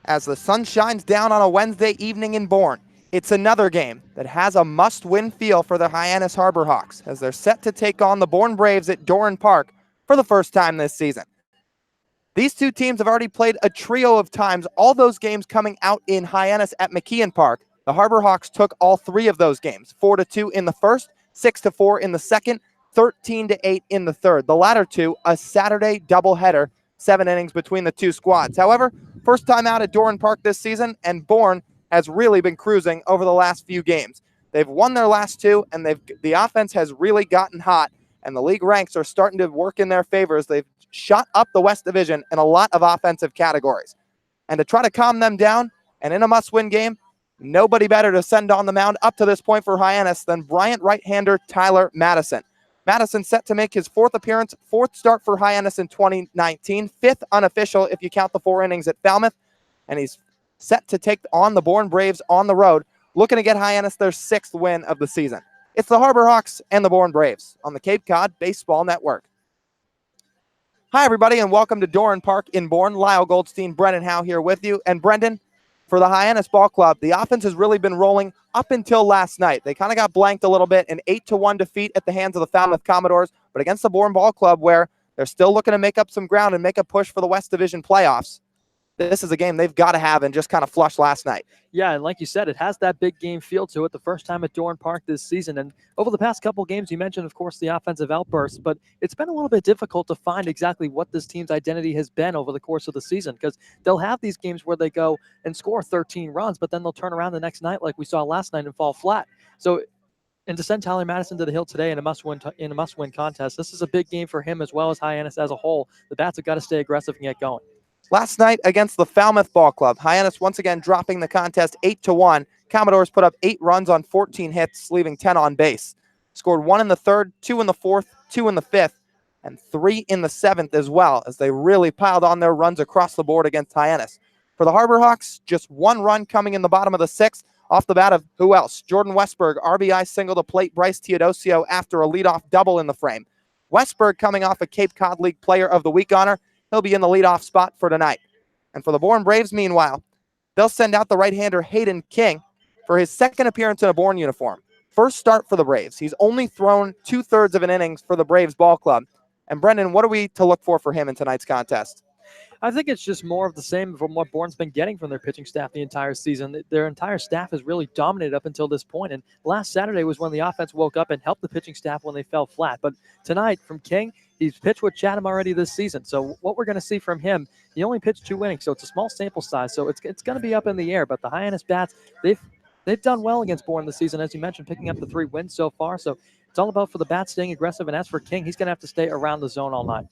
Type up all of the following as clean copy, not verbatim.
As the sun shines down on a Wednesday evening in Bourne, it's another game that has a must-win feel for the Hyannis Harbor Hawks as they're set to take on the Bourne Braves at Doran Park for the first time this season. These two teams have already played a trio of times, all those games coming out in Hyannis at McKeon Park. The Harbor Hawks took all three of those games, 4-2 in the first, 6-4 in the second, 13-8 in the third. The latter two, a Saturday doubleheader, 7 innings between the two squads. However, first time out at Doran Park this season, and Bourne has really been cruising over the last few games. They've won their last two, and the offense has really gotten hot, and the league ranks are starting to work in their favor as they've shot up the West Division in a lot of offensive categories. And to try to calm them down, and in a must-win game, nobody better to send on the mound up to this point for Hyannis than Bryant right-hander Tyler Madison. Madison set to make his fourth appearance, fourth start for Hyannis in 2019, fifth unofficial if you count the 4 innings at Falmouth, and he's set to take on the Bourne Braves on the road, looking to get Hyannis their 6th win of the season. It's the Harbor Hawks and the Bourne Braves on the Cape Cod Baseball Network. Hi, everybody, and welcome to Doran Park in Bourne. Lyle Goldstein, Brendan Howe here with you. And Brendan, for the Hyannis Ball Club, the offense has really been rolling up until last night. They kind of got blanked a little bit, an 8-1 defeat at the hands of the Falmouth Commodores, but against the Bourne Ball Club, where they're still looking to make up some ground and make a push for the West Division playoffs. This is a game they've got to have and just kind of flush last night. Yeah, and like you said, it has that big game feel to it. The first time at Doran Park this season. And over the past couple games, you mentioned, of course, the offensive outbursts, but it's been a little bit difficult to find exactly what this team's identity has been over the course of the season, because they'll have these games where they go and score 13 runs, but then they'll turn around the next night like we saw last night and fall flat. So, and to send Tyler Madison to the hill today in a must-win contest, this is a big game for him as well as Hyannis as a whole. The bats have got to stay aggressive and get going. Last night against the Falmouth Ball Club, Hyannis once again dropping the contest 8-1. Commodores put up 8 runs on 14 hits, leaving 10 on base. Scored 1 in the third, 2 in the fourth, 2 in the fifth, and 3 in the seventh as well, as they really piled on their runs across the board against Hyannis. For the Harbor Hawks, just 1 run coming in the bottom of the 6th off the bat of who else? Jordan Westberg, RBI single to plate Bryce Teodosio after a leadoff double in the frame. Westberg coming off a Cape Cod League Player of the Week honor. He'll be in the leadoff spot for tonight. And for the Bourne Braves, meanwhile, they'll send out the right-hander Hayden King for his 2nd appearance in a Bourne uniform. First start for the Braves. He's only thrown 2/3 of an innings for the Braves ball club. And Brendan, what are we to look for him in tonight's contest? I think it's just more of the same from what Bourne's been getting from their pitching staff the entire season. Their entire staff has really dominated up until this point. And last Saturday was when the offense woke up and helped the pitching staff when they fell flat. But tonight, from King, he's pitched with Chatham already this season. So what we're going to see from him, he only pitched 2 innings, so it's a small sample size. So it's going to be up in the air. But the Hyannis bats, they've done well against Bourne this season, as you mentioned, picking up the 3 wins so far. So it's all about for the bats staying aggressive. And as for King, he's going to have to stay around the zone all night.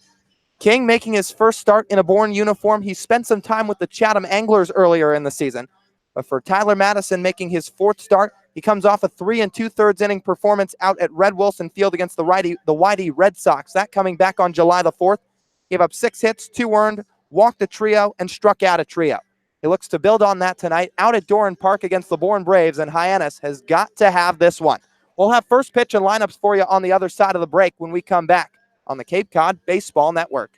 King making his first start in a Bourne uniform. He spent some time with the Chatham Anglers earlier in the season. But for Tyler Madison making his 4th start, he comes off a 3 2/3 inning performance out at Red Wilson Field against the Whitey Red Sox. That coming back on July the 4th. Gave up 6 hits, 2 earned, walked a trio, and struck out a trio. He looks to build on that tonight out at Doran Park against the Bourne Braves, and Hyannis has got to have this one. We'll have first pitch and lineups for you on the other side of the break when we come back on the Cape Cod Baseball Network.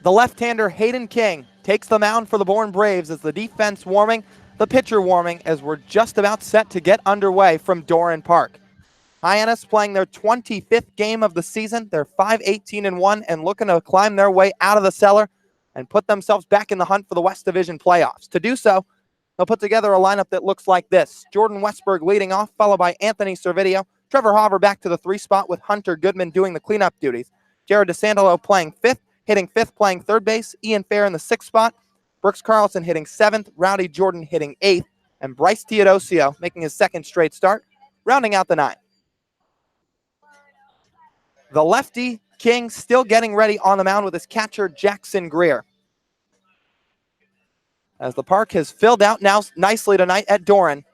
The left-hander Hayden King takes the mound for the Bourne Braves as the defense warming, the pitcher warming, as we're just about set to get underway from Doran Park. Hyannis playing their 25th game of the season. They're 5-18-1 and looking to climb their way out of the cellar and put themselves back in the hunt for the West Division playoffs. To do so, they'll put together a lineup that looks like this. Jordan Westberg leading off, followed by Anthony Servideo. Trevor Hauver back to the 3 spot with Hunter Goodman doing the cleanup duties. Jared DeSantolo playing 5th, hitting 5th, playing 3rd base. Ian Fair in the 6th spot. Brooks Carlson hitting 7th. Rowdy Jordan hitting 8th. And Bryce Teodosio making his 2nd straight start, rounding out the 9. The lefty, King, still getting ready on the mound with his catcher, Jackson Greer. As the park has filled out now nicely tonight at Doran.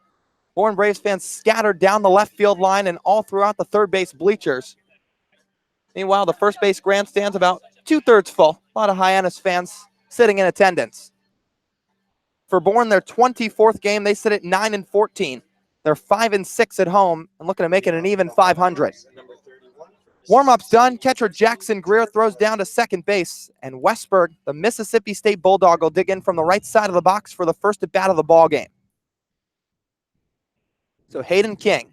Bourne Braves fans scattered down the left field line and all throughout the third base bleachers. Meanwhile, the first base grandstand's about 2/3 full. A lot of Hyannis fans sitting in attendance. For Bourne, their 24th game, they sit at 9-14. They're 5-6 at home and looking to make it an even 500. Warm-up's done. Catcher Jackson Greer throws down to second base, and Westberg, the Mississippi State Bulldog, will dig in from the right side of the box for the first at-bat of the ball game. So Hayden King,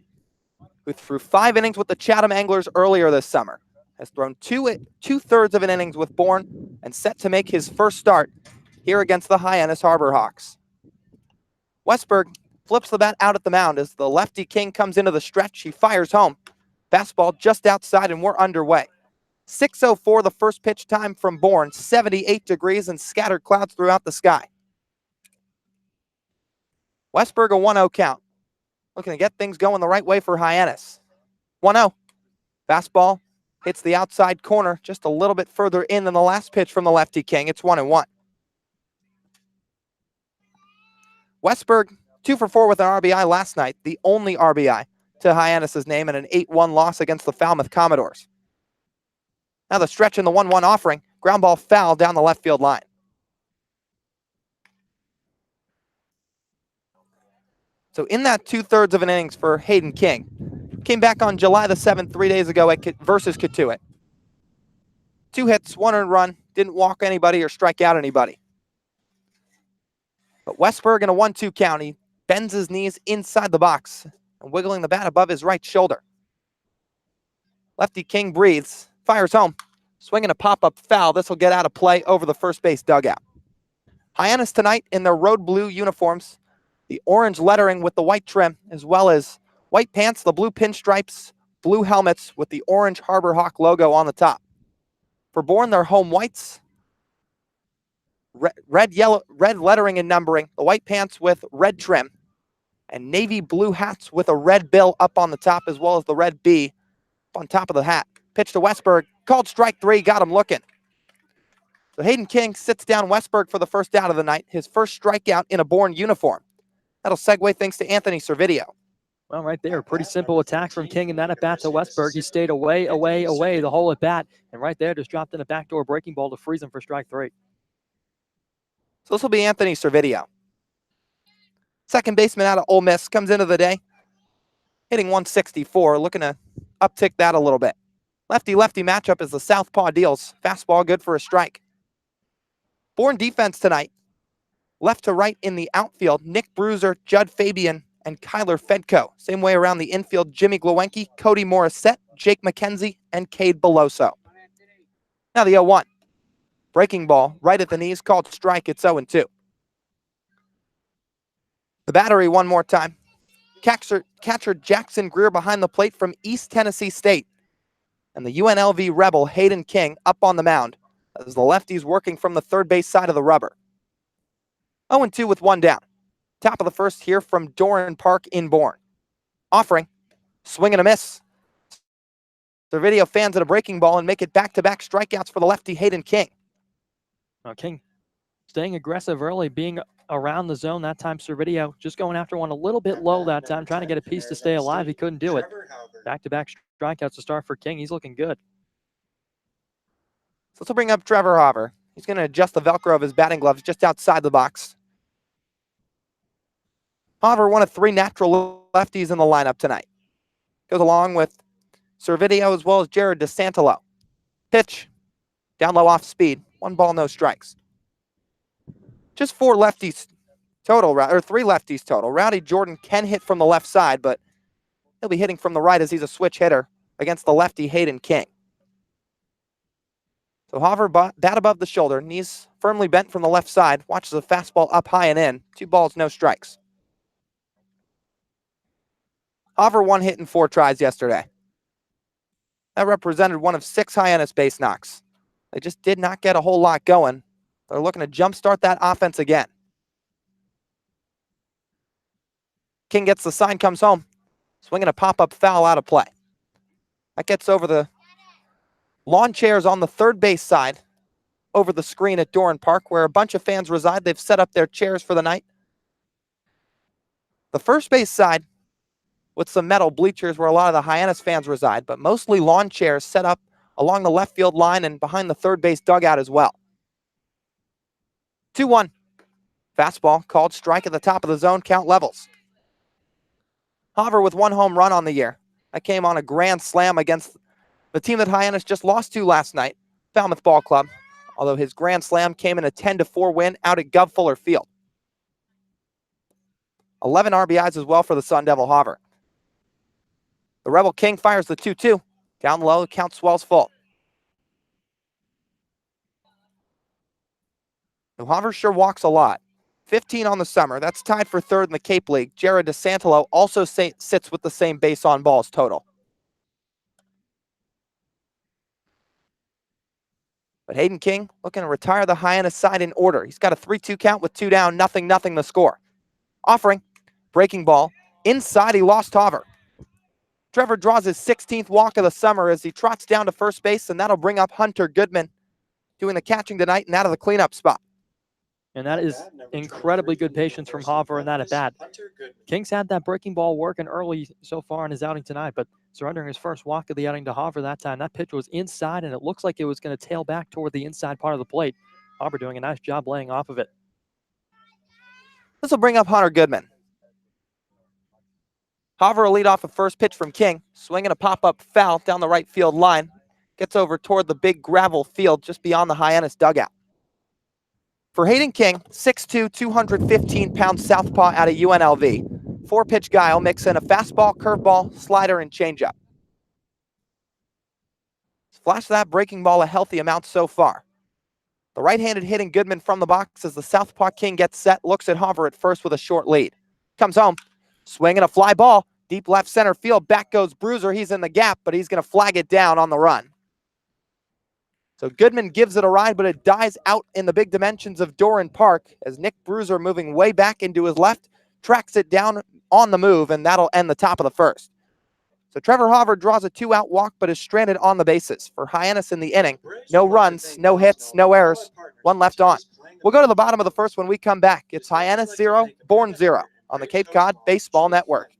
who threw 5 innings with the Chatham Anglers earlier this summer, has thrown 2/3 of an innings with Bourne and set to make his first start here against the Hyannis Harbor Hawks. Westberg flips the bat out at the mound as the lefty King comes into the stretch. He fires home. Fastball just outside, and we're underway. 6:04 the first pitch time from Bourne, 78 degrees and scattered clouds throughout the sky. Westberg a 1-0 count. Looking to get things going the right way for Hyannis. 1-0. Fastball hits the outside corner just a little bit further in than the last pitch from the lefty King. It's 1-1. Westberg 2 for 4 with an RBI last night, the only RBI to Hyannis' name in an 8-1 loss against the Falmouth Commodores. Now the stretch in the 1-1 offering. Ground ball foul down the left field line. So in that 2/3 of an innings for Hayden King, came back on July the 7th, 3 days ago versus Katuitt. 2 hits, 1 earned run, didn't walk anybody or strike out anybody. But Westberg in a 1-2 count, he bends his knees inside the box and wiggling the bat above his right shoulder. Lefty King breathes, fires home, swinging a pop-up foul. This will get out of play over the first base dugout. Hyannis tonight in their road blue uniforms, the orange lettering with the white trim, as well as white pants, the blue pinstripes, blue helmets with the orange Harbor Hawk logo on the top. For Bourne, their home whites, red lettering and numbering, the white pants with red trim, and navy blue hats with a red bill up on the top, as well as the red B up on top of the hat. Pitch to Westberg, called strike 3, got him looking. So Hayden King sits down Westberg for the first out of the night, his first strikeout in a Bourne uniform. That'll segue things to Anthony Servideo. Well, right there, pretty simple attack from King, and that at bat to Westberg. He stayed away the whole at bat, and right there just dropped in a backdoor breaking ball to freeze him for strike 3. So this will be Anthony Servideo. Second baseman out of Ole Miss, comes into the day, hitting 164, looking to uptick that a little bit. Lefty-lefty matchup as the southpaw deals. Fastball good for a strike. Bourne defense tonight, left to right in the outfield, Nick Bruiser, Judd Fabian, and Kyler Fedko. Same way around the infield, Jimmy Glowinski, Cody Morissette, Jake McKenzie, and Cade Beloso. Now the 0-1. Breaking ball right at the knees, called strike. It's 0-2. The battery one more time. Catcher Jackson Greer behind the plate from East Tennessee State. And the UNLV Rebel Hayden King up on the mound as the lefties working from the third base side of the rubber. 0-2 with 1 down. Top of the first here from Doran Park in Bourne. Offering, swing and a miss. Servideo fans at a breaking ball and make it back-to-back strikeouts for the lefty Hayden King. King staying aggressive early, being around the zone that time. Servideo just going after one a little bit low that time, trying to get a piece to stay alive. He couldn't do it. Back-to-back strikeouts to start for King. He's looking good. So this will bring up Trevor Hauver. He's going to adjust the Velcro of his batting gloves just outside the box. Hauver, one of 3 natural lefties in the lineup tonight. Goes along with Servideo as well as Jared DeSantolo. Pitch, down low off speed. 1 ball, no strikes. Just 4 lefties total, or 3 lefties total. Rowdy Jordan can hit from the left side, but he'll be hitting from the right as he's a switch hitter against the lefty Hayden King. So Hoffer bat above the shoulder, knees firmly bent from the left side, watches a fastball up high and in. 2 balls, no strikes. Hoffer 1 hit in 4 tries yesterday. That represented one of 6 Hyannis base knocks. They just did not get a whole lot going. They're looking to jumpstart that offense again. King gets the sign, comes home, swinging a pop-up foul out of play. That gets over the lawn chairs on the third base side, over the screen at Doran Park, where a bunch of fans reside. They've set up their chairs for the night. The first base side with some metal bleachers where a lot of the Hyannis fans reside, but mostly lawn chairs set up along the left field line and behind the third base dugout as well. 2-1. Fastball called strike at the top of the zone, count levels. Hoffer with 1 home run on the year. That came on a grand slam against the team that Hyannis just lost to last night, Falmouth Ball Club, although his grand slam came in a 10-4 win out at Gov Fuller Field. 11 RBIs as well for the Sun Devil Hoffer. The Rebel King fires the 2-2. Down low, count swells full. Now, Hoffer sure walks a lot. 15 on the summer. That's tied for 3rd in the Cape League. Jared DeSantelo also sits with the same base on balls total. But Hayden King looking to retire the Hyannis side in order. He's got a 3-2 count with 2 down, 0-0 the score. Offering, breaking ball. Inside, he lost Hoffer. Trevor draws his 16th walk of the summer as he trots down to first base, and that'll bring up Hunter Goodman doing the catching tonight and out of the cleanup spot. And that is incredibly good patience from Hoffer in that at bat. King's had that breaking ball working early so far in his outing tonight, but surrendering his first walk of the outing to Hoffer that time. That pitch was inside, and it looks like it was going to tail back toward the inside part of the plate. Hoffer doing a nice job laying off of it. This will bring up Hunter Goodman. Hoffer will lead off a first pitch from King, swinging a pop-up foul down the right field line. Gets over toward the big gravel field just beyond the Hyannis dugout. For Hayden King, 6'2", 215-pound southpaw out of UNLV. 4-pitch guy will mix in a fastball, curveball, slider, and changeup. Flashed that breaking ball a healthy amount so far. The right-handed hitting Goodman from the box as the southpaw King gets set, looks at Hoffer at first with a short lead. Comes home, swinging a fly ball, deep left center field, back goes Bruiser. He's in the gap, but he's going to flag it down on the run. So Goodman gives it a ride, but it dies out in the big dimensions of Doran Park as Nick Bruiser, moving way back into his left, tracks it down on the move, and that'll end the top of the first. So Trevor Hoffer draws a 2-out walk, but is stranded on the bases. For Hyannis in the inning, no runs, no hits, no errors, 1 left on. We'll go to the bottom of the first when we come back. It's Hyannis 0, Bourne 0 on the Cape Cod Baseball Network.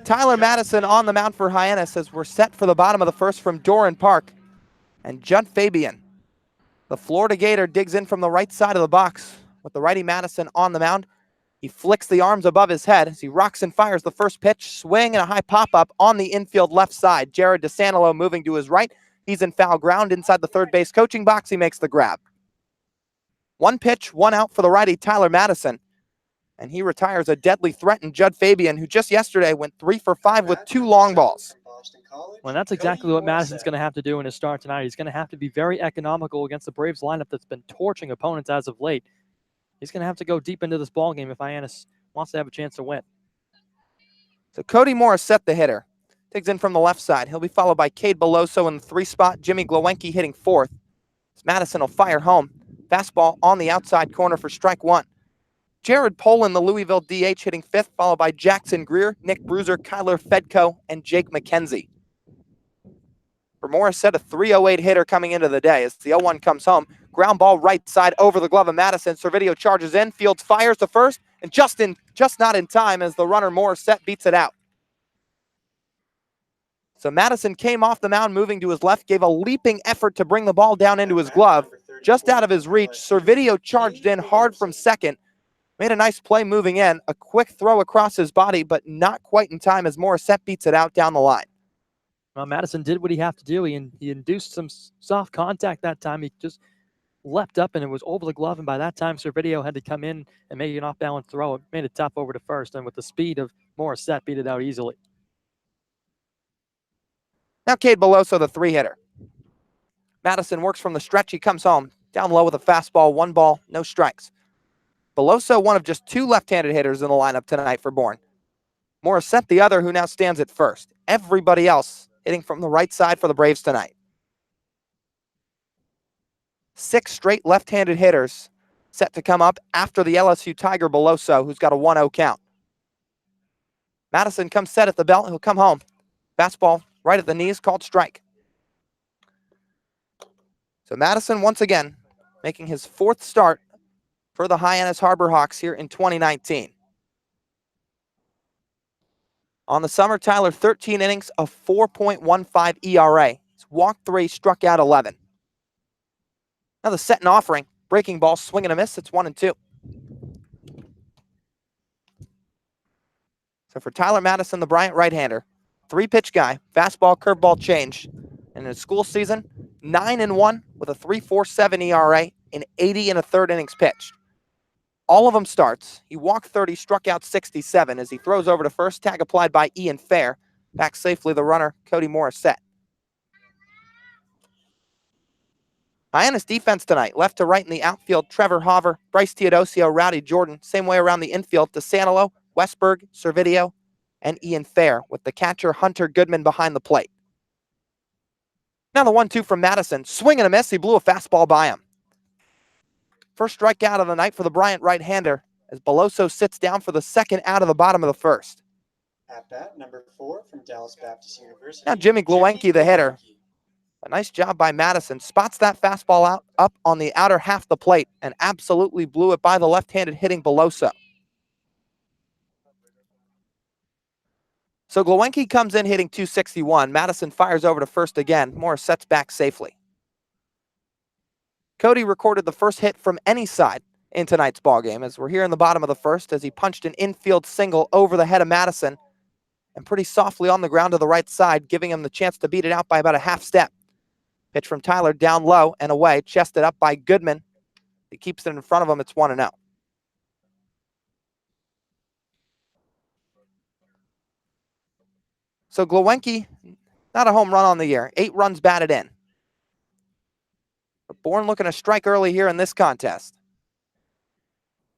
Tyler Madison on the mound for Hyannis as we're set for the bottom of the first from Doran Park. And Judd Fabian, the Florida Gator, digs in from the right side of the box with the righty Madison on the mound. He flicks the arms above his head as he rocks and fires the first pitch. Swing and a high pop-up on the infield left side. Jared DeSantillo moving to his right. He's in foul ground inside the third base coaching box. He makes the grab. One pitch, one out for the righty Tyler Madison. And he retires a deadly threat in Judd Fabian, who just yesterday went 3 for 5 with 2 long balls. Well, that's exactly what Madison's going to have to do in his start tonight. He's going to have to be very economical against the Braves lineup that's been torching opponents as of late. He's going to have to go deep into this ballgame if Hyannis wants to have a chance to win. So Cody Morris set the hitter. Digs in from the left side. He'll be followed by Cade Beloso in the 3 spot. Jimmy Glowenke hitting 4th. Madison will fire home. Fastball on the outside corner for strike 1. Jared Poland, the Louisville DH, hitting 5th, followed by Jackson Greer, Nick Bruiser, Kyler Fedko, and Jake McKenzie. For Morris, set a 308 hitter coming into the day as the 0-1 comes home. Ground ball right side over the glove of Madison. Servideo charges in. Fields fires to first, and just not in time as the runner Morris beats it out. So Madison came off the mound, moving to his left, gave a leaping effort to bring the ball down into his glove. Just out of his reach, Servideo charged in hard from second. Made a nice play moving in. A quick throw across his body, but not quite in time as Morissette beats it out down the line. Well, Madison did what he had to do. He induced some soft contact that time. He just leapt up, and it was over the glove. And by that time, Servideo had to come in and make an off-balance throw. It made it tough over to first. And with the speed of Morissette, beat it out easily. Now Cade Beloso, the 3-hitter. Madison works from the stretch. He comes home. Down low with a fastball, 1 ball, no strikes. Beloso, one of just 2 left-handed hitters in the lineup tonight for Bourne. Morissette, the other, who now stands at first. Everybody else hitting from the right side for the Braves tonight. 6 straight left-handed hitters set to come up after the LSU Tiger Beloso, who's got a 1-0 count. Madison comes set at the belt. He'll come home. Fastball right at the knees, called strike. So Madison, once again, making his 4th start for the Hyannis Harbor Hawks here in 2019. On the summer, Tyler, 13 innings, a 4.15 ERA. He's walked 3, struck out 11. Now the set and offering. Breaking ball, swing and a miss. It's 1-2. So for Tyler Madison, the Bryant right-hander, 3-pitch guy, fastball, curveball change. And in a school season, 9-1 with a 3.47 ERA in 80 1/3 innings pitched. All of them starts. He walked 30, struck out 67 as he throws over to first. Tag applied by Ian Fair. Back safely the runner, Cody Morissette. Hyannis defense tonight. Left to right in the outfield, Trevor Hauver, Bryce Teodosio, Rowdy Jordan. Same way around the infield, DeSantillo, Westberg, Servideo, and Ian Fair, with the catcher Hunter Goodman behind the plate. Now the 1-2 from Madison. Swing and a miss. He blew a fastball by him. First strikeout of the night for the Bryant right-hander as Beloso sits down for the 2nd out of the bottom of the 1st. At bat, number 4 from Dallas Baptist University. Now Jimmy Glowenke, the hitter. A nice job by Madison. Spots that fastball up on the outer half of the plate and absolutely blew it by the left-handed hitting Beloso. So Glowenke comes in hitting 261. Madison fires over to first again. Morris sets back safely. Cody recorded the first hit from any side in tonight's ballgame as we're here in the bottom of the 1st as he punched an infield single over the head of Madison and pretty softly on the ground to the right side, giving him the chance to beat it out by about a half step. Pitch from Tyler down low and away, chested up by Goodman. He keeps it in front of him. It's 1-0. So Glowenke, not a home run on the year. 8 runs batted in. But Bourne looking to strike early here in this contest.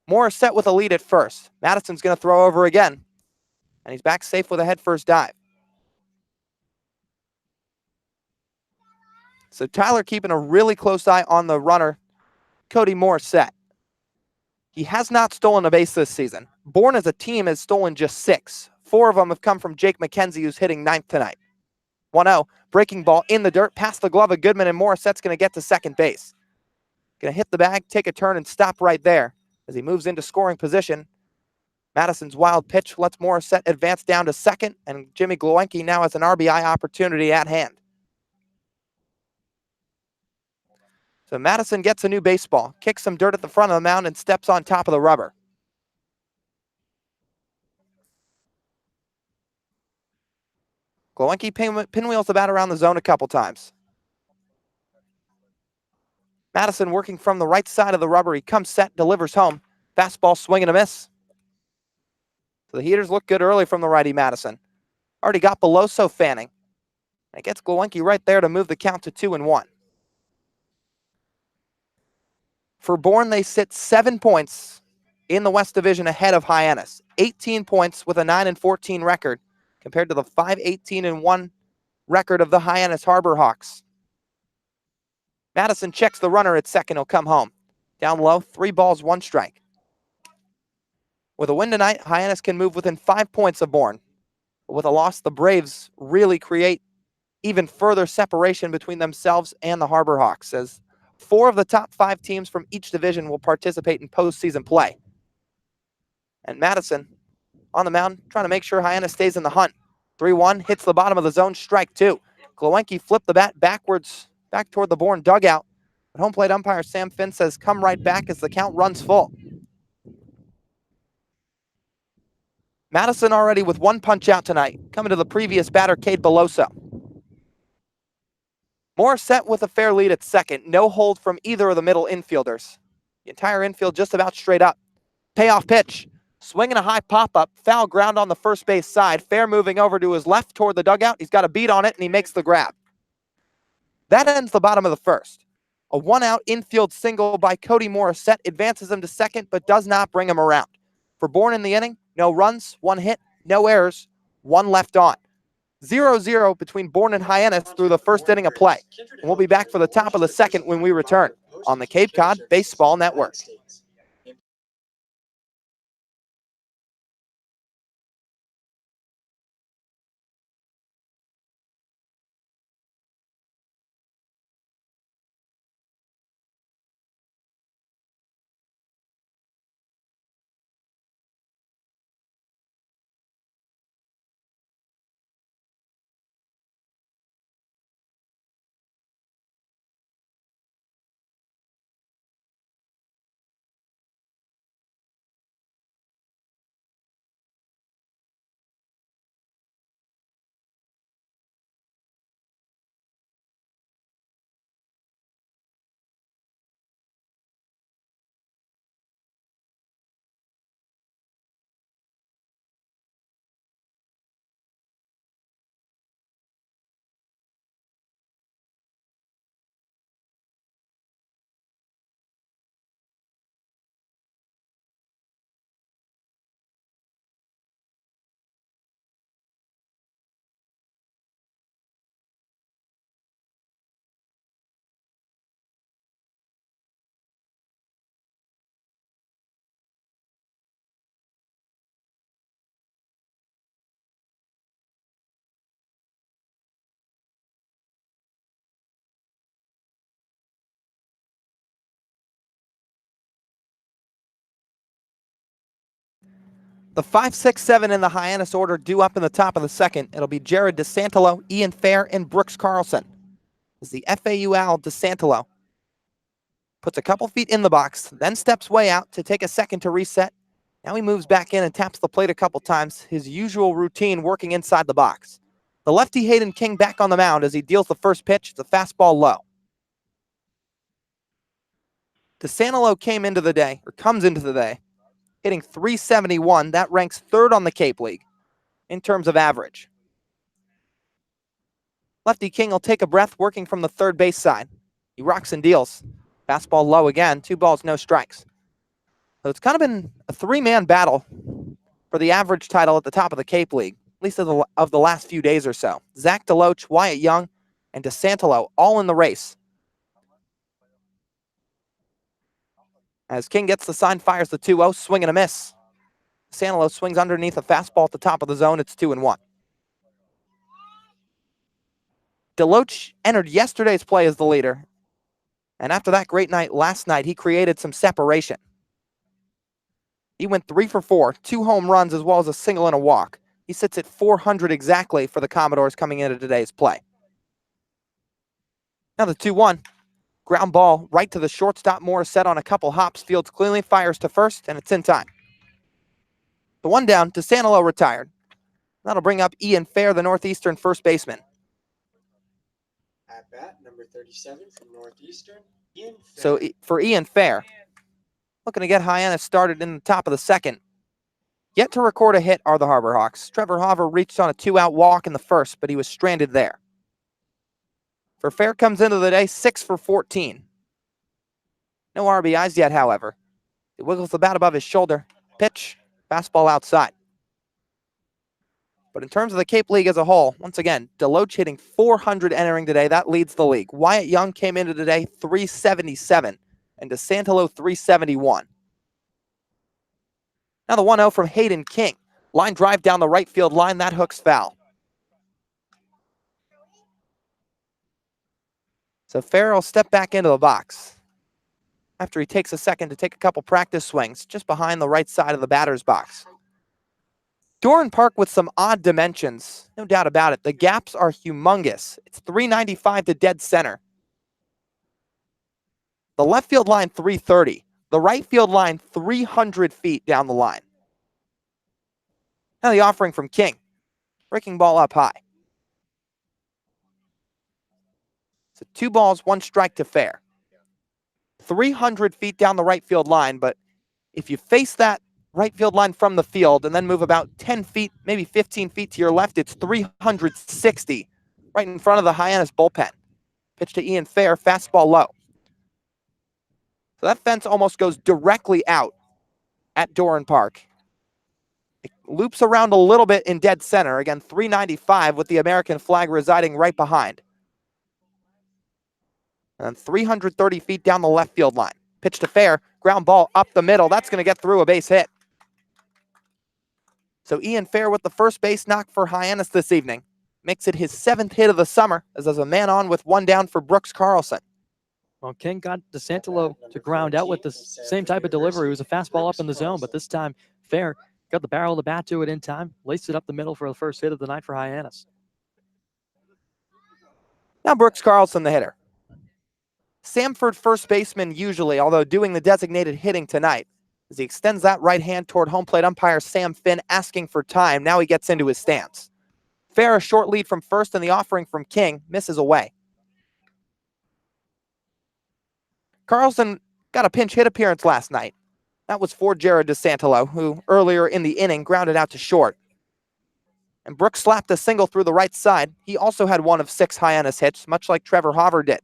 Morris set with a lead at first. Madison's going to throw over again. And he's back safe with a head-first dive. So Tyler keeping a really close eye on the runner, Cody Morissette. He has not stolen a base this season. Bourne as a team has stolen just 6. 4 of them have come from Jake McKenzie, who's hitting 9th tonight. 1-0, breaking ball in the dirt, past the glove of Goodman, and Morissette's going to get to second base. Going to hit the bag, take a turn, and stop right there as he moves into scoring position. Madison's wild pitch lets Morissette advance down to second, and Jimmy Glowacki now has an RBI opportunity at hand. So Madison gets a new baseball, kicks some dirt at the front of the mound, and steps on top of the rubber. Glowacki pinwheels the bat around the zone a couple times. Madison working from the right side of the rubber. He comes set, delivers home. Fastball swing and a miss. So the heaters look good early from the righty Madison. Already got Beloso fanning. And it gets Glowacki right there to move the count to 2-1. For Bourne, they sit 7 points in the West Division ahead of Hyannis. 18 points with a 9-14 record compared to the 5-18-1 record of the Hyannis Harbor Hawks. Madison checks the runner at second. He'll come home. Down low, 3 balls, 1 strike. With a win tonight, Hyannis can move within 5 points of Bourne. But with a loss, the Braves really create even further separation between themselves and the Harbor Hawks, as 4 of the top 5 teams from each division will participate in postseason play. And Madison on the mound, trying to make sure Hyannis stays in the hunt. 3-1, hits the bottom of the zone, strike 2. Glowacki flipped the bat backwards, back toward the Bourne dugout. But home plate umpire Sam Finn says come right back as the count runs full. Madison already with 1 punch out tonight, coming to the previous batter, Cade Beloso. Morissette with a fair lead at second. No hold from either of the middle infielders. The entire infield just about straight up. Payoff pitch. Swinging a high pop-up. Foul ground on the first base side. Fair moving over to his left toward the dugout. He's got a beat on it, and he makes the grab. That ends the bottom of the first. A 1-out infield single by Cody Morissette advances him to second, but does not bring him around. For Bourne in the inning, no runs, 1 hit, no errors, 1 left on. 0-0 between Bourne and Hyannis through the first inning of play. And we'll be back for the top of the second when we return on the Cape Cod Baseball Network. The 5, 6, 7 in the Hyannis order due up in the top of the second. It'll be Jared DeSantalo, Ian Fair, and Brooks Carlson. As the FAU Owl DeSantalo puts a couple feet in the box, then steps way out to take a second to reset. Now he moves back in and taps the plate a couple times, his usual routine working inside the box. The lefty Hayden King back on the mound as he deals the first pitch. It's a fastball low. DeSantalo comes into the day, hitting .371. That ranks 3rd on the Cape League in terms of average. Lefty King will take a breath working from the third base side. He rocks and deals. Fastball low again, 2 balls, no strikes. So it's kind of been a 3-man battle for the average title at the top of the Cape League, at least of the last few days or so. Zach DeLoach, Wyatt Young, and DeSantalo all in the race. As King gets the sign, fires the 2-0, swing and a miss. DeSantalo swings underneath a fastball at the top of the zone. It's 2-1. DeLoach entered yesterday's play as the leader. And after that great night last night, he created some separation. He went 3 for 4, 2 home runs as well as a single and a walk. He sits at 400 exactly for the Commodores coming into today's play. Now the 2-1. Ground ball right to the shortstop. Morissette on a couple hops. Fields cleanly, fires to first, and it's in time. The 1 down, DeSantillo retired. That'll bring up Ian Fair, the Northeastern first baseman. At bat, number 37 from Northeastern, Ian Fair. So for Ian Fair, looking to get Hyannis started in the top of the second. Yet to record a hit are the Harbor Hawks. Trevor Hauver reached on a 2-out walk in the first, but he was stranded there. For Fair comes into the day 6 for 14. No RBIs yet, however. He wiggles the bat above his shoulder. Pitch, fastball outside. But in terms of the Cape League as a whole, once again, Deloach hitting 400 entering today. That leads the league. Wyatt Young came into today 377, and DeSantillo 371. Now the 1-0 from Hayden King. Line drive down the right field line. That hook's foul. So Fair will step back into the box after he takes a second to take a couple practice swings just behind the right side of the batter's box. Doran Park with some odd dimensions, no doubt about it. The gaps are humongous. It's 395 to dead center. The left field line 330. The right field line 300 feet down the line. Now the offering from King. Breaking ball up high. So 2 balls, 1 strike to Fair. 300 feet down the right field line, but if you face that right field line from the field and then move about 10 feet, maybe 15 feet to your left, it's 360 right in front of the Hyannis bullpen. Pitch to Ian Fair, fastball low. So that fence almost goes directly out at Doran Park. It loops around a little bit in dead center. Again, 395 with the American flag residing right behind. And 330 feet down the left field line. Pitch to Fair, ground ball up the middle. That's going to get through a base hit. So Ian Fair with the first base knock for Hyannis this evening. Makes it his 7th hit of the summer as there's a man on with 1 down for Brooks Carlson. Well, King got DeSantillo to ground out with the same type of delivery. It was a fastball up in the zone, but this time Fair got the barrel of the bat to it in time, laced it up the middle for the first hit of the night for Hyannis. Now Brooks Carlson, the hitter. Samford first baseman usually, although doing the designated hitting tonight, as he extends that right hand toward home plate umpire Sam Finn, asking for time. Now he gets into his stance. Fair, a short lead from first, and the offering from King misses away. Carlson got a pinch hit appearance last night. That was for Jared DeSantillo, who earlier in the inning grounded out to short. And Brooks slapped a single through the right side. He also had 1 of 6 Hyannis hits, much like Trevor Hauver did.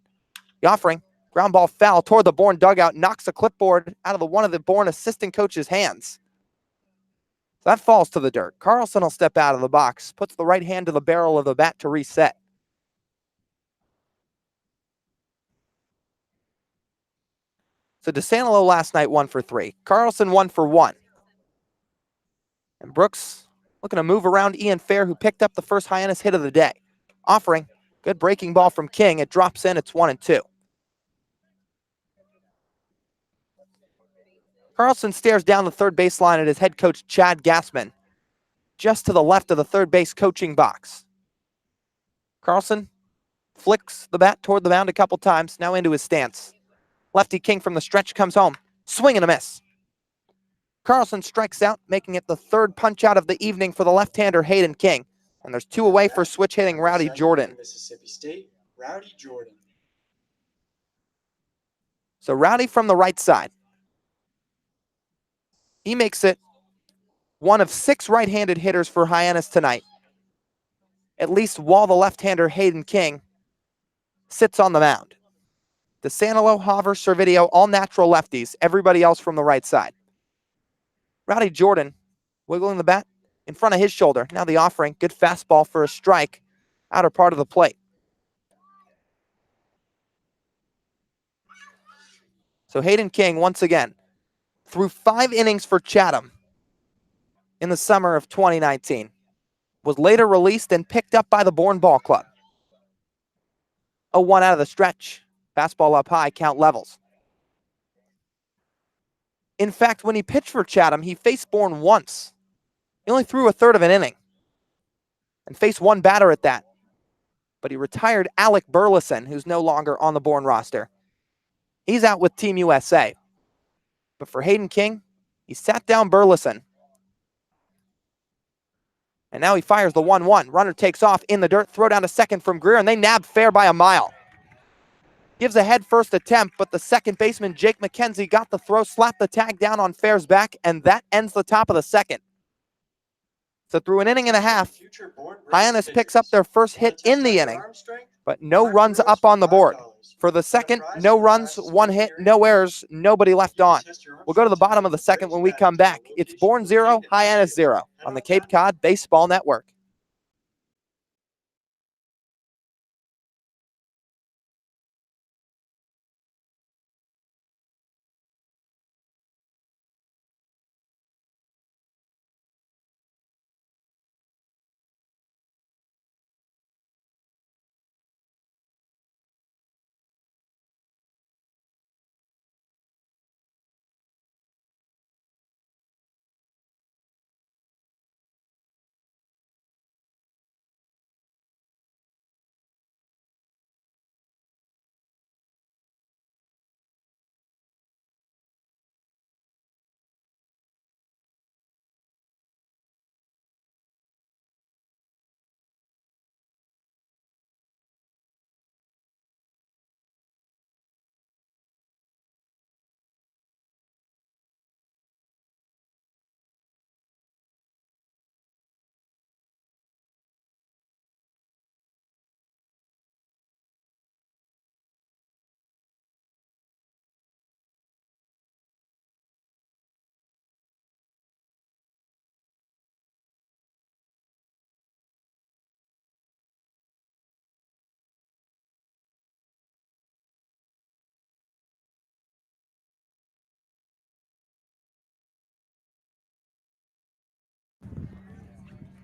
The offering, ground ball foul toward the Bourne dugout, knocks a clipboard out of one of the Bourne assistant coach's hands. So that falls to the dirt. Carlson will step out of the box, puts the right hand to the barrel of the bat to reset. So DeSantillo last night 1 for 3. Carlson 1 for 1. And Brooks looking to move around Ian Fair, who picked up the first Hyannis hit of the day. Offering, good breaking ball from King. It drops in, it's 1-2. Carlson stares down the third baseline at his head coach, Chad Gassman, just to the left of the third base coaching box. Carlson flicks the bat toward the mound a couple times, now into his stance. Lefty King from the stretch comes home, swing and a miss. Carlson strikes out, making it the 3rd punch out of the evening for the left-hander Hayden King. And there's 2 away for switch hitting Rowdy Jordan. Mississippi State, Rowdy Jordan. So Rowdy from the right side. He makes it 1 of 6 right-handed hitters for Hyannis tonight, at least while the left-hander Hayden King sits on the mound. DeSantillo, Hauver, Servideo, all natural lefties, everybody else from the right side. Rowdy Jordan wiggling the bat in front of his shoulder. Now the offering, good fastball for a strike, outer part of the plate. So Hayden King, once again, threw 5 innings for Chatham in the summer of 2019. Was later released and picked up by the Bourne Ball Club. 0-1 out of the stretch. Fastball up high, count levels. In fact, when he pitched for Chatham, he faced Bourne once. He only threw a third of an inning and faced one batter at that. But he retired Alec Burleson, who's no longer on the Bourne roster. He's out with Team USA. But for Hayden King, he sat down Burleson. And now he fires the 1-1. Runner takes off in the dirt, throw down to second from Greer, and they nab fair by a mile. Gives a head first attempt, but the second baseman, Jake McKenzie, got the throw, slapped the tag down on Fair's back, and that ends the top of the second. So through an inning and a half, Hyannis picks up their first hit in the inning, but no runs up on the board. For the second, no runs, one hit, no errors, nobody left on. We'll go to the bottom of the second when we come back. It's Bourne 0, Hyannis 0 on the Cape Cod Baseball Network.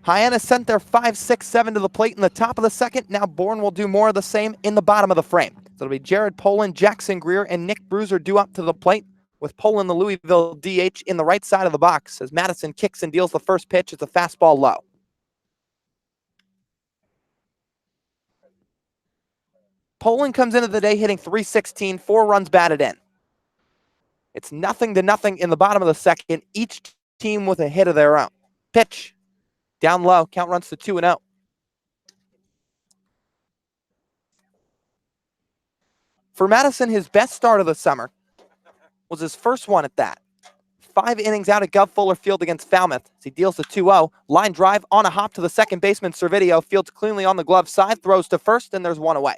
Hyannis sent their 5, 6, 7 to the plate in the top of the second. Now Bourne will do more of the same in the bottom of the frame. So it'll be Jared Poland, Jackson Greer, and Nick Bruiser due up to the plate, with Poland, the Louisville DH, in the right side of the box as Madison kicks and deals the first pitch. It's a fastball low. Poland comes into the day hitting .316, 4 runs batted in. It's 0-0 in the bottom of the second, each team with a hit of their own. Pitch. Down low, count runs to 2-0. For Madison, his best start of the summer was his first one at that. 5 innings out at Gov Fuller Field against Falmouth as he deals the 2-0. Line drive on a hop to the second baseman, Servideo, fields cleanly on the glove side, throws to first, and there's one away.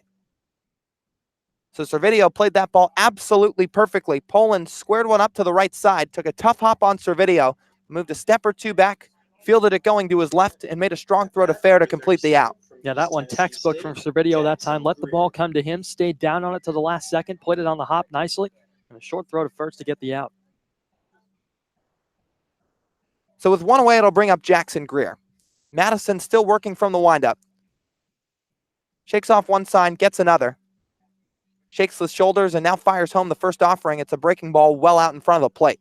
So Servideo played that ball absolutely perfectly. Poland squared one up to the right side, took a tough hop on Servideo, moved a step or two back, fielded it going to his left, and made a strong throw to fair to complete the out. Yeah, that one textbook from Servideo that time. Let the ball come to him, stayed down on it to the last second, played it on the hop nicely, and a short throw to first to get the out. So with one away, it'll bring up Jackson Greer. Madison still working from the windup. Shakes off one sign, gets another. Shakes the shoulders and now fires home the first offering. It's a breaking ball well out in front of the plate.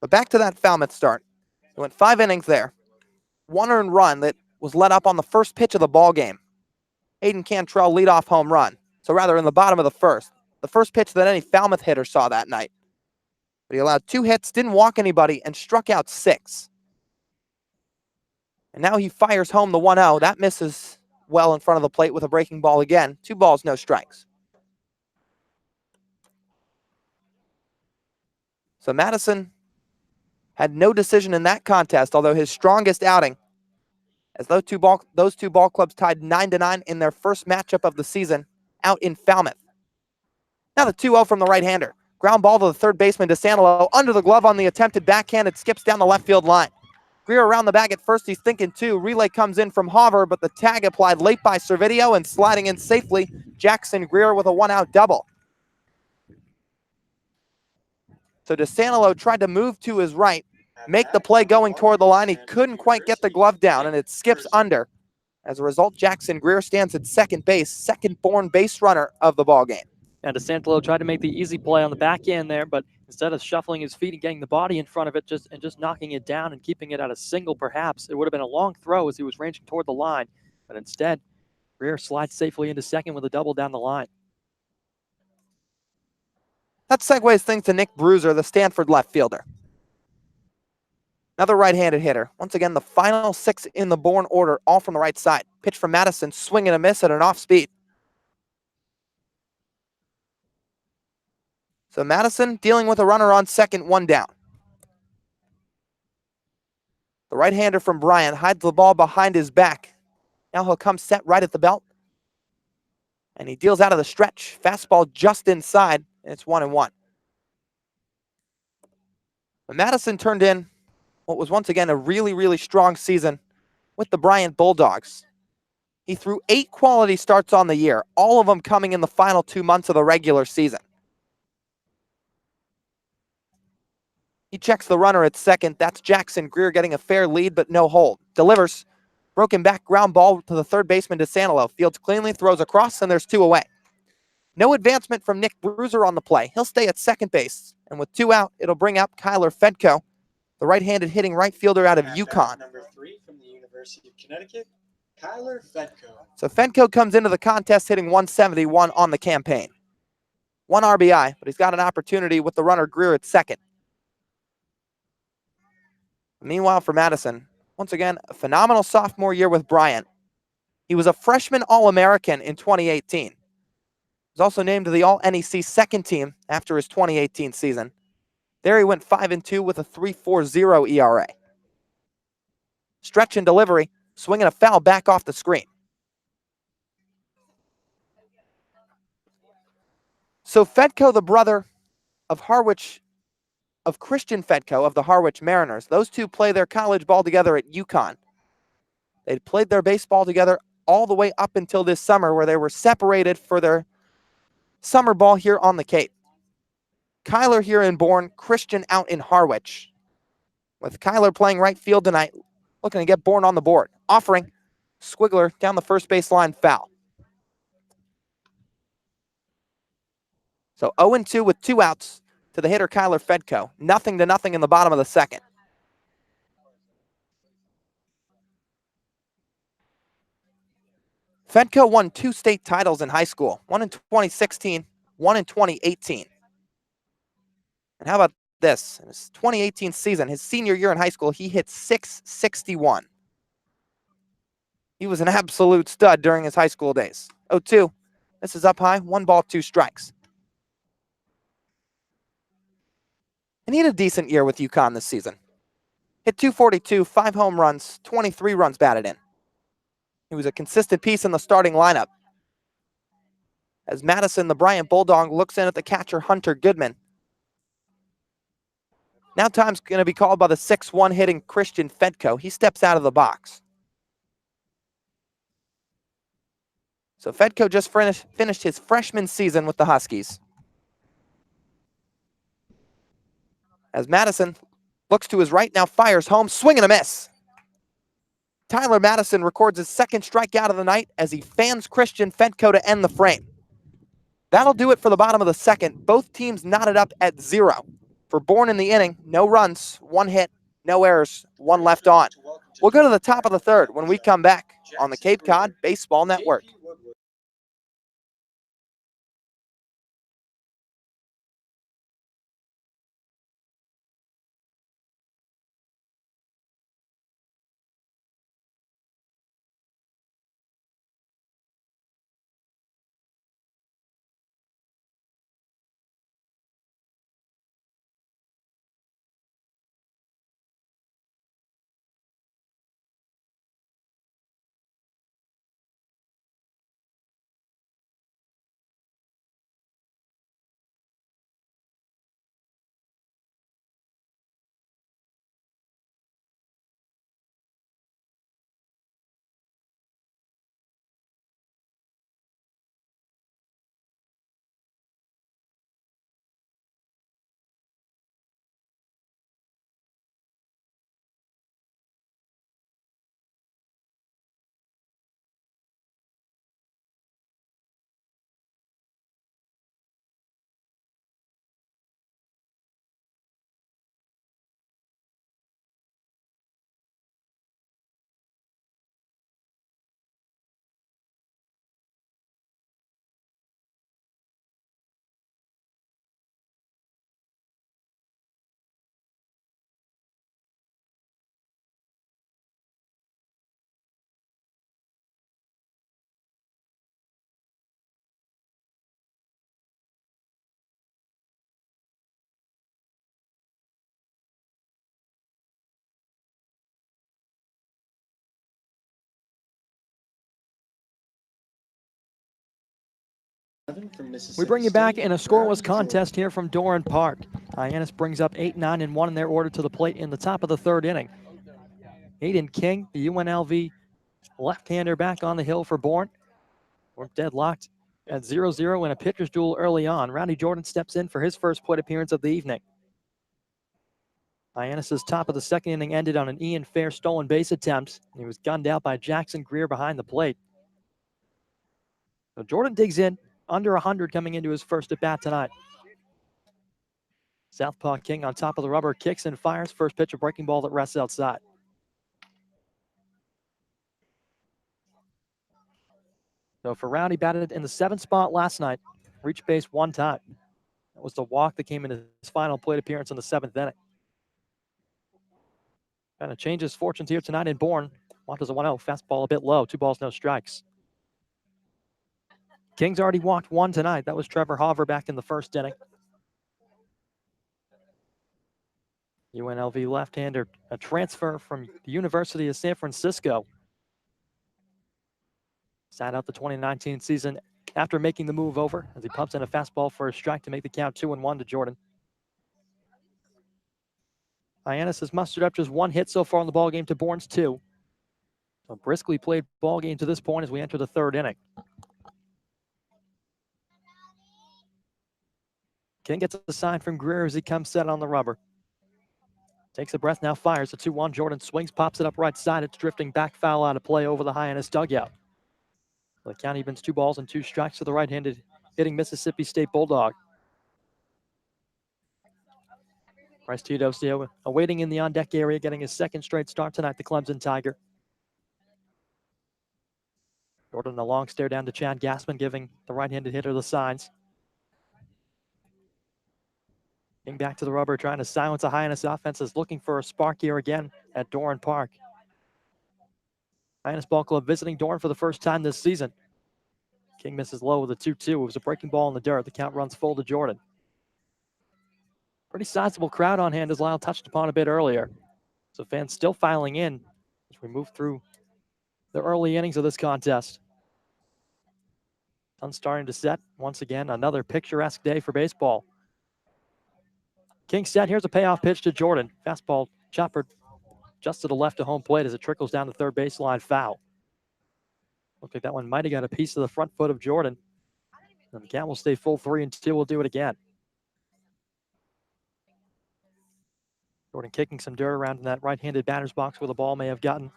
But back to that Falmouth start. He went 5 innings there. 1 earned run that was let up on the first pitch of the ball game. Hayden Cantrell leadoff home run. So rather in the bottom of the first pitch that any Falmouth hitter saw that night. But he allowed 2 hits, didn't walk anybody, and struck out 6. And now he fires home the 1-0. That misses well in front of the plate with a breaking ball again. 2 balls, no strikes. So Madison had no decision in that contest, although his strongest outing, as those two ball clubs tied 9-9 in their first matchup of the season out in Falmouth. Now the 2-0 from the right-hander. Ground ball to the third baseman, DeSantillo, under the glove on the attempted backhand. It skips down the left field line. Greer around the bag at first. He's thinking 2. Relay comes in from Hauver, but the tag applied late by Servideo, and sliding in safely, Jackson Greer with a 1-out double. So DeSantillo tried to move to his right, make the play going toward the line. He couldn't quite get the glove down, and it skips under. As a result, Jackson Greer stands at second base, second Bourne base runner of the ball game. And DeSantelo tried to make the easy play on the back end there, but instead of shuffling his feet and getting the body in front of it, just knocking it down and keeping it at a single, perhaps it would have been a long throw as he was ranging toward the line. But instead, Greer slides safely into second with a double down the line. That segues things to Nick Bruiser, the Stanford left fielder. Another right-handed hitter. Once again, the final 6 in the Bourne order, all from the right side. Pitch from Madison, swing and a miss at an off-speed. So Madison dealing with a runner on second, 1 down. The right-hander from Bryant hides the ball behind his back. Now he'll come set right at the belt. And he deals out of the stretch. Fastball just inside, and it's 1-1. But Madison turned in what was once again a really, really strong season with the Bryant Bulldogs. He threw 8 quality starts on the year, all of them coming in the final 2 months of the regular season. He checks the runner at second. That's Jackson Greer getting a fair lead, but no hold. Delivers. Broken back ground ball to the third baseman DeSantelo. Fields cleanly, throws across, and there's 2 away. No advancement from Nick Bruiser on the play. He'll stay at second base. And with 2 out, it'll bring up Kyler Fedko, the right-handed hitting right fielder out of UConn. Number 3 from the University of Connecticut, Kyler Fedko. So Fedko comes into the contest hitting 171 on the campaign. 1 RBI, but he's got an opportunity with the runner Greer at second. Meanwhile, for Madison, once again, a phenomenal sophomore year with Bryant. He was a freshman All-American in 2018. He was also named to the All-NEC second team after his 2018 season. There he went 5-2 with a 3.40 ERA. Stretch and delivery, swinging a foul back off the screen. So Fedko, the brother of Christian Fedko of the Harwich Mariners, those two play their college ball together at UConn. They'd played their baseball together all the way up until this summer, where they were separated for their summer ball here on the Cape. Kyler here in Bourne, Christian out in Harwich. With Kyler playing right field tonight, looking to get Bourne on the board. Offering, squiggler down the first baseline, foul. So 0-2 with 2 outs to the hitter Kyler Fedko. 0-0 in the bottom of the second. Fedko won 2 state titles in high school, one in 2016, one in 2018. And how about this? In his 2018 season, his senior year in high school, he hit .661. He was an absolute stud during his high school days. 0-2. This is up high, 1 ball, 2 strikes. And he had a decent year with UConn this season. Hit .242, 5 home runs, 23 runs batted in. He was a consistent piece in the starting lineup. As Madison, the Bryant Bulldog, looks in at the catcher Hunter Goodman. Now time's going to be called by the 6-1 hitting Christian Fedko. He steps out of the box. So Fedko just finished his freshman season with the Huskies. As Madison looks to his right, now fires home, swing and a miss. Tyler Madison records his second strikeout of the night as he fans Christian Fedko to end the frame. That'll do it for the bottom of the second. Both teams knotted up at 0. For Bourne in the inning, no runs, 1 hit, no errors, 1 left on. We'll go to the top of the third when we come back on the Cape Cod Baseball Network. From We bring you back State, in a scoreless Rowdy contest here from Doran Park. Hyannis brings up 8, 9, and 1 in their order to the plate in the top of the third inning. Aiden King, the UNLV left-hander, back on the hill for Bourne. We're deadlocked at 0-0 in a pitcher's duel early on. Rowdy Jordan steps in for his first plate appearance of the evening. Hyannis' top of the second inning ended on an Ian Fair stolen base attempt. He was gunned out by Jackson Greer behind the plate. So Jordan digs in, under 100 coming into his first at bat tonight. Southpaw King on top of the rubber, kicks and fires. First pitch, a breaking ball that rests outside. So for Rowdy, batted in the 7th spot last night, reached base one time. That was the walk that came in his final plate appearance in the 7th inning. Kind of changes fortunes here tonight in Bourne. Wants a 1-0, fastball a bit low, 2 balls, no strikes. King's already walked one tonight. That was Trevor Hoover back in the 1st inning. UNLV left-hander, a transfer from the University of San Francisco. Sat out the 2019 season after making the move over as he pumps in a fastball for a strike to make the count 2-1 to Jordan. Hyannis has mustered up just 1 hit so far in the ballgame to Bourne's 2. A briskly played ballgame to this point as we enter the 3rd inning. King gets a sign from Greer as he comes set on the rubber. Takes a breath, now fires. The 2-1. Jordan swings, pops it up right side. It's drifting back foul out of play over the Hyannis dugout. The count evens 2 balls and 2 strikes to the right-handed hitting Mississippi State Bulldog. Bryce Teodosio awaiting in the on-deck area, getting his 2nd straight start tonight, the Clemson Tiger. Jordan a long stare down to Chad Gassman, giving the right-handed hitter the signs. King back to the rubber, trying to silence the Hyannis offense, is looking for a spark here again at Doran Park. Hyannis Ball Club visiting Doran for the first time this season. King misses low with a 2-2. It was a breaking ball in the dirt. The count runs full to Jordan. Pretty sizable crowd on hand, as Lyle touched upon a bit earlier. So fans still filing in as we move through the early innings of this contest. Sun starting to set. Once again, another picturesque day for baseball. King set. Here's a payoff pitch to Jordan. Fastball chopper just to the left of home plate as it trickles down the third baseline, foul. Looks like that one might have got a piece of the front foot of Jordan. And the count will stay full 3-2. We'll do it again. Jordan kicking some dirt around in that right-handed batter's box where the ball may have gotten.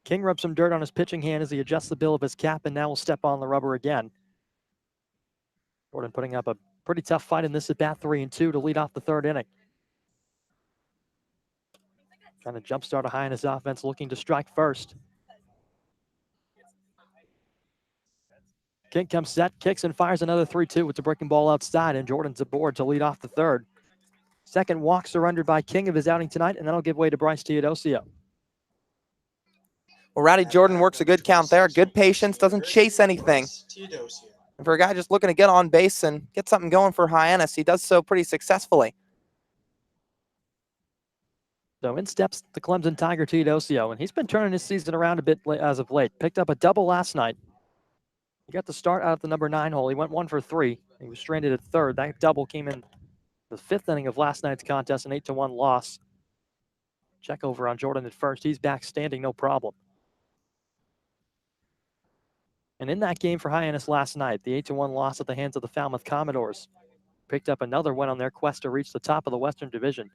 King rubs some dirt on his pitching hand as he adjusts the bill of his cap and now will step on the rubber again. Jordan putting up a pretty tough fight in this at bat, 3-2 to lead off the 3rd inning. Trying to jumpstart a Hyannis offense, looking to strike first. King comes set, kicks and fires another 3-2. It's a breaking ball outside, and Jordan's aboard to lead off the 3rd. 2nd walk surrendered by King of his outing tonight, and that'll give way to Bryce Teodosio. Well, Rowdy Jordan works a good count there. Good patience, doesn't chase anything. And for a guy just looking to get on base and get something going for Hyannis, he does so pretty successfully. So in steps the Clemson Tiger, Teodosio, and he's been turning his season around a bit as of late. Picked up a double last night. He got the start out at the number 9 hole. He went 1 for 3. He was stranded at 3rd. That double came in the 5th inning of last night's contest, an 8-1 loss. Check over on Jordan at first. He's back standing, no problem. And in that game for Hyannis last night, the 8-1 loss at the hands of the Falmouth Commodores picked up another win on their quest to reach the top of the Western Division.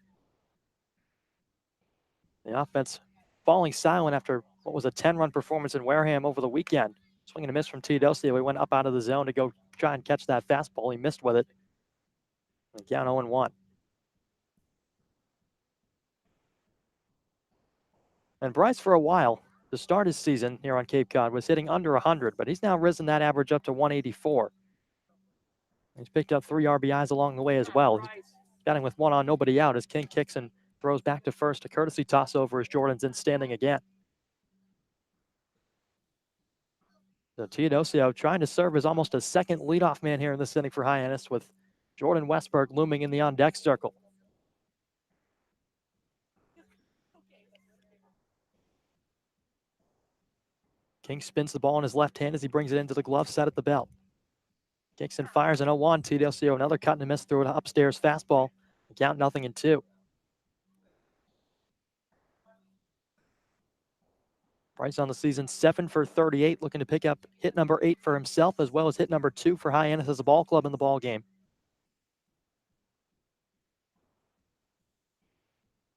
The offense falling silent after what was a 10-run performance in Wareham over the weekend. Swing and a miss from Teodosio. He went up out of the zone to go try and catch that fastball. He missed with it. And count 0-1. And Bryce, for a while, to start his season here on Cape Cod, was hitting under 100, but he's now risen that average up to 184. He's picked up 3 RBIs along the way as well. He's batting with 1 on, nobody out as King kicks and throws back to first. A courtesy toss over as Jordan's in standing again. So Teodosio trying to serve as almost a second leadoff man here in this inning for Hyannis, with Jordan Westberg looming in the on-deck circle. King spins the ball in his left hand as he brings it into the glove set at the belt. Kicks and fires an 0-1. TDLCO another cut and a miss through an upstairs fastball. Count 0-2. Bryce on the season 7 for 38, looking to pick up hit number 8 for himself as well as hit number 2 for Hyannis as a ball club in the ball game.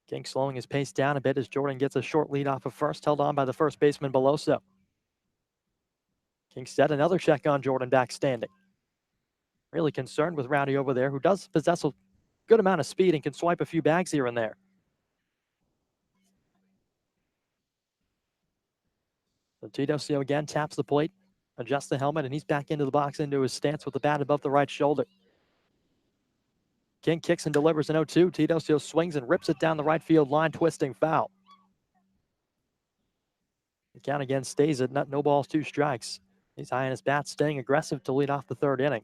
King slowing his pace down a bit as Jordan gets a short lead off of first, held on by the first baseman Beloso. King set another check on Jordan back standing. Really concerned with Rowdy over there, who does possess a good amount of speed and can swipe a few bags here and there. So TDLCO again taps the plate, adjusts the helmet, and he's back into the box into his stance with the bat above the right shoulder. King kicks and delivers an 0-2. TDLCO swings and rips it down the right field line, twisting foul. The count again stays at no balls, 2 strikes. He's high on his bat, staying aggressive to lead off the 3rd inning.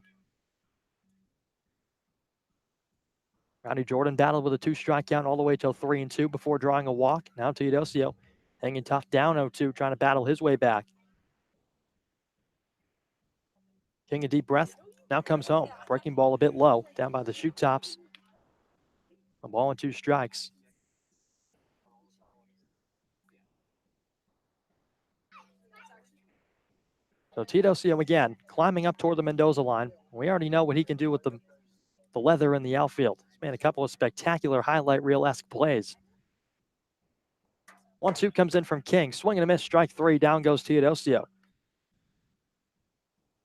Rowdy Jordan battled with a 2-strike count all the way till 3-2 before drawing a walk. Now TDLCO hanging tough down 0-2, trying to battle his way back. King a deep breath, now comes home. Breaking ball a bit low, down by the shoot tops. A ball and 2 strikes. So TDLCO again, climbing up toward the Mendoza line. We already know what he can do with the leather in the outfield. He's made a couple of spectacular highlight reel-esque plays. 1-2 comes in from King. Swing and a miss, strike 3. Down goes TDLCO.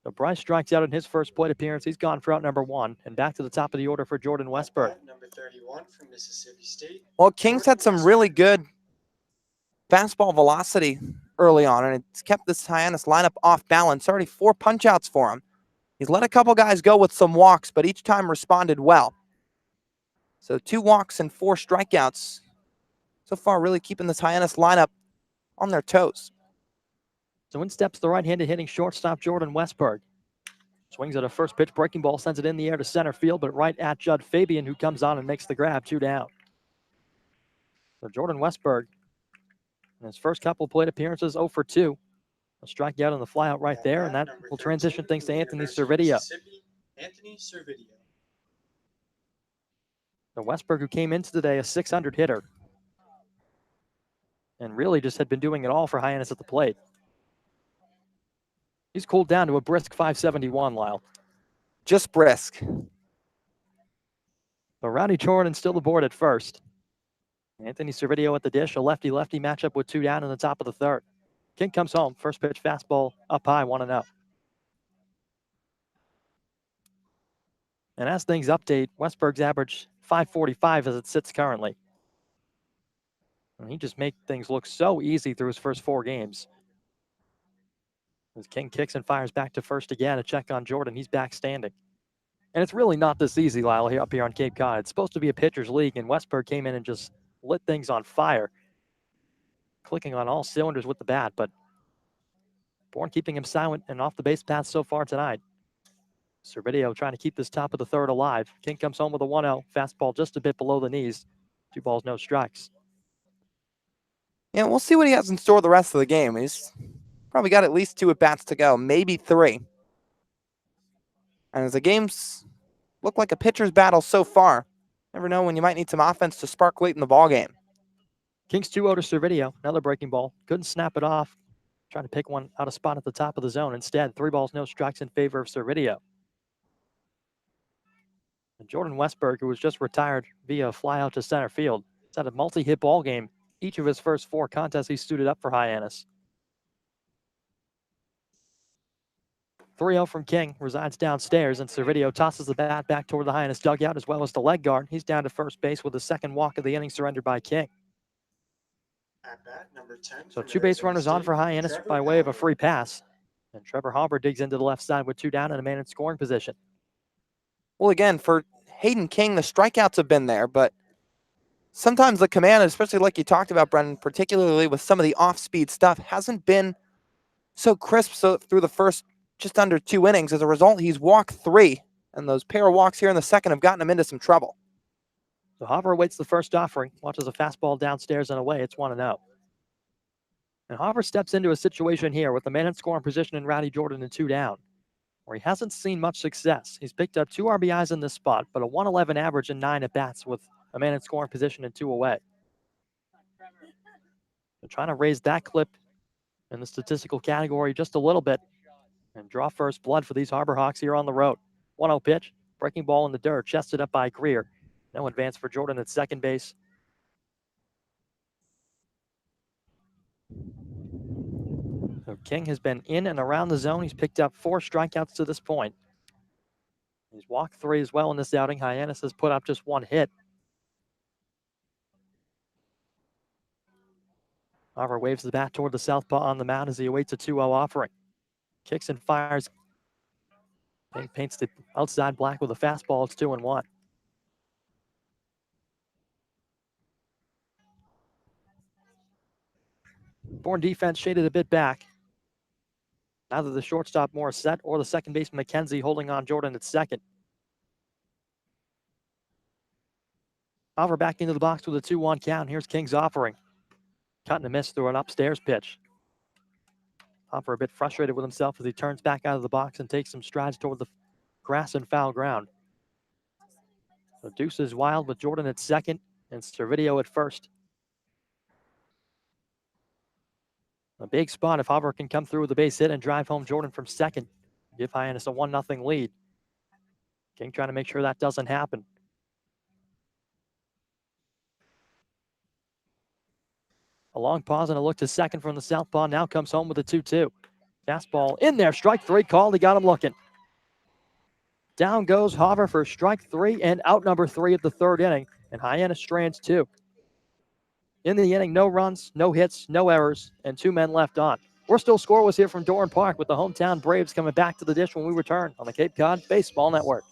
So Bryce strikes out in his first plate appearance. He's gone for out number 1. And back to the top of the order for Jordan Westberg. Number 31 from Mississippi State. Well, King's had some really good fastball velocity early on, and it's kept this Hyannis lineup off balance. Already 4 punch-outs for him. He's let a couple guys go with some walks, but each time responded well. So 2 walks and 4 strikeouts. So far, really keeping this Hyannis lineup on their toes. So in steps the right-handed hitting shortstop Jordan Westberg. Swings at a first pitch breaking ball, sends it in the air to center field, but right at Judd Fabian, who comes on and makes the grab, 2 down. So Jordan Westberg, in his first couple of plate appearances, 0 for 2. A strikeout on the flyout right there, and that will transition things to Anthony Servideo. Anthony Servideo. So Westberg, who came into today a .600 hitter, and really just had been doing it all for Hyannis at the plate. He's cooled down to a brisk .571, Lyle. Just brisk. But Rowdy Jordan still aboard at first. Anthony Servideo at the dish, a lefty-lefty matchup with 2 down in the top of the 3rd. King comes home, first pitch fastball up high, 1-0. And as things update, Westberg's average .545 as it sits currently. And he just made things look so easy through his first 4 games. As King kicks and fires back to first again, a check on Jordan. He's back standing. And it's really not this easy, Lyle, here up here on Cape Cod. It's supposed to be a pitcher's league, and Westberg came in and just lit things on fire, clicking on all cylinders with the bat, but Bourne keeping him silent and off the base path so far tonight. Servideo trying to keep this top of the 3rd alive. King comes home with a 1-0, fastball just a bit below the knees. 2 balls, no strikes. Yeah, we'll see what he has in store the rest of the game. He's probably got at least 2 at-bats to go, maybe 3. And as the games look like a pitcher's battle so far, never know when you might need some offense to spark late in the ballgame. Kings 2-0 to Servideo. Another breaking ball. Couldn't snap it off. Trying to pick one out of spot at the top of the zone. Instead, 3 balls, no strikes in favor of Servideo. And Jordan Westberg, who was just retired via flyout to center field, has had a multi-hit ball game each of his first 4 contests he suited up for Hyannis. 3-0 from King, resides downstairs, and Servideo tosses the bat back toward the Hyannis dugout as well as the leg guard. He's down to first base with the 2nd walk of the inning surrendered by King. At bat, number 10. So 2 base runners on for Hyannis by way of a free pass. And Trevor Hauber digs into the left side with 2 down and a man in scoring position. Well, again, for Hayden King, the strikeouts have been there, but sometimes the command, especially like you talked about, Brendan, particularly with some of the off-speed stuff, hasn't been so crisp through the first just under 2 innings. As a result, he's walked 3, and those pair of walks here in the 2nd have gotten him into some trouble. So Hauber awaits the first offering, watches a fastball downstairs and away. It's 1-0. And Hoffer steps into a situation here with the man in scoring position and Rowdy Jordan and 2 down, where he hasn't seen much success. He's picked up 2 RBIs in this spot, but a 111 average and 9 at-bats with a man in scoring position and 2 away. They're trying to raise that clip in the statistical category just a little bit and draw first blood for these Harbor Hawks here on the road. 1-0 pitch, breaking ball in the dirt, chested up by Greer. No advance for Jordan at second base. So King has been in and around the zone. He's picked up 4 strikeouts to this point. He's walked 3 as well in this outing. Hyannis has put up just 1 hit. Harbor waves the bat toward the southpaw on the mound as he awaits a 2-0 offering. Kicks and fires. King paints the outside black with a fastball. It's 2-1. Bourne defense shaded a bit back. Neither the shortstop Morissette or the second baseman McKenzie holding on Jordan at second. Hoffer back into the box with a 2-1 count. Here's King's offering. Cut and a miss through an upstairs pitch. Hoffer a bit frustrated with himself as he turns back out of the box and takes some strides toward the grass and foul ground. So Deuce is wild with Jordan at second and Servideo at first. A big spot if Hoffer can come through with a base hit and drive home Jordan from second. Give Hyannis a 1-0 lead. King trying to make sure that doesn't happen. A long pause and a look to second from the southpaw. Now comes home with a 2-2. Fastball in there. Strike 3 called. He got him looking. Down goes Hoffer for strike 3 and out number 3 of the third inning. And Hyannis strands 2. In the inning, no runs, no hits, no errors, and 2 men left on. We're still scoreless here from Doran Park with the hometown Braves coming back to the dish when we return on the Cape Cod Baseball Network.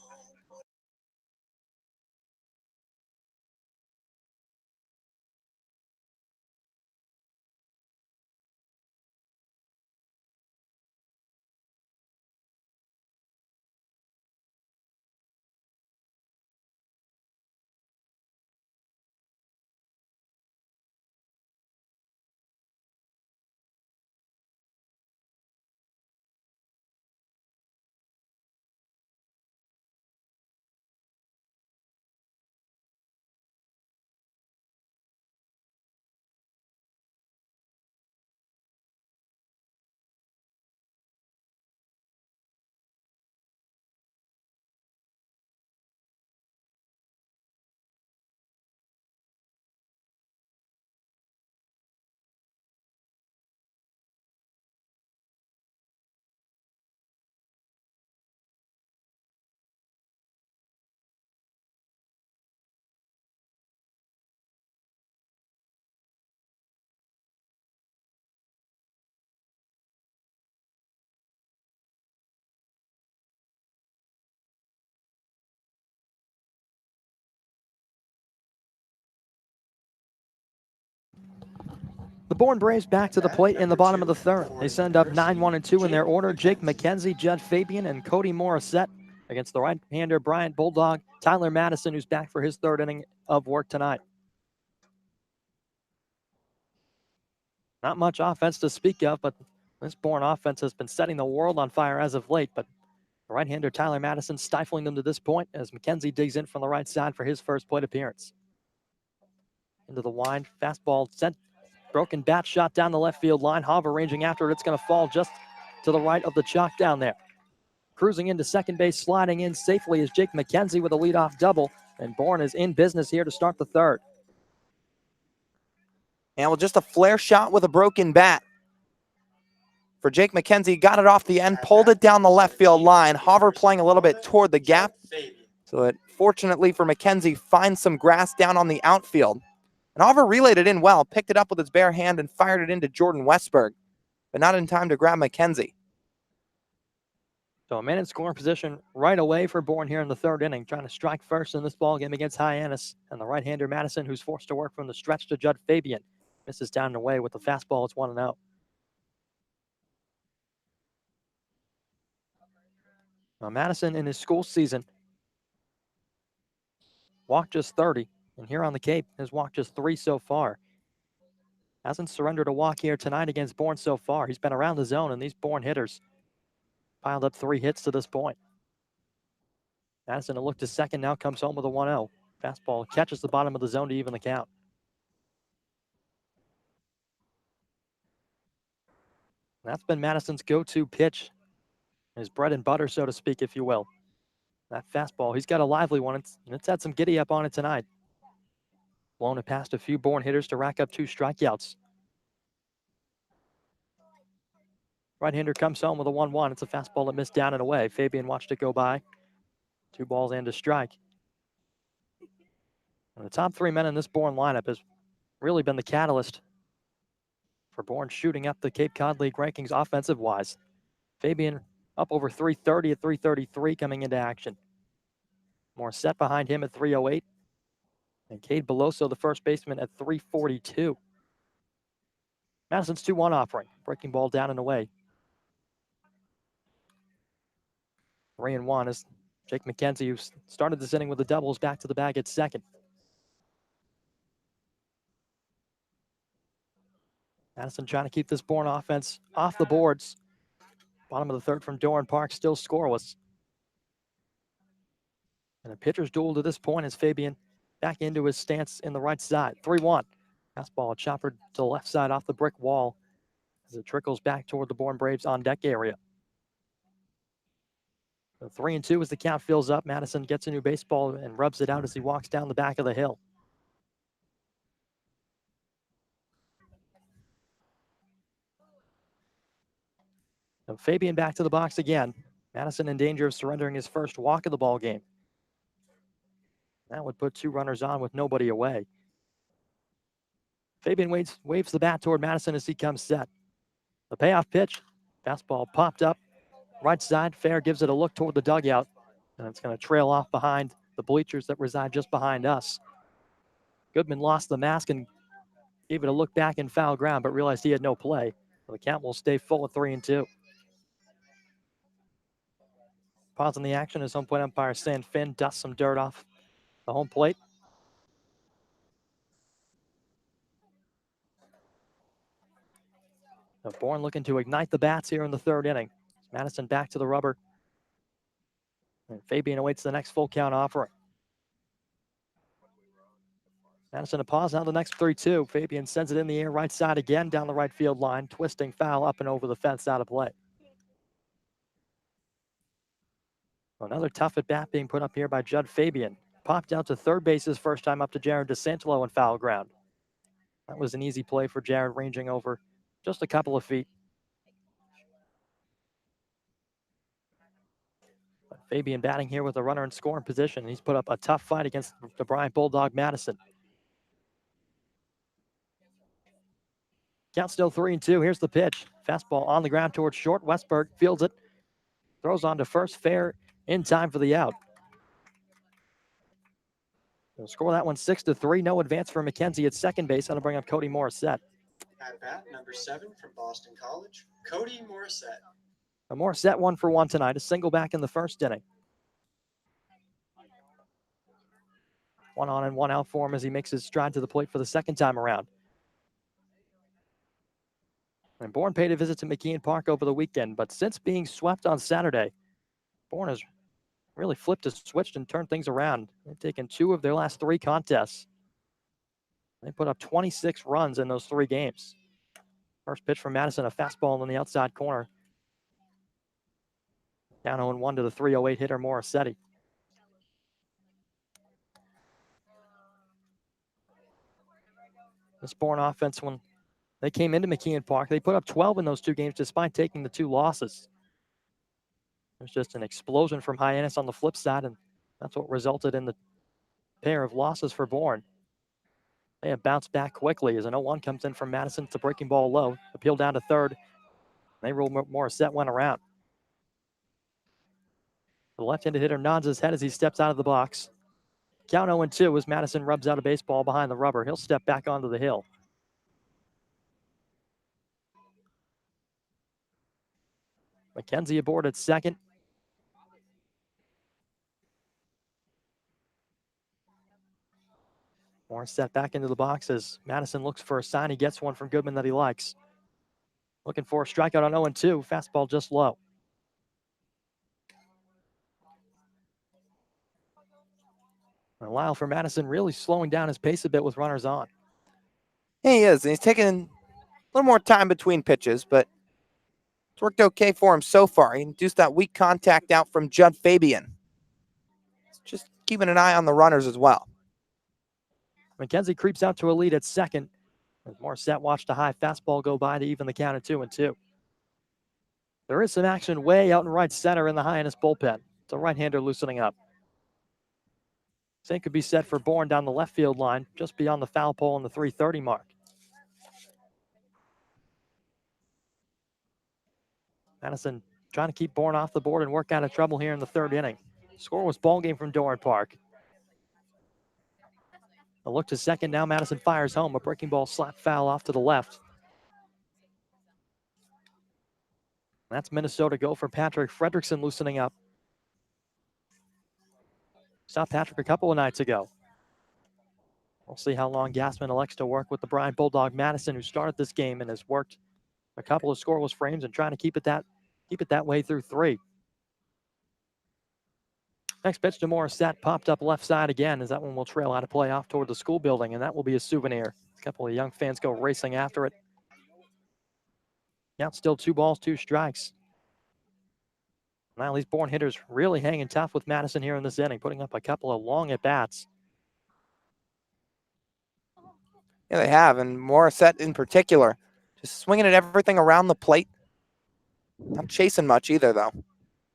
The Bourne Braves back to the plate in the bottom of the third. They send up 9-1-2 in their order. Jake McKenzie, Judd Fabian, and Cody Morissette against the right-hander Bryant Bulldog Tyler Madison, who's back for his third inning of work tonight. Not much offense to speak of, but this Bourne offense has been setting the world on fire as of late. But the right-hander Tyler Madison stifling them to this point as McKenzie digs in from the right side for his first plate appearance. Into the wind, fastball sent. Broken bat shot down the left field line. Hoffer ranging after it. It's going to fall just to the right of the chalk down there. Cruising into second base, sliding in safely is Jake McKenzie with a leadoff double. And Bourne is in business here to start the third. And with just a flare shot with a broken bat for Jake McKenzie. Got it off the end, pulled it down the left field line. Hoffer playing a little bit toward the gap. So that fortunately for McKenzie, finds some grass down on the outfield. And Hoffer relayed it in well, picked it up with his bare hand and fired it into Jordan Westberg, but not in time to grab McKenzie. So a man in scoring position right away for Bourne here in the third inning, trying to strike first in this ball game against Hyannis. And the right-hander Madison, who's forced to work from the stretch to Judd Fabian, misses down and away with the fastball. It's 1-0. Now Madison in his school season walked just 30. And here on the Cape, has walked just 3 so far. Hasn't surrendered a walk here tonight against Bourne so far. He's been around the zone, and these Bourne hitters piled up 3 hits to this point. Madison to look to second, now comes home with a 1-0. Fastball catches the bottom of the zone to even the count. That's been Madison's go-to pitch. His bread and butter, so to speak, if you will. That fastball, he's got a lively one, and it's had some giddy up on it tonight. Blown it past a few Bourne hitters to rack up 2 strikeouts. Right-hander comes home with a 1-1. It's a fastball that missed down and away. Fabian watched it go by. 2 balls and a strike. And the top 3 men in this Bourne lineup has really been the catalyst for Bourne shooting up the Cape Cod League rankings offensive-wise. Fabian up over 330 at 333 coming into action. Morissette behind him at 308. And Cade Beloso, the first baseman, at 342. Madison's 2-1 offering. Breaking ball down and away. 3-1 as Jake McKenzie, who started this inning with the doubles, back to the bag at second. Madison trying to keep this Bourne offense off the boards. Bottom of the third from Doran Park, still scoreless. And a pitcher's duel to this point as Fabian back into his stance in the right side. 3-1. Fastball chopper to the left side off the brick wall as it trickles back toward the Bourne Braves on deck area. So 3-2 as the count fills up. Madison gets a new baseball and rubs it out as he walks down the back of the hill. So Fabian back to the box again. Madison in danger of surrendering his first walk of the ball game. That would put 2 runners on with nobody away. Fabian waves the bat toward Madison as he comes set. The payoff pitch. Fastball popped up. Right side. Fair gives it a look toward the dugout. And it's going to trail off behind the bleachers that reside just behind us. Goodman lost the mask and gave it a look back in foul ground, but realized he had no play. So the count will stay full at 3-2. Pausing the action as home plate umpire San Finn dusts some dirt off the home plate. Now Bourne looking to ignite the bats here in the 3rd inning. Madison back to the rubber. And Fabian awaits the next full count offering. Madison a pause, now the next 3-2. Fabian sends it in the air right side again down the right field line. Twisting foul up and over the fence out of play. Another tough at bat being put up here by Judd Fabian. Popped out to third base his first time up to Jared DeSantolo in foul ground. That was an easy play for Jared, ranging over just a couple of feet. But Fabian batting here with a runner in scoring position. He's put up a tough fight against the Bryant Bulldog Madison. Count still 3-2. Here's the pitch. Fastball on the ground towards short. Westberg fields it. Throws on to first. Fair in time for the out. They'll score that one 6-3. No advance for McKenzie at second base. That'll bring up Cody Morissette. At bat, number 7 from Boston College, Cody Morissette. Morissette 1 for 1 tonight. A single back in the 1st inning. 1 on and 1 out for him as he makes his stride to the plate for the 2nd time around. And Bourne paid a visit to McKeon Park over the weekend, but since being swept on Saturday, Bourne has really flipped a switch and turned things around. They've taken 2 of their last 3 contests. They put up 26 runs in those 3 games. First pitch from Madison, a fastball on the outside corner. Down 0-1 to the 308 hitter Morissette. This Bourne offense, when they came into McKeon Park, they put up 12 in those 2 games despite taking the 2 losses. There's just an explosion from Hyannis on the flip side, and that's what resulted in the pair of losses for Bourne. They have bounced back quickly as an 0-1 comes in from Madison. It's a breaking ball low. Appeal down to third. They rule Morissette went around. The left-handed hitter nods his head as he steps out of the box. Count 0-2 as Madison rubs out a baseball behind the rubber. He'll step back onto the hill. McKenzie aboard at second. More set back into the box as Madison looks for a sign. He gets one from Goodman that he likes. Looking for a strikeout on 0-2. Fastball just low. And Lyle for Madison really slowing down his pace a bit with runners on. Yeah, he is. And he's taking a little more time between pitches, but it's worked okay for him so far. He induced that weak contact out from Judd Fabian. Just keeping an eye on the runners as well. McKenzie creeps out to a lead at second. As Morissette watched a high fastball go by to even the count at 2-2. There is some action way out in right center in the Hyannis bullpen. It's a right-hander loosening up. Same could be set for Bourne down the left field line, just beyond the foul pole in the 330 mark. Madison trying to keep Bourne off the board and work out of trouble here in the third inning. Scoreless ball game from Doran Park. A look to second now. Madison fires home. A breaking ball slap foul off to the left. That's Minnesota go for Patrick Fredrickson loosening up. Saw Patrick a couple of nights ago. We'll see how long Gassman elects to work with the Bryant Bulldog Madison, who started this game and has worked a couple of scoreless frames and trying to keep it that way through 3. Next pitch to Morissette, popped up left side again, as that one will trail out of play off toward the school building, and that will be a souvenir. A couple of young fans go racing after it. Now it's still 2 balls, 2 strikes. Now these Bourne hitters really hanging tough with Madison here in this inning, putting up a couple of long at-bats. Yeah, they have, and Morissette in particular. Just swinging at everything around the plate. Not chasing much either, though.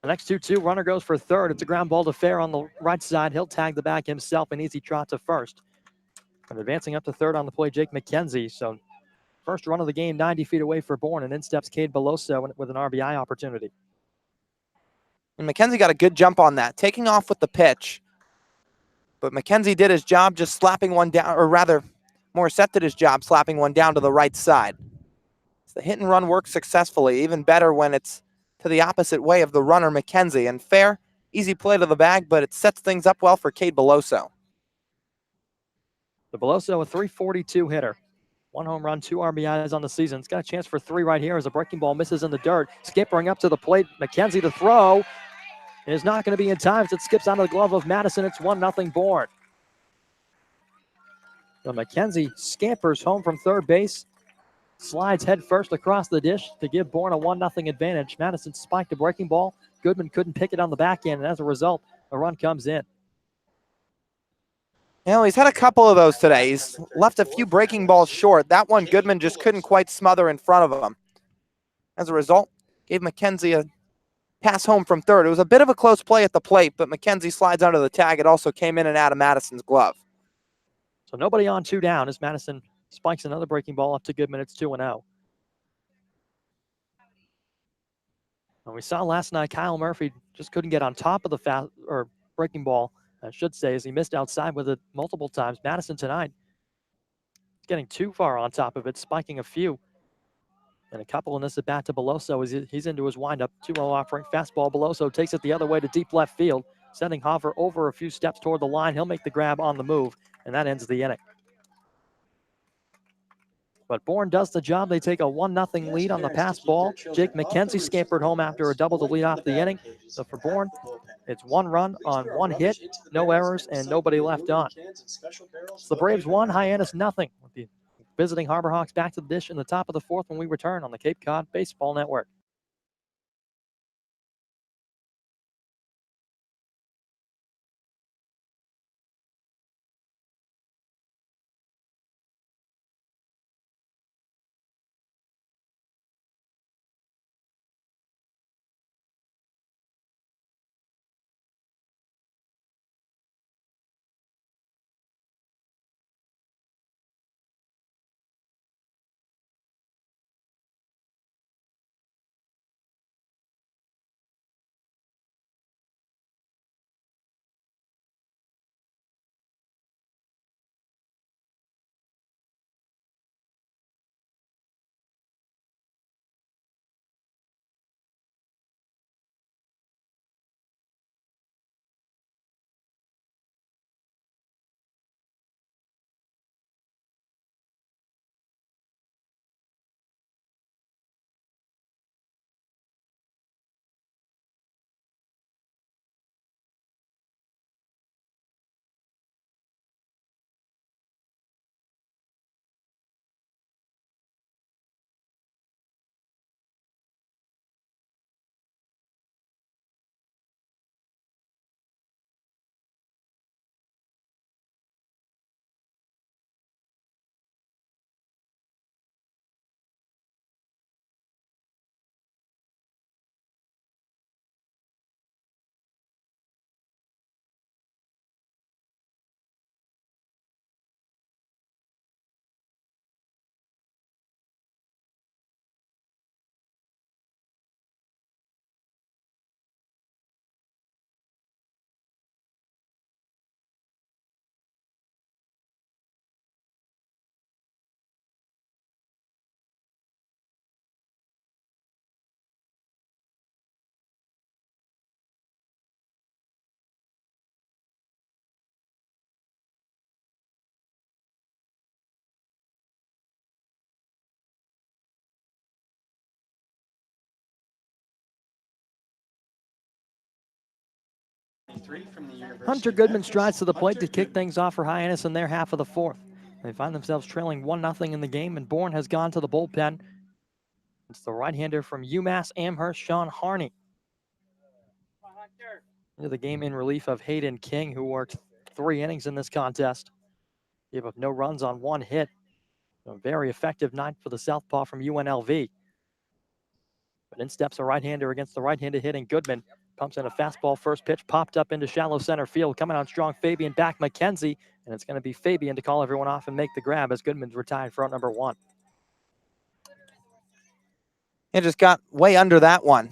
The next 2-2, runner goes for third. It's a ground ball to Fair on the right side. He'll tag the back himself, an easy trot to first. And advancing up to third on the play, Jake McKenzie. So first run of the game, 90 feet away for Bourne, and in steps Cade Beloso with an RBI opportunity. And McKenzie got a good jump on that, taking off with the pitch. But McKenzie did his job just slapping one down, or rather, Morissette did his job slapping one down to the right side. So the hit and run works successfully, even better when it's to the opposite way of the runner, McKenzie. And Fair, easy play to the bag, but it sets things up well for Cade Beloso. The Beloso, a .342 hitter. 1 home run, 2 RBIs on the season. It's got a chance for 3 right here as a breaking ball misses in the dirt. Skippering up to the plate, McKenzie to throw. It is not going to be in time as it skips out of the glove of Madison. It's 1-0 Bourne. So McKenzie scampers home from third base. Slides head first across the dish to give Bourne a 1-0 advantage. Madison spiked a breaking ball. Goodman couldn't pick it on the back end, and as a result, a run comes in. You know, he's had a couple of those today. He's left a few breaking balls short. That one, Goodman just couldn't quite smother in front of him. As a result, gave McKenzie a pass home from third. It was a bit of a close play at the plate, but McKenzie slides under the tag. It also came in and out of Madison's glove. So nobody on, 2 down as Madison spikes another breaking ball up to Goodman. It's 2-0. And we saw last night Kyle Murphy just couldn't get on top of the breaking ball, I should say, as he missed outside with it multiple times. Madison tonight is getting too far on top of it, spiking a few. And a couple in this at bat to Beloso as he's into his windup. 2-0 offering fastball. Beloso takes it the other way to deep left field, sending Hoffer over a few steps toward the line. He'll make the grab on the move, and that ends the inning. But Bourne does the job. They take a 1-0 lead on the pass ball. Jake McKenzie scampered home after a double to lead off the inning. So for Bourne, it's 1 run on 1 hit, no errors, and nobody left on. So the Braves 1, Hyannis 0. With the visiting Harbor Hawks back to the dish in the top of the 4th when we return on the Cape Cod Baseball Network. 23 from the University Hunter of Goodman Memphis, strides to the plate Hunter to kick Goodman. things off for Hyannis in their half of the fourth. They find themselves trailing 1-0 in the game, and Bourne has gone to the bullpen. It's the right-hander from UMass Amherst, Sean Harney. Into the game in relief of Hayden King, who worked 3 innings in this contest. Gave up no runs on 1 hit. A very effective night for the southpaw from UNLV. But in steps a right-hander against the right-handed hitting Goodman. Pumps in a fastball, first pitch, popped up into shallow center field. Coming on strong, Fabian back McKenzie. And it's going to be Fabian to call everyone off and make the grab as Goodman's retired for out number 1. It just got way under that one.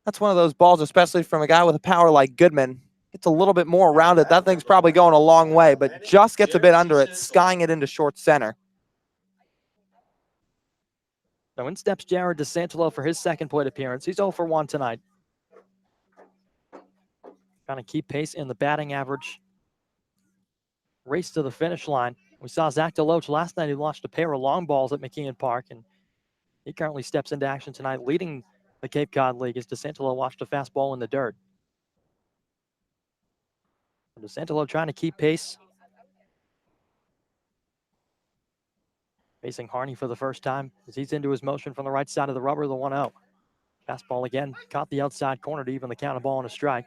That's one of those balls, especially from a guy with a power like Goodman. It's a little bit more rounded. That thing's probably going a long way, but just gets a bit under it, skying it into short center. Now in steps Jared DeSantolo for his second plate appearance. He's 0 for 1 tonight. Trying to keep pace in the batting average. Race to the finish line. We saw Zach DeLoach last night. He launched a pair of long balls at McKeon Park, and he currently steps into action tonight, leading the Cape Cod League as DeSantolo launched a fastball in the dirt. And DeSantolo trying to keep pace. Facing Harney for the first time as he's into his motion from the right side of the rubber, the 1-0. Fastball again, caught the outside corner to even the count, a ball and a strike.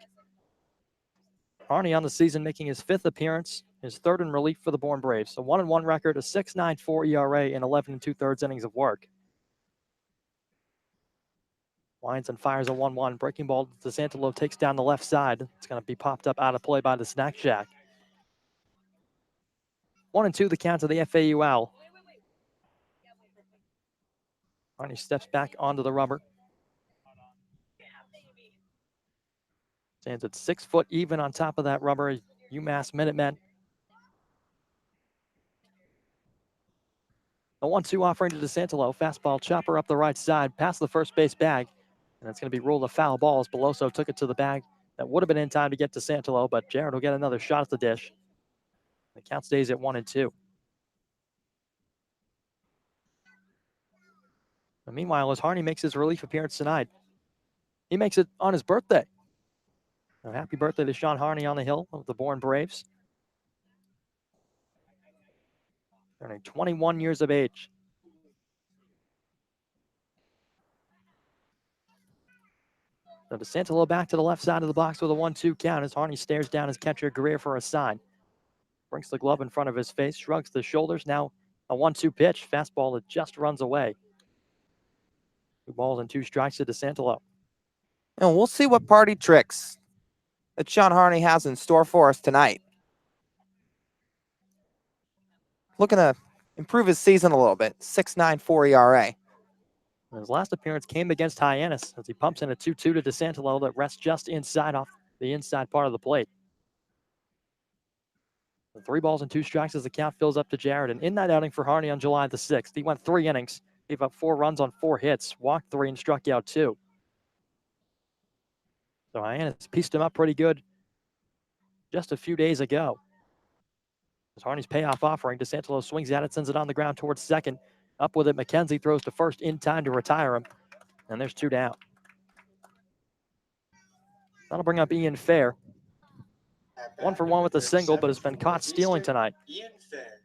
Harney on the season making his 5th appearance, his 3rd in relief for the Bourne Braves. A 1-1 record, a 6.94 ERA in 11 2/3 innings of work. Lines and fires a 1-1. Breaking ball, DeSantolo takes down the left side. It's going to be popped up out of play by the Snack Shack. 1-2 the count to the FAU Owl. Harney steps back onto the rubber. Stands at 6 foot even on top of that rubber. UMass Minutemen. A 1-2 offering to DeSantolo. Fastball chopper up the right side, past the first base bag. And it's going to be ruled a foul ball as Beloso took it to the bag. That would have been in time to get to DeSantolo, but Jared will get another shot at the dish. The count stays at 1-2. And meanwhile, as Harney makes his relief appearance tonight, he makes it on his birthday. So happy birthday to Sean Harney on the hill of the Bourne Braves. Turning 21 years of age. So DeSantolo back to the left side of the box with a 1-2 count as Harney stares down his catcher Greer for a sign. Brings the glove in front of his face, shrugs the shoulders. Now a 1-2 pitch. Fastball that just runs away. 2 balls and 2 strikes to DeSantolo. And we'll see what party tricks that Sean Harney has in store for us tonight. Looking to improve his season a little bit. 6.94 ERA. His last appearance came against Hyannis as he pumps in a 2-2 to DeSantolo that rests just inside off the inside part of the plate. 3 balls and 2 strikes as the count fills up to Jared. And in that outing for Harney on July the 6th, he went 3 innings, gave up 4 runs on 4 hits, walked 3 and struck out 2. So Hyannis pieced him up pretty good just a few days ago. As Harney's payoff offering, DeSantolo swings at it, sends it on the ground towards second. Up with it, McKenzie throws to first in time to retire him. And there's 2 down. That'll bring up Ian Fair. 1 for 1 with a single, but has been caught stealing tonight. Ian Fair.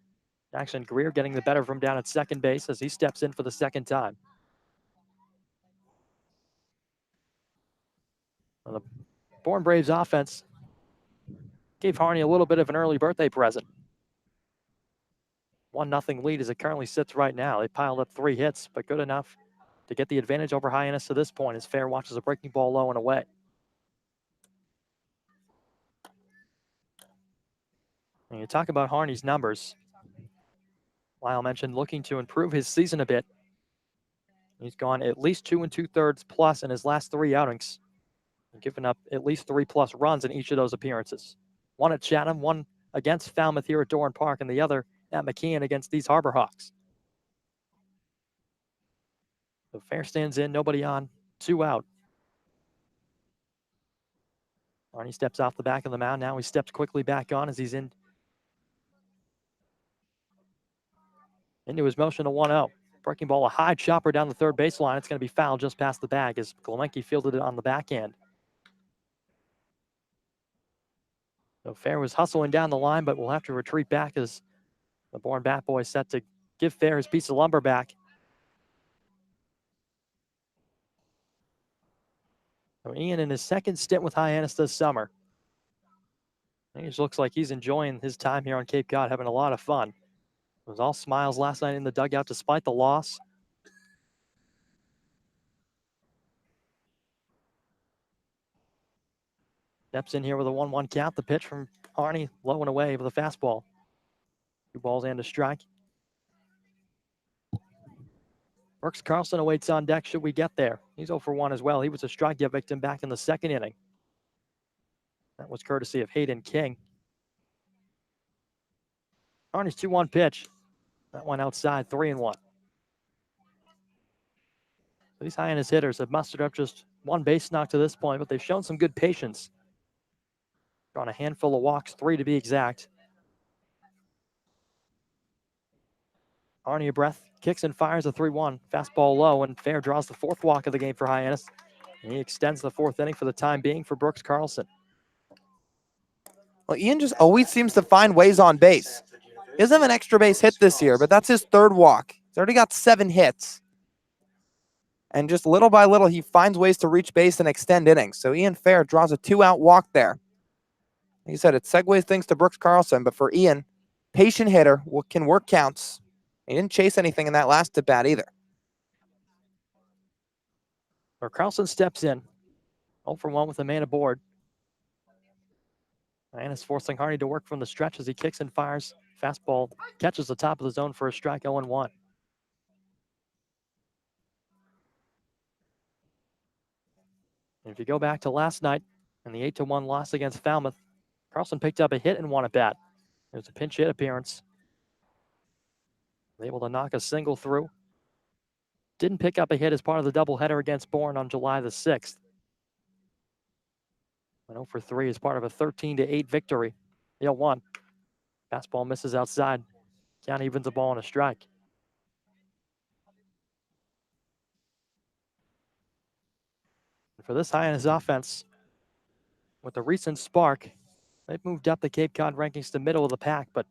Jackson Greer getting the better of him down at second base as he steps in for the second time. Well, the Bourne Braves offense gave Harney a little bit of an early birthday present. 1-0 lead as it currently sits right now. They piled up 3 hits, but good enough to get the advantage over Hyannis to this point as Fair watches a breaking ball low and away. And you talk about Harney's numbers. Lyle mentioned looking to improve his season a bit. He's gone at least 2 2/3 plus in his last 3 outings, and given up at least 3+ runs in each of those appearances. 1 at Chatham, 1 against Falmouth here at Doran Park, and the other at McKeon against these Harbor Hawks. So Fair stands in, nobody on, 2 out. Harney steps off the back of the mound. Now he steps quickly back on as he's into his motion to 1-0. Breaking ball, a high chopper down the third baseline. It's going to be fouled just past the bag as Klemenke fielded it on the backhand. So Fair was hustling down the line, but will have to retreat back as the Bourne Bat Boy set to give Fair his piece of lumber back. So Ian in his second stint with Hyannis this summer. He just looks like he's enjoying his time here on Cape Cod, having a lot of fun. It was all smiles last night in the dugout despite the loss. Steps in here with a 1-1 count. The pitch from Harney, low and away with a fastball. 2 balls and a strike. Brooks Carlson awaits on deck should we get there. He's 0 for 1 as well. He was a strikeout victim back in the second inning. That was courtesy of Hayden King. Harney's 2-1 pitch. That one outside, 3-1. These Hyannis hitters have mustered up just 1 base knock to this point, but they've shown some good patience. Drawn a handful of walks, 3 to be exact. Harney a breath, kicks and fires a 3-1. Fastball low, and Fair draws the 4th walk of the game for Hyannis. And he extends the 4th inning for the time being for Brooks Carlson. Well, Ian just always seems to find ways on base. He doesn't have an extra base hit this year, but that's his 3rd walk. He's already got 7 hits. And just little by little, he finds ways to reach base and extend innings. So Ian Fair draws a 2-out walk there. Like you said, it segues things to Brooks Carlson, but for Ian, patient hitter, can work counts. He didn't chase anything in that last at-bat either. Or Carlson steps in, 0 for 1 with a man aboard. And is forcing Harney to work from the stretch as he kicks and fires. Fastball catches the top of the zone for a strike, 0-1. And if you go back to last night in the 8-1 loss against Falmouth, Carlson picked up a hit and 1 at bat. It was a pinch hit appearance. Able to knock a single through. Didn't pick up a hit as part of the doubleheader against Bourne on July the 6th. 0 for 3 as part of a 13-8 victory. 0-1. Fastball misses outside. Count evens a ball and a strike. And for this Hyannis offense, with the recent spark, they've moved up the Cape Cod rankings to middle of the pack, but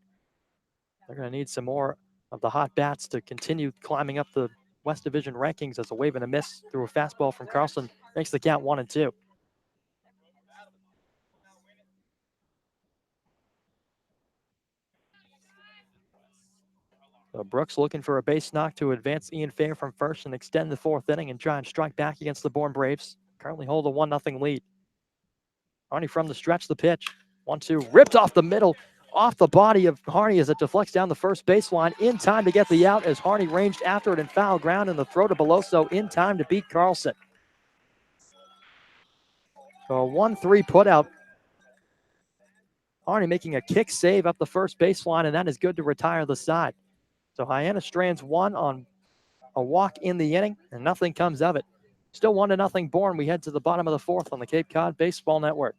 they're going to need some more of the hot bats to continue climbing up the West Division rankings as a wave and a miss through a fastball from Carlson makes the count 1-2. So Brooks looking for a base knock to advance Ian Fair from first and extend the 4th inning and try and strike back against the Bourne Braves. Currently hold a 1-0 lead. Harney from the stretch, the pitch. 1-2, ripped off the middle, off the body of Harney as it deflects down the first baseline in time to get the out as Harney ranged after it in foul ground and the throw to Beloso in time to beat Carlson. So a 1-3 putout. Harney making a kick save up the first baseline, and that is good to retire the side. So Hyannis strands 1 on a walk in the inning, and nothing comes of it. Still 1-0 Bourne. We head to the bottom of the 4th on the Cape Cod Baseball Network.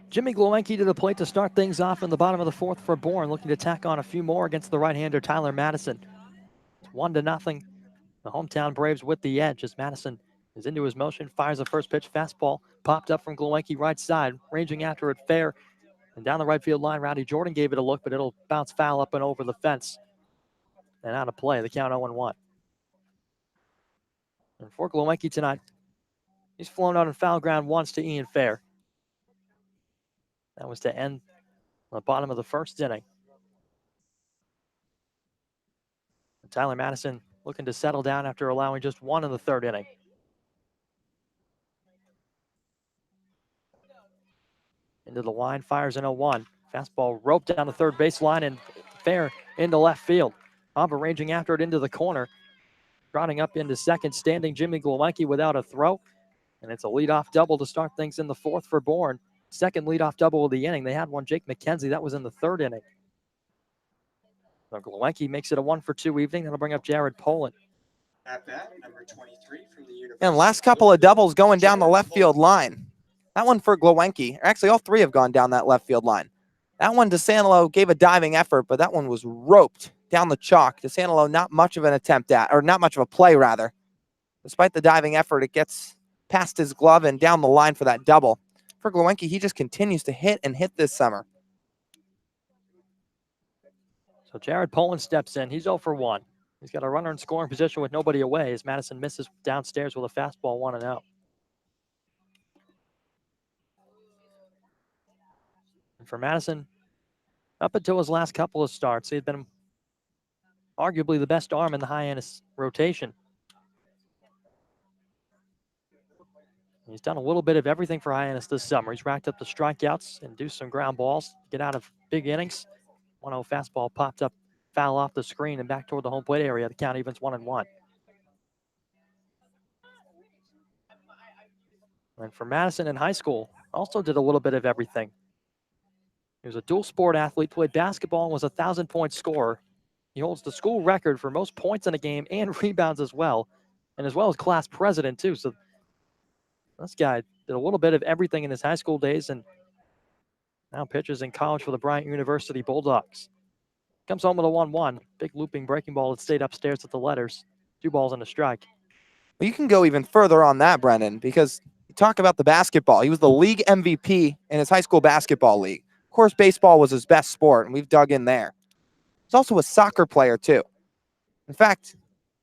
Jimmy Gluenke to the plate to start things off in the bottom of the 4th for Bourne, looking to tack on a few more against the right-hander Tyler Madison. It's 1-0 The hometown Braves with the edge as Madison is into his motion, fires the first pitch, fastball popped up from Glowenke right side, ranging after it fair. And down the right field line, Rowdy Jordan gave it a look, but it'll bounce foul up and over the fence. And out of play, the count 0-1. And for Glowenke tonight, he's flown out on foul ground once to Ian Fair. That was to end the bottom of the first inning. And Tyler Madison looking to settle down after allowing just one in the third inning. Into the line, fires in 0-1. Fastball roped down the third baseline and Fair into left field. Hopper ranging after it into the corner. Trotting up into second, standing Jimmy Glowenke without a throw. And it's a leadoff double to start things in the fourth for Bourne. Second leadoff double of the inning. They had one, Jake McKenzie. That was in the third inning. So Glowenke makes it a 1-for-2 evening. That'll bring up Jared Poland. At bat, number 23 from the University. And last couple of doubles going down the left field line. That one for Glowenke. Actually, all three have gone down that left field line. That one, DeSantillo gave a diving effort, but that one was roped down the chalk. DeSantillo, not much of an attempt at, or not much of a play, rather. Despite the diving effort, it gets past his glove and down the line for that double. For Glowenke, he just continues to hit and hit this summer. So Jared Poland steps in. He's 0-for-1. He's got a runner in scoring position with nobody away as Madison misses downstairs with a fastball 1-0. And for Madison, up until his last couple of starts, he had been arguably the best arm in the Hyannis rotation. He's done a little bit of everything for Hyannis this summer. He's racked up the strikeouts, induced some ground balls, get out of big innings. 1-0 fastball popped up, foul off the screen and back toward the home plate area. The count evens 1-1. And for Madison in high school, also did a little bit of everything. He was a dual sport athlete, played basketball and was a 1,000-point scorer. He holds the school record for most points in a game and rebounds as well as class president too. So this guy did a little bit of everything in his high school days and now pitches in college for the Bryant University Bulldogs. Comes home with a 1-1. Big looping breaking ball that stayed upstairs at the letters. 2 balls and a strike. Well, you can go even further on that, Brendan, because you talk about the basketball. He was the league MVP in his high school basketball league. Of course, baseball was his best sport, and we've dug in there. He's also a soccer player, too. In fact,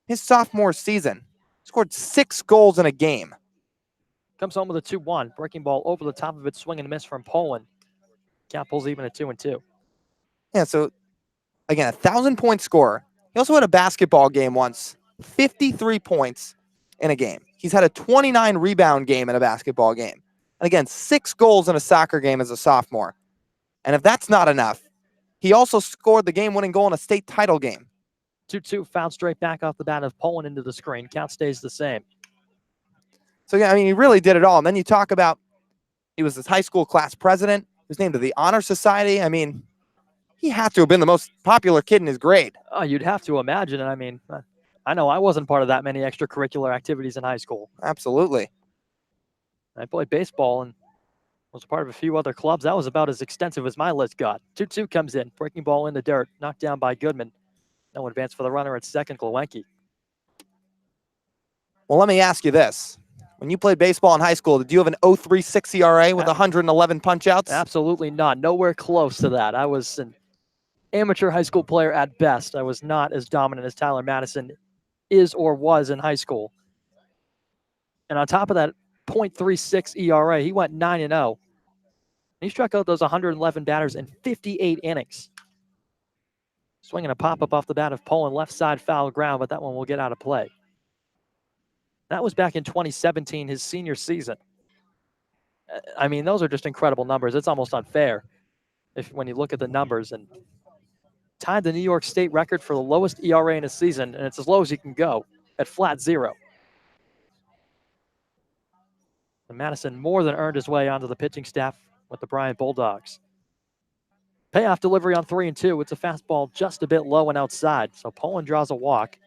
his sophomore season, scored 6 goals in a game. Comes home with a 2-1. Breaking ball over the top of it, swing and a miss from Poland. Count pulls even at 2-2. Yeah, so, again, a 1,000-point scorer. He also had a basketball game once, 53 points in a game. He's had a 29 rebound game in a basketball game. And again, 6 goals in a soccer game as a sophomore. And if that's not enough, he also scored the game-winning goal in a state title game. 2-2, fouled straight back off the bat of Poland into the screen. Count stays the same. So, yeah, I mean, he really did it all. And then you talk about he was his high school class president. He was named to the Honor Society. I mean, he had to have been the most popular kid in his grade. Oh, you'd have to imagine. I mean, I know I wasn't part of that many extracurricular activities in high school. Absolutely. I played baseball and was a part of a few other clubs. That was about as extensive as my list got. 2-2 comes in. Breaking ball in the dirt. Knocked down by Goodman. No advance for the runner at second, Glowenke. Well, let me ask you this. When you played baseball in high school, did you have an 0.36 ERA with 111 punch-outs? Absolutely not. Nowhere close to that. I was an amateur high school player at best. I was not as dominant as Tyler Madison is or was in high school. And on top of that, 0.36 ERA, he went 9-0. He struck out those 111 batters in 58 innings. Swinging a pop-up off the bat of Poland, left side foul ground, but that one will get out of play. That was back in 2017, his senior season. I mean, those are just incredible numbers. It's almost unfair when you look at the numbers. And tied the New York State record for the lowest ERA in a season, and it's as low as you can go at flat 0. And Madison more than earned his way onto the pitching staff with the Bryant Bulldogs. Payoff delivery on 3-2. It's a fastball just a bit low and outside. So Poland draws a walk.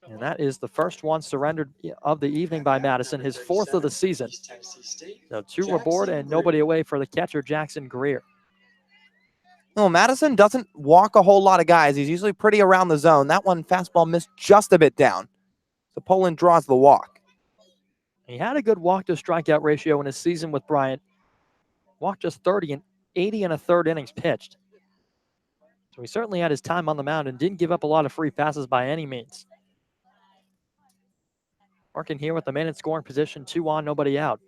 And that is the first one surrendered of the evening by Madison, his 4th of the season. So 2 aboard and nobody away for the catcher, Jackson Greer. No, Madison doesn't walk a whole lot of guys. He's usually pretty around the zone. That one fastball missed just a bit down. So Poland draws the walk. He had a good walk to strikeout ratio in his season with Bryant. Walked just 30 and 80 and a third innings pitched. So he certainly had his time on the mound and didn't give up a lot of free passes by any means. Working here with the man in scoring position, 2 on, nobody out.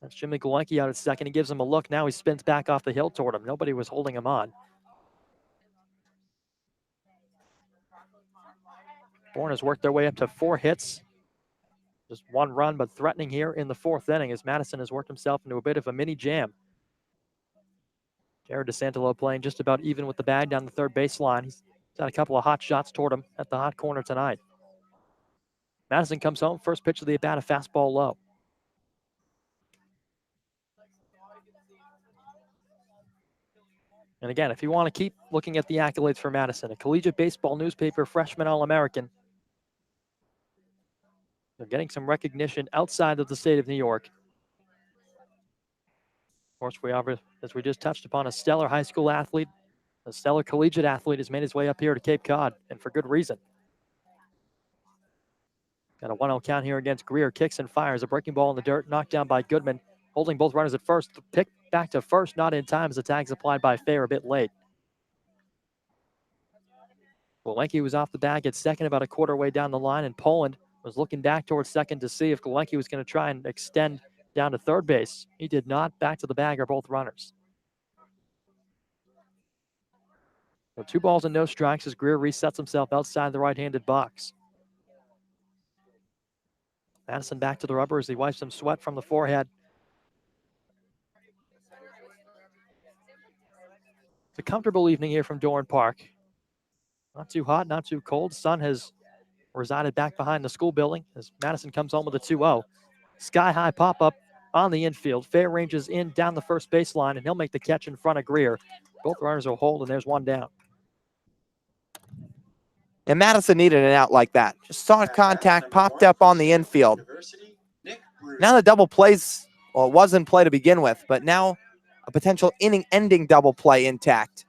That's Jimmy Galenke out at second. He gives him a look. Now he spins back off the hill toward him. Nobody was holding him on. Bourne has worked their way up to 4 hits. Just 1 run, but threatening here in the 4th inning as Madison has worked himself into a bit of a mini jam. Jared DeSantolo playing just about even with the bag down the third baseline. He's had a couple of hot shots toward him at the hot corner tonight. Madison comes home. First pitch of the at-bat, a fastball low. And again, if you want to keep looking at the accolades for Madison, a collegiate baseball newspaper freshman All-American. They're getting some recognition outside of the state of New York. Of course, we are, as we just touched upon, a stellar high school athlete, a stellar collegiate athlete has made his way up here to Cape Cod, and for good reason. Got a 1-0 count here against Greer. Kicks and fires. A breaking ball in the dirt, knocked down by Goodman. Holding both runners at first. The pick back to first, not in time as the tag's applied by Fair a bit late. Galenke was off the bag at second about a quarter way down the line, and Poland was looking back towards second to see if Galenke was going to try and extend down to third base. He did not. Back to the bag are both runners. So 2 balls and no strikes as Greer resets himself outside the right-handed box. Madison back to the rubber as he wipes some sweat from the forehead. It's a comfortable evening here from Dorn Park. Not too hot, not too cold. Sun has resided back behind the school building as Madison comes home with a 2-0. Sky-high pop-up on the infield. Fair ranges in down the first baseline, and he'll make the catch in front of Greer. Both runners will hold, and there's 1 down. And Madison needed an out like that. Just saw contact, popped up on the infield. Now the double plays, well, it was in play to begin with, but now a potential inning-ending double play intact.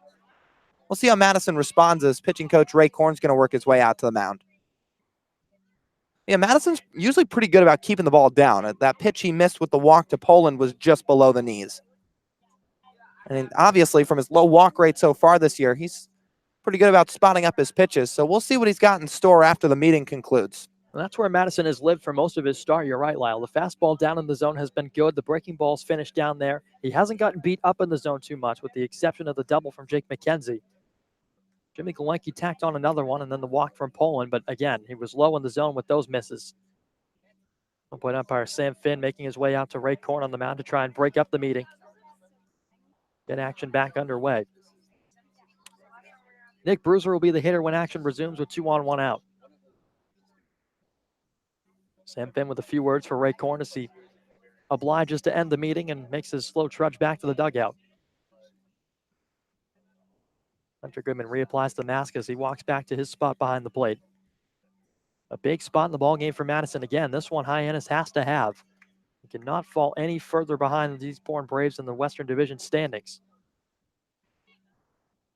We'll see how Madison responds as pitching coach Ray Korn's going to work his way out to the mound. Yeah, Madison's usually pretty good about keeping the ball down. That pitch he missed with the walk to Poland was just below the knees. And obviously, from his low walk rate so far this year, he's pretty good about spotting up his pitches. So we'll see what he's got in store after the meeting concludes. And that's where Madison has lived for most of his start. You're right, Lyle. The fastball down in the zone has been good. The breaking ball's finished down there. He hasn't gotten beat up in the zone too much, with the exception of the double from Jake McKenzie. Jimmy Galenke tacked on another one, and then the walk from Poland. But again, he was low in the zone with those misses. Plate umpire Sam Finn making his way out to Ray Korn on the mound to try and break up the meeting. Get action back underway. Nick Bruiser will be the hitter when action resumes with 2 on, 1 out. Sam Finn with a few words for Ray Korn as he obliges to end the meeting and makes his slow trudge back to the dugout. Hunter Goodman reapplies the mask as he walks back to his spot behind the plate. A big spot in the ballgame for Madison again. This one Hyannis has to have. He cannot fall any further behind these Bourne Braves in the Western Division standings.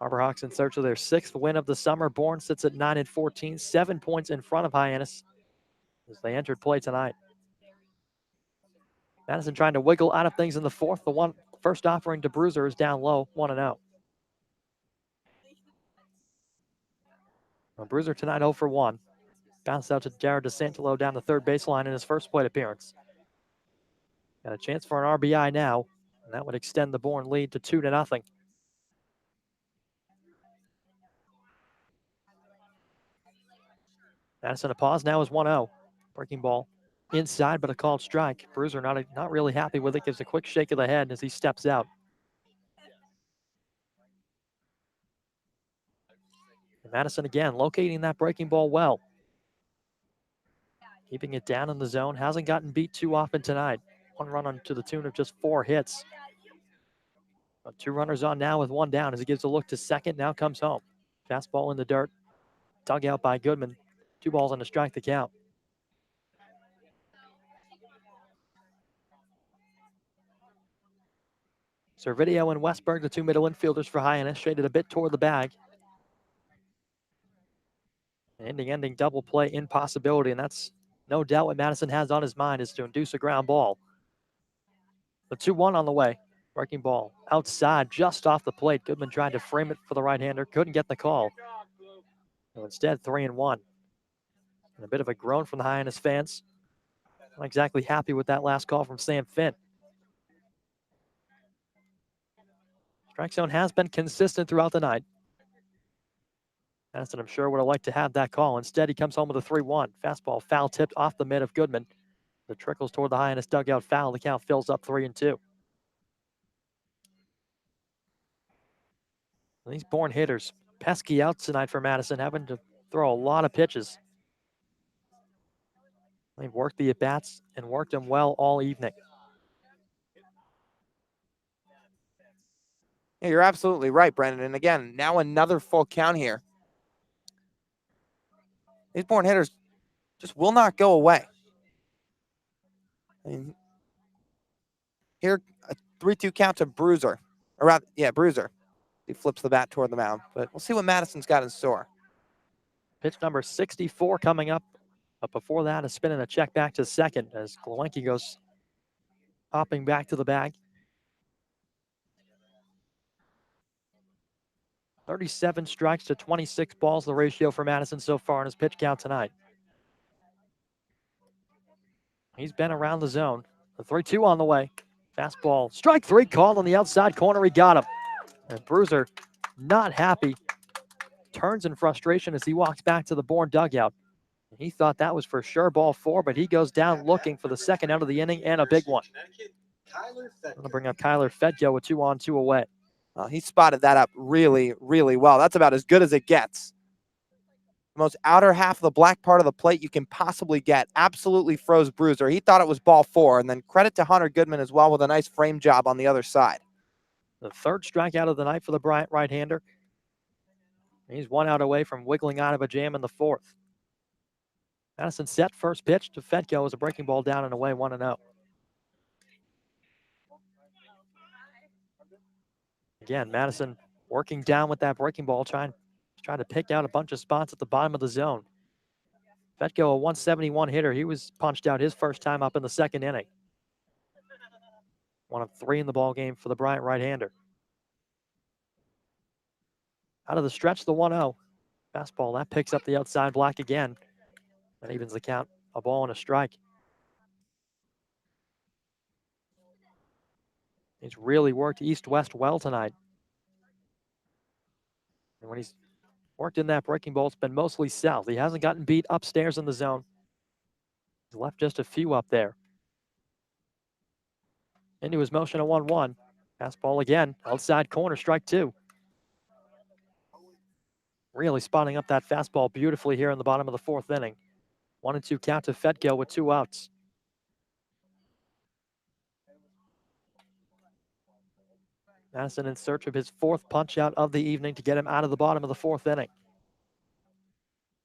Harborhawks in search of their 6th win of the summer. Bourne sits at 9-14, 7 points in front of Hyannis as they entered play tonight. Madison trying to wiggle out of things in the 4th. The first offering to Bruiser is down low, 1-0. Well, Bruiser tonight 0 for 1. Bounced out to Jared DeSantolo down the third baseline in his first plate appearance. Got a chance for an RBI now, and that would extend the Bourne lead to 2-0. Madison a pause now is 1-0. Breaking ball inside, but a called strike. Bruiser not really happy with it. Gives a quick shake of the head as he steps out. And Madison again locating that breaking ball well. Keeping it down in the zone. Hasn't gotten beat too often tonight. 1 run on to the tune of just 4 hits. 2 runners on now with 1 down as he gives a look to second. Now comes home. Fastball in the dirt. Dug out by Goodman. 2 balls and a strike to count. Servideo and Westberg, the two middle infielders for Hyannis, shaded a bit toward the bag. Ending double play impossibility, and that's no doubt what Madison has on his mind, is to induce a ground ball. The 2-1 on the way. Breaking ball outside, just off the plate. Goodman tried to frame it for the right-hander, couldn't get the call. So instead, 3-1. And a bit of a groan from the Hyannis fans. Not exactly happy with that last call from Sam Finn. Strike zone has been consistent throughout the night. Madison, I'm sure, would have liked to have that call. Instead, he comes home with a 3-1. Fastball foul tipped off the mid of Goodman. The trickles toward the Hyannis dugout foul. The count fills up 3-2. These Bourne hitters, pesky outs tonight for Madison, having to throw a lot of pitches. They've worked the at-bats and worked them well all evening. Yeah, you're absolutely right, Brendan. And again, now another full count here. These Bourne hitters just will not go away. I mean, here, a 3-2 count to Bruiser. Bruiser. He flips the bat toward the mound, but we'll see what Madison's got in store. Pitch number 64 coming up. But before that, a spin and a check back to second as Glowinski goes hopping back to the bag. 37 strikes to 26 balls, the ratio for Madison so far in his pitch count tonight. He's been around the zone. The 3-2 on the way. Fastball, strike three called on the outside corner. He got him. And Bruiser, not happy, turns in frustration as he walks back to the Bourne dugout. He thought that was for sure ball four, but he goes down looking for the second out of the inning and a big one. I'm going to bring up Kyler Fedko with 2 on, 2 away. He spotted that up really, really well. That's about as good as it gets. The most outer half of the black part of the plate you can possibly get. Absolutely froze Bruiser. He thought it was ball four, and then credit to Hunter Goodman as well with a nice frame job on the other side. The third strikeout of the night for the Bryant right-hander. He's 1 out away from wiggling out of a jam in the fourth. Madison set first pitch to Fedko as a breaking ball down and away, 1-0. Again, Madison working down with that breaking ball, trying to pick out a bunch of spots at the bottom of the zone. Fedko, a 171 hitter. He was punched out his first time up in the second inning. 1 of 3 in the ball game for the Bryant right-hander. Out of the stretch, the 1-0. Fastball, that picks up the outside black again. That evens the count, a ball and a strike. He's really worked east-west well tonight. And when he's worked in that breaking ball, it's been mostly south. He hasn't gotten beat upstairs in the zone. He's left just a few up there. Into his motion, a 1-1. Fastball again, outside corner, strike 2. Really spotting up that fastball beautifully here in the bottom of the fourth inning. 1-2 count to Fedko with 2 outs. Madison in search of his 4th punch out of the evening to get him out of the bottom of the 4th inning.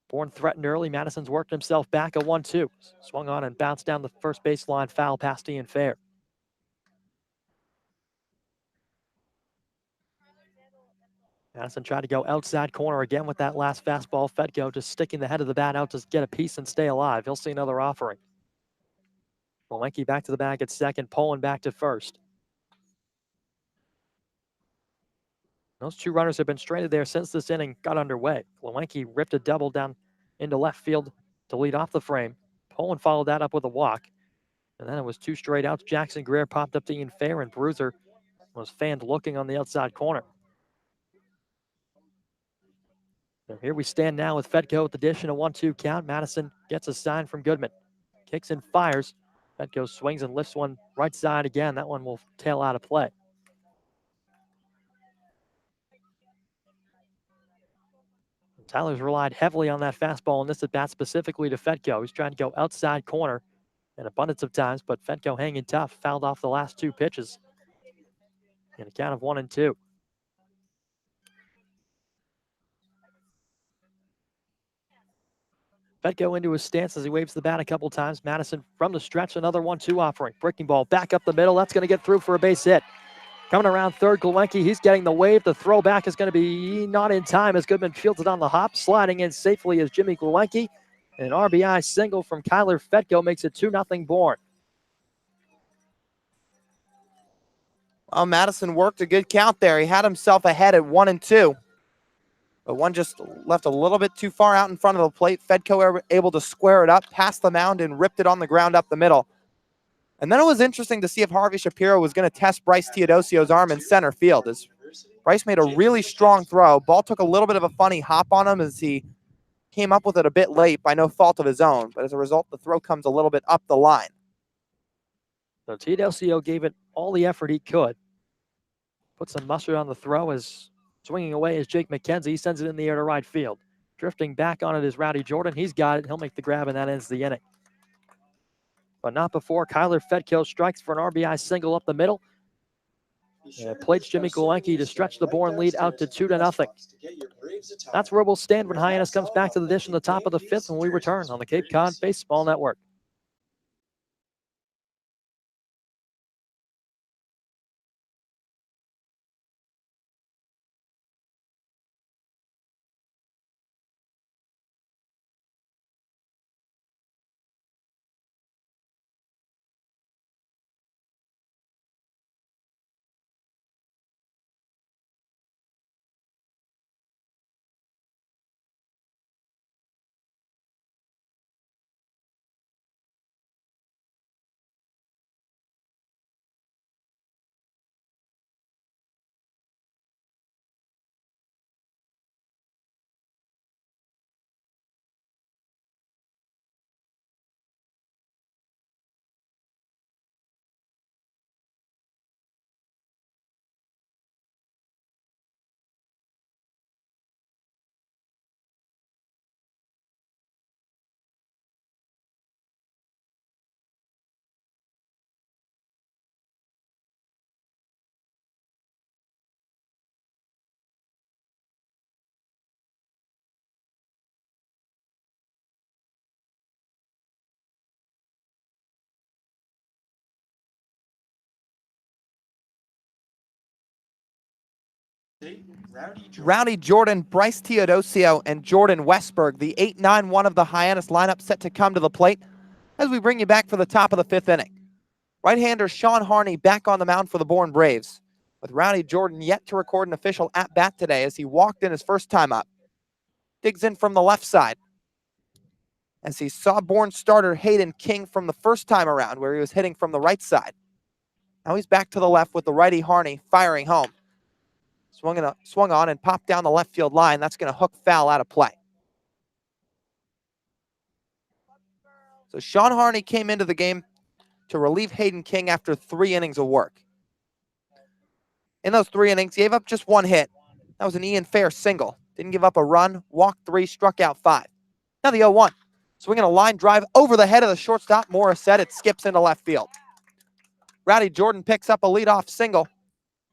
Bourne threatened early. Madison's worked himself back, a 1-2. Swung on and bounced down the first baseline, foul past Ian Fair. Madison tried to go outside corner again with that last fastball. Fedko just sticking the head of the bat out to get a piece and stay alive. He'll see another offering. Glowinski back to the bag at second. Poland back to first. Those 2 runners have been stranded there since this inning got underway. Glowinski ripped a double down into left field to lead off the frame. Poland followed that up with a walk. And then it was 2 straight outs. Jackson Greer popped up to Ian Fair, and Bruiser was fanned looking on the outside corner. So here we stand now with Fedko at the dish and a 1-2 count. Madison gets a sign from Goodman. Kicks and fires. Fedko swings and lifts one right side again. That one will tail out of play. Tyler's relied heavily on that fastball in this at bat, specifically to Fedko. He's trying to go outside corner an abundance of times, but Fedko hanging tough, fouled off the last 2 pitches in a count of 1-2. Fedko into his stance as he waves the bat a couple times. Madison from the stretch, another 1-2 offering. Breaking ball back up the middle. That's going to get through for a base hit. Coming around third, Glewenke, he's getting the wave. The throwback is going to be not in time as Goodman fields it on the hop. Sliding in safely is Jimmy Glewenke. An RBI single from Kyler Fetko makes it 2-0 Bourne. Well, Madison worked a good count there. He had himself ahead at 1-2. But one just left a little bit too far out in front of the plate. Fedko able to square it up, past the mound, and ripped it on the ground up the middle. And then it was interesting to see if Harvey Shapiro was going to test Bryce Teodosio's arm in center field. As Bryce made a really strong throw. Ball took a little bit of a funny hop on him as he came up with it a bit late by no fault of his own. But as a result, the throw comes a little bit up the line. So Teodosio gave it all the effort he could. Put some mustard on the throw as swinging away is Jake McKenzie. He sends it in the air to right field. Drifting back on it is Rowdy Jordan. He's got it. He'll make the grab, and that ends the inning. But not before Kyler Fetko strikes for an RBI single up the middle. It plates Jimmy Glewenke to stretch the Bourne lead out to 2-0. That's where we'll stand when Hyannis comes back to the dish in the top of the fifth when we return on the Cape Cod Baseball Network. Rowdy Jordan, Bryce Teodosio, and Jordan Westberg, the 8-9-1 of the Hyannis lineup, set to come to the plate as we bring you back for the top of the fifth inning. Right-hander Sean Harney back on the mound for the Bourne Braves, with Rowdy Jordan yet to record an official at-bat today as he walked in his first time up. Digs in from the left side as he saw Bourne starter Hayden King from the first time around where he was hitting from the right side. Now he's back to the left with the righty Harney firing home. Swung on and popped down the left field line. That's going to hook foul out of play. So Sean Harney came into the game to relieve Hayden King after 3 innings of work. In those 3 innings, he gave up just 1 hit. That was an Ian Fair single. Didn't give up a run, walked 3, struck out 5. Now the 0-1. Swinging a line drive over the head of the shortstop, Morissette. It skips into left field. Rowdy Jordan picks up a leadoff single.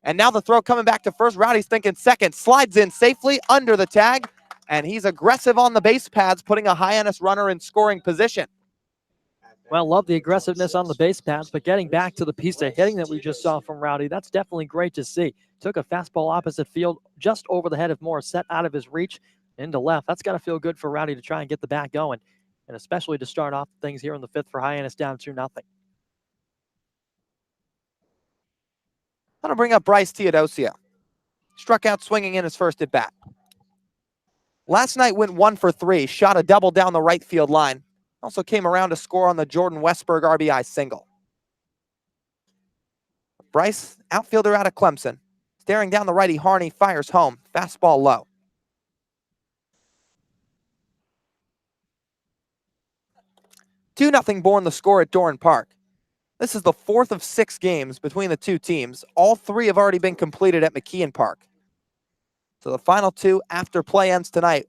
And now the throw coming back to first. Rowdy's thinking second. Slides in safely under the tag. And he's aggressive on the base paths, putting a Hyannis runner in scoring position. Well, love the aggressiveness on the base paths, but getting back to the piece of hitting that we just saw from Rowdy, that's definitely great to see. Took a fastball opposite field just over the head of Morissette, out of his reach, into left. That's got to feel good for Rowdy to try and get the bat going, and especially to start off things here in the fifth for Hyannis down 2-0. I'm going to bring up Bryce Teodosio. Struck out swinging in his first at bat. Last night went 1 for 3, shot a double down the right field line. Also came around to score on the Jordan Westberg RBI single. Bryce, outfielder out of Clemson. Staring down the righty Harney, fires home. Fastball low. Two 2-0 Bourne the score at Doran Park. This is the 4th of 6 games between the two teams. All 3 have already been completed at McKeon Park. So the final 2 after play ends tonight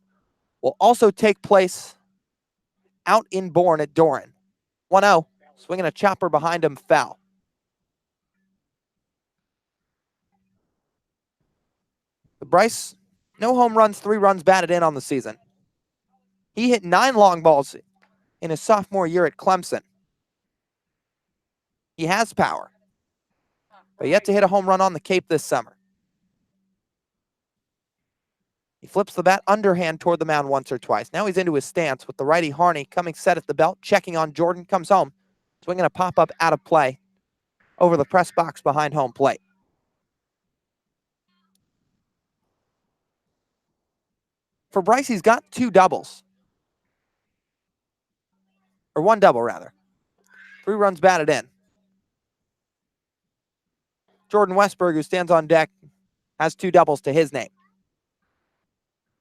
will also take place out in Bourne at Doran. 1-0, swinging a chopper behind him, foul. Bryce, no home runs, 3 runs batted in on the season. He hit 9 long balls in his sophomore year at Clemson. He has power. but yet to hit a home run on the Cape this summer. He flips the bat underhand toward the mound once or twice. Now he's into his stance with the righty Hyannis coming set at the belt, checking on Jordan, comes home, swinging a pop-up out of play over the press box behind home plate. For Bryce, he's got 2 doubles. Or 1 double, rather. 3 runs batted in. Jordan Westburg, who stands on deck, has 2 doubles to his name.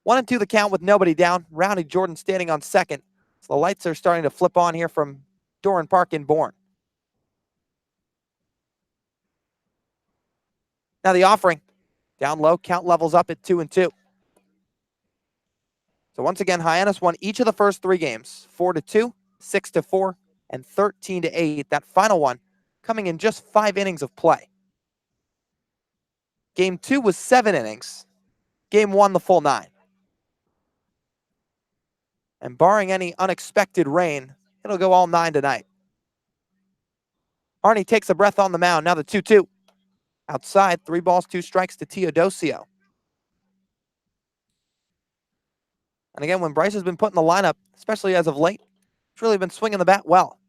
1-2 the count with nobody down. Rowdy Jordan standing on second. So the lights are starting to flip on here from Doran Park in Bourne. Now the offering. Down low, count levels up at 2-2. So once again, Hyannis won each of the first 3 games, 4-2, 6-4, and 13-8. That final one coming in just 5 innings of play. Game 2 was 7 innings. Game 1, the full 9. And barring any unexpected rain, it'll go all 9 tonight. Hyannis takes a breath on the mound. Now the 2-2. Outside, 3 balls, 2 strikes to Teodosio. And again, when Bryce has been put in the lineup, especially as of late, he's really been swinging the bat well.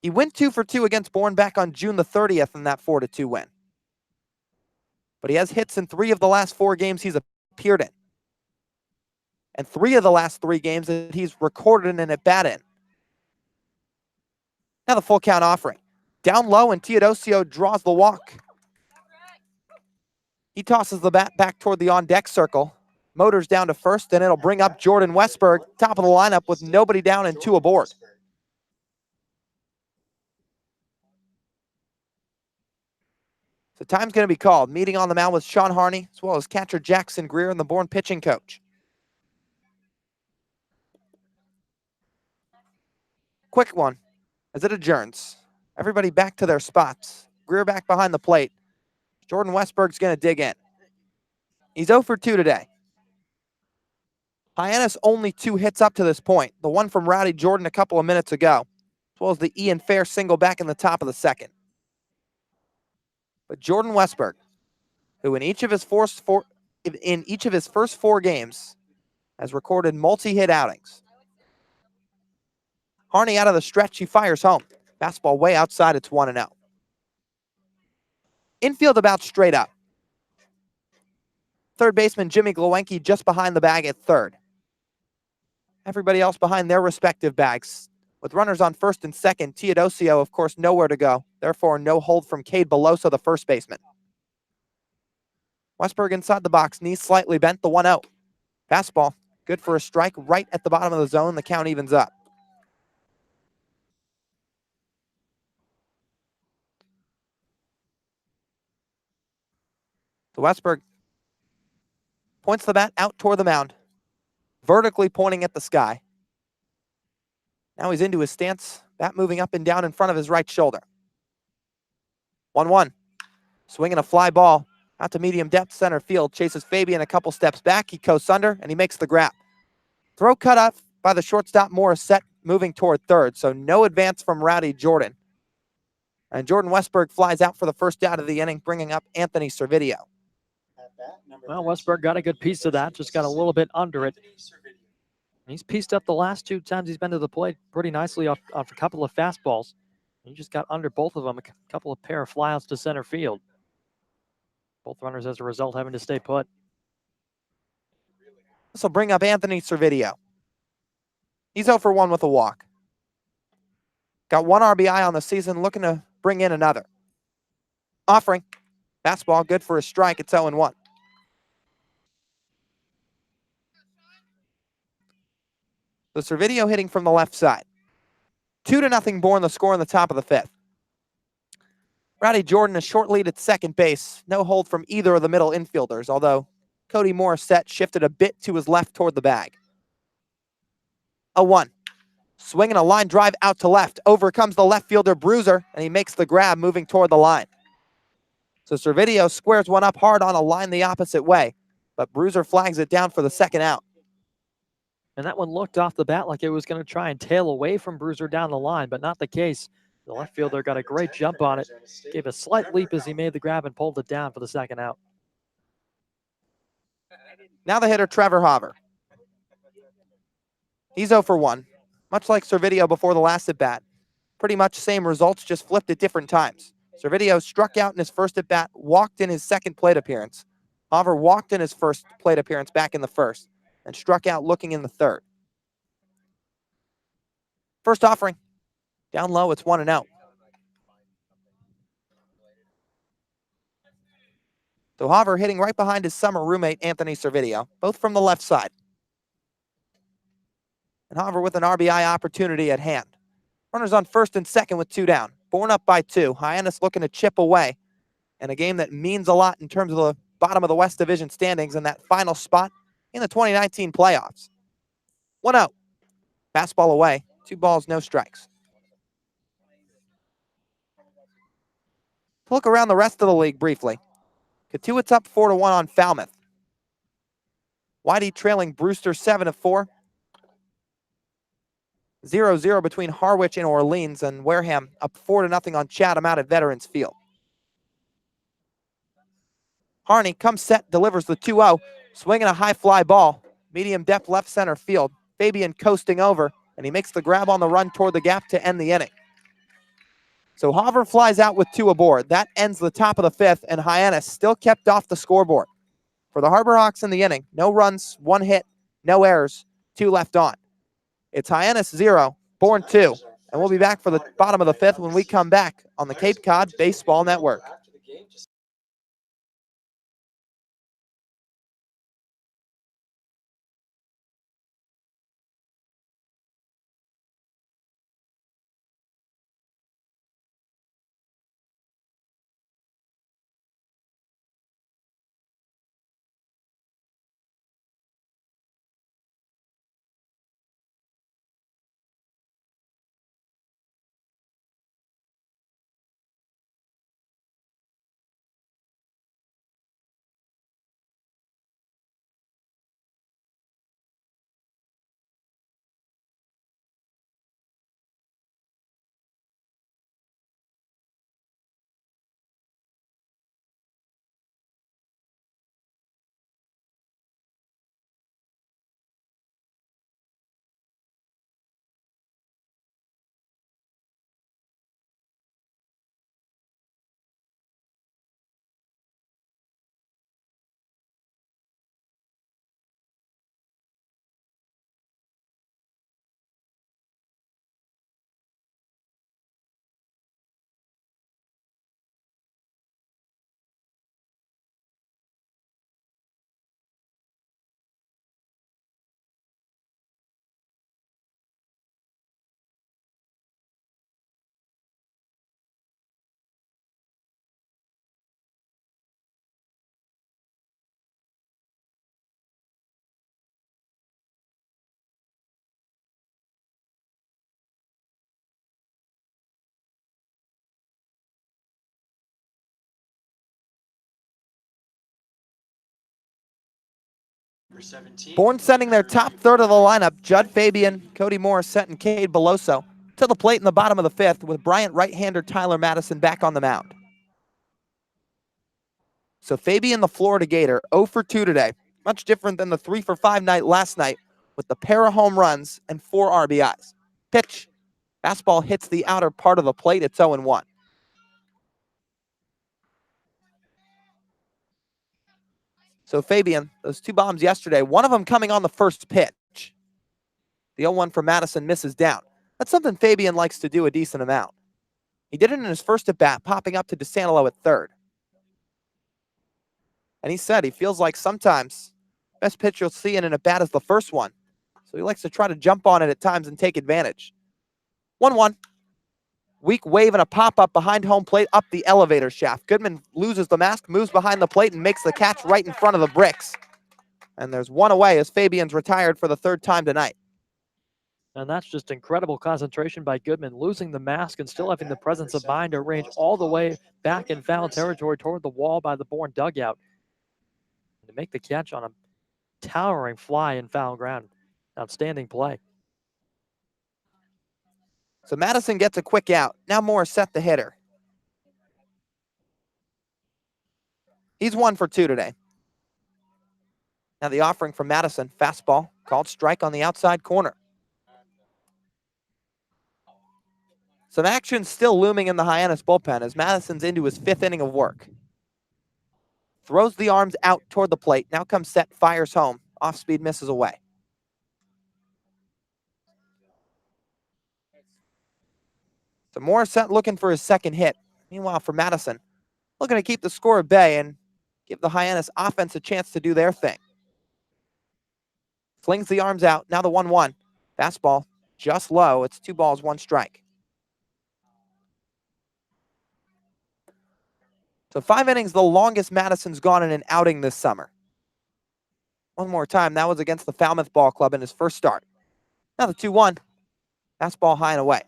He went 2 for 2 against Bourne back on June the 30th in that 4-2 win. But he has hits in 3 of the last 4 games he's appeared in. And 3 of the last 3 games that he's recorded an at-bat in. Now the full count offering. Down low, and Teodosio draws the walk. He tosses the bat back toward the on-deck circle. Motors down to first, and it'll bring up Jordan Westburg, top of the lineup with nobody down and 2 aboard. So time's going to be called. Meeting on the mound with Sean Hyannis, as well as catcher Jackson Greer and the Bourne pitching coach. Quick one as it adjourns. Everybody back to their spots. Greer back behind the plate. Jordan Westburg's going to dig in. He's 0 for 2 today. Hyannis only 2 hits up to this point. The one from Rowdy Jordan a couple of minutes ago, as well as the Ian Fair single back in the top of the 2nd. But Jordan Westburg, who in each of his first 4 games has recorded multi-hit outings. Hyannis out of the stretch, he fires home. Fastball way outside, it's 1-0. Infield about straight up. Third baseman Jimmy Glowenke just behind the bag at third. Everybody else behind their respective bags. With runners on first and second, Teodosio, of course, nowhere to go. Therefore, no hold from Cade Beloso, the first baseman. Westburg inside the box, knees slightly bent, the 1-0. Fastball, good for a strike right at the bottom of the zone. The count evens up. So Westburg points the bat out toward the mound, vertically pointing at the sky. Now he's into his stance, bat moving up and down in front of his right shoulder. 1-1. Swinging a fly ball out to medium depth center field. Chases Fabian a couple steps back. He coasts under, and he makes the grab. Throw cut off by the shortstop Morissette, moving toward third, so no advance from Rowdy Jordan. And Jordan Westburg flies out for the first out of the inning, bringing up Anthony Servideo. Well, Westburg got a good piece of that, just got a little bit under it. He's pieced up the last 2 times he's been to the plate pretty nicely off a couple of fastballs. He just got under both of them, a couple of pair of flyouts to center field. Both runners, as a result, having to stay put. This will bring up Anthony Servideo. He's 0 for 1 with a walk. Got 1 RBI on the season, looking to bring in another. Offering. Fastball, good for a strike. It's 0-1. The Servideo hitting from the left side. 2-0 Bourne, the score in the top of the 5th. Rowdy Jordan, a short lead at second base. No hold from either of the middle infielders, although Cody Morissette shifted a bit to his left toward the bag. 0-1. Swinging a line drive out to left. Over comes the left fielder Bruiser, and he makes the grab moving toward the line. So Servideo squares one up hard on a line the opposite way, but Bruiser flags it down for the 2nd out. And that one looked off the bat like it was going to try and tail away from Bruiser down the line, but not the case. The left fielder got a great jump on it, gave a slight leap as he made the grab and pulled it down for the second out. Now the hitter, Trevor Hauver. He's 0 for 1. Much like Servideo before the last at-bat. Pretty much same results, just flipped at different times. Servideo struck out in his first at-bat, walked in his second plate appearance. Hauver walked in his first plate appearance back in the first, and struck out looking in the third. First offering. Down low, it's 1-0. So Hauver hitting right behind his summer roommate, Anthony Servideo, both from the left side. And Hauver with an RBI opportunity at hand. Runners on first and second with 2 down. Bourne up by 2. Hyannis looking to chip away. And a game that means a lot in terms of the bottom of the West Division standings and that final spot in the 2019 playoffs. 1-0. Fastball away. 2 balls, no strikes. Look around the rest of the league briefly. Katuitt's up 4-1 on Falmouth. Whitey trailing Brewster 7-4. 0-0 between Harwich and Orleans, and Wareham up 4-0 on Chatham out at Veterans Field. Harney comes set, delivers the 2-0, swinging a high fly ball. Medium depth left center field. Fabian coasting over, and he makes the grab on the run toward the gap to end the inning. So Hauver flies out with 2 aboard. That ends the top of the 5th, and Hyannis still kept off the scoreboard. For the Harbor Hawks in the inning, no runs, 1 hit, no errors, 2 left on. It's Hyannis 0, Bourne 2, and we'll be back for the bottom of the 5th when we come back on the Cape Cod Baseball Network. Bourne sending their top third of the lineup, Judd Fabian, Cody Morissette, and Cade Beloso, to the plate in the bottom of the 5th with Bryant right-hander Tyler Madison back on the mound. So Fabian, the Florida Gator, 0 for 2 today. Much different than the 3 for 5 night last night with the pair of home runs and 4 RBIs. Pitch. Fastball hits the outer part of the plate. It's 0-1. So Fabian, those 2 bombs yesterday, one of them coming on the first pitch. The 0-1 for Madison misses down. That's something Fabian likes to do a decent amount. He did it in his first at-bat, popping up to DeSantalo at third. And he said he feels like sometimes best pitch you'll see in an at-bat is the first one. So he likes to try to jump on it at times and take advantage. 1-1. Weak wave and a pop-up behind home plate up the elevator shaft. Goodman loses the mask, moves behind the plate, and makes the catch right in front of the bricks. And there's 1 away as Fabian's retired for the 3rd time tonight. And that's just incredible concentration by Goodman, losing the mask and still having the presence of mind to range all the way back in foul territory toward the wall by the Bourne dugout. And to make the catch on a towering fly in foul ground. Outstanding play. So Madison gets a quick out. Now Morissette the hitter. He's 1 for 2 today. Now the offering from Madison, fastball, called strike on the outside corner. Some action still looming in the Hyannis bullpen as Madison's into his 5th inning of work. Throws the arms out toward the plate. Now comes set, fires home. Off speed misses away. So Morissette looking for his 2nd hit. Meanwhile, for Madison, looking to keep the score at bay and give the Hyannis offense a chance to do their thing. Flings the arms out. Now the 1-1. Fastball just low. It's 2 balls, 1 strike. So 5 innings, the longest Madison's gone in an outing this summer. One more time. That was against the Falmouth Ball Club in his first start. Now the 2-1. Fastball high and away.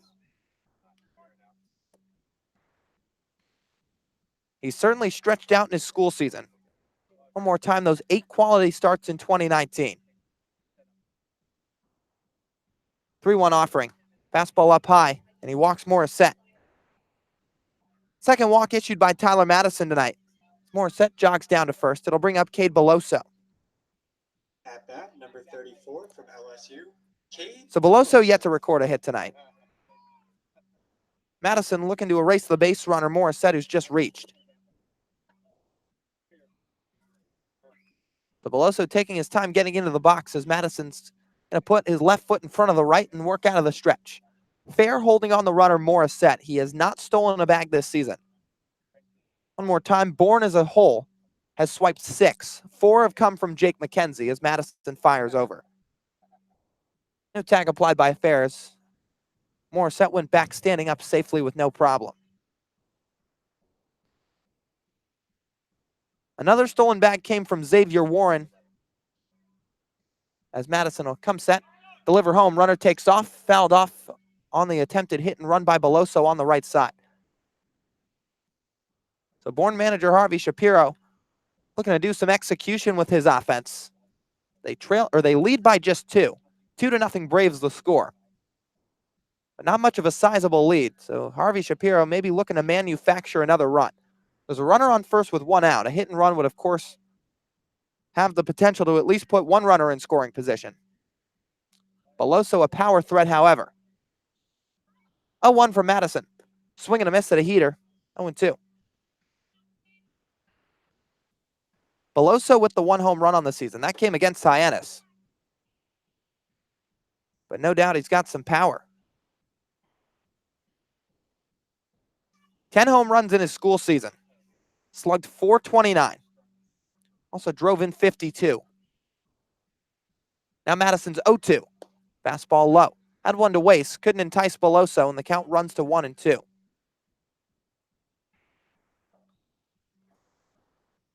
He's certainly stretched out in his school season. One more time, those 8 quality starts in 2019. 3-1 offering. Fastball up high, and he walks Morissette. Second walk issued by Tyler Madison tonight. Morissette jogs down to first. It'll bring up Cade Beloso. At bat, number 34 from LSU, Cade. So Beloso yet to record a hit tonight. Madison looking to erase the base runner Morissette, who's just reached. So Beloso taking his time getting into the box as Madison's going to put his left foot in front of the right and work out of the stretch. Fair holding on the runner Morissette. He has not stolen a bag this season. One more time, Bourne as a whole has swiped 6. 4 have come from Jake McKenzie as Madison fires over. No tag applied by Ferris. Morissette went back standing up safely with no problem. Another stolen bag came from Xavier Warren as Madison will come set, deliver home. Runner takes off, fouled off on the attempted hit and run by Beloso on the right side. So Bourne manager Harvey Shapiro looking to do some execution with his offense. They lead by just 2. 2-0 Braves the score. But not much of a sizable lead. So Harvey Shapiro may be looking to manufacture another run. There's a runner on first with 1 out. A hit and run would, of course, have the potential to at least put 1 runner in scoring position. Beloso a power threat, however. 0-1 for Madison. Swing and a miss at a heater. 0-2. Beloso with the 1 home run on the season. That came against Hyannis. But no doubt he's got some power. 10 home runs in his school season. Slugged .429. Also drove in 52. Now Madison's 0-2. Fastball low. Had 1 to waste. Couldn't entice Beloso, and the count runs to 1-2.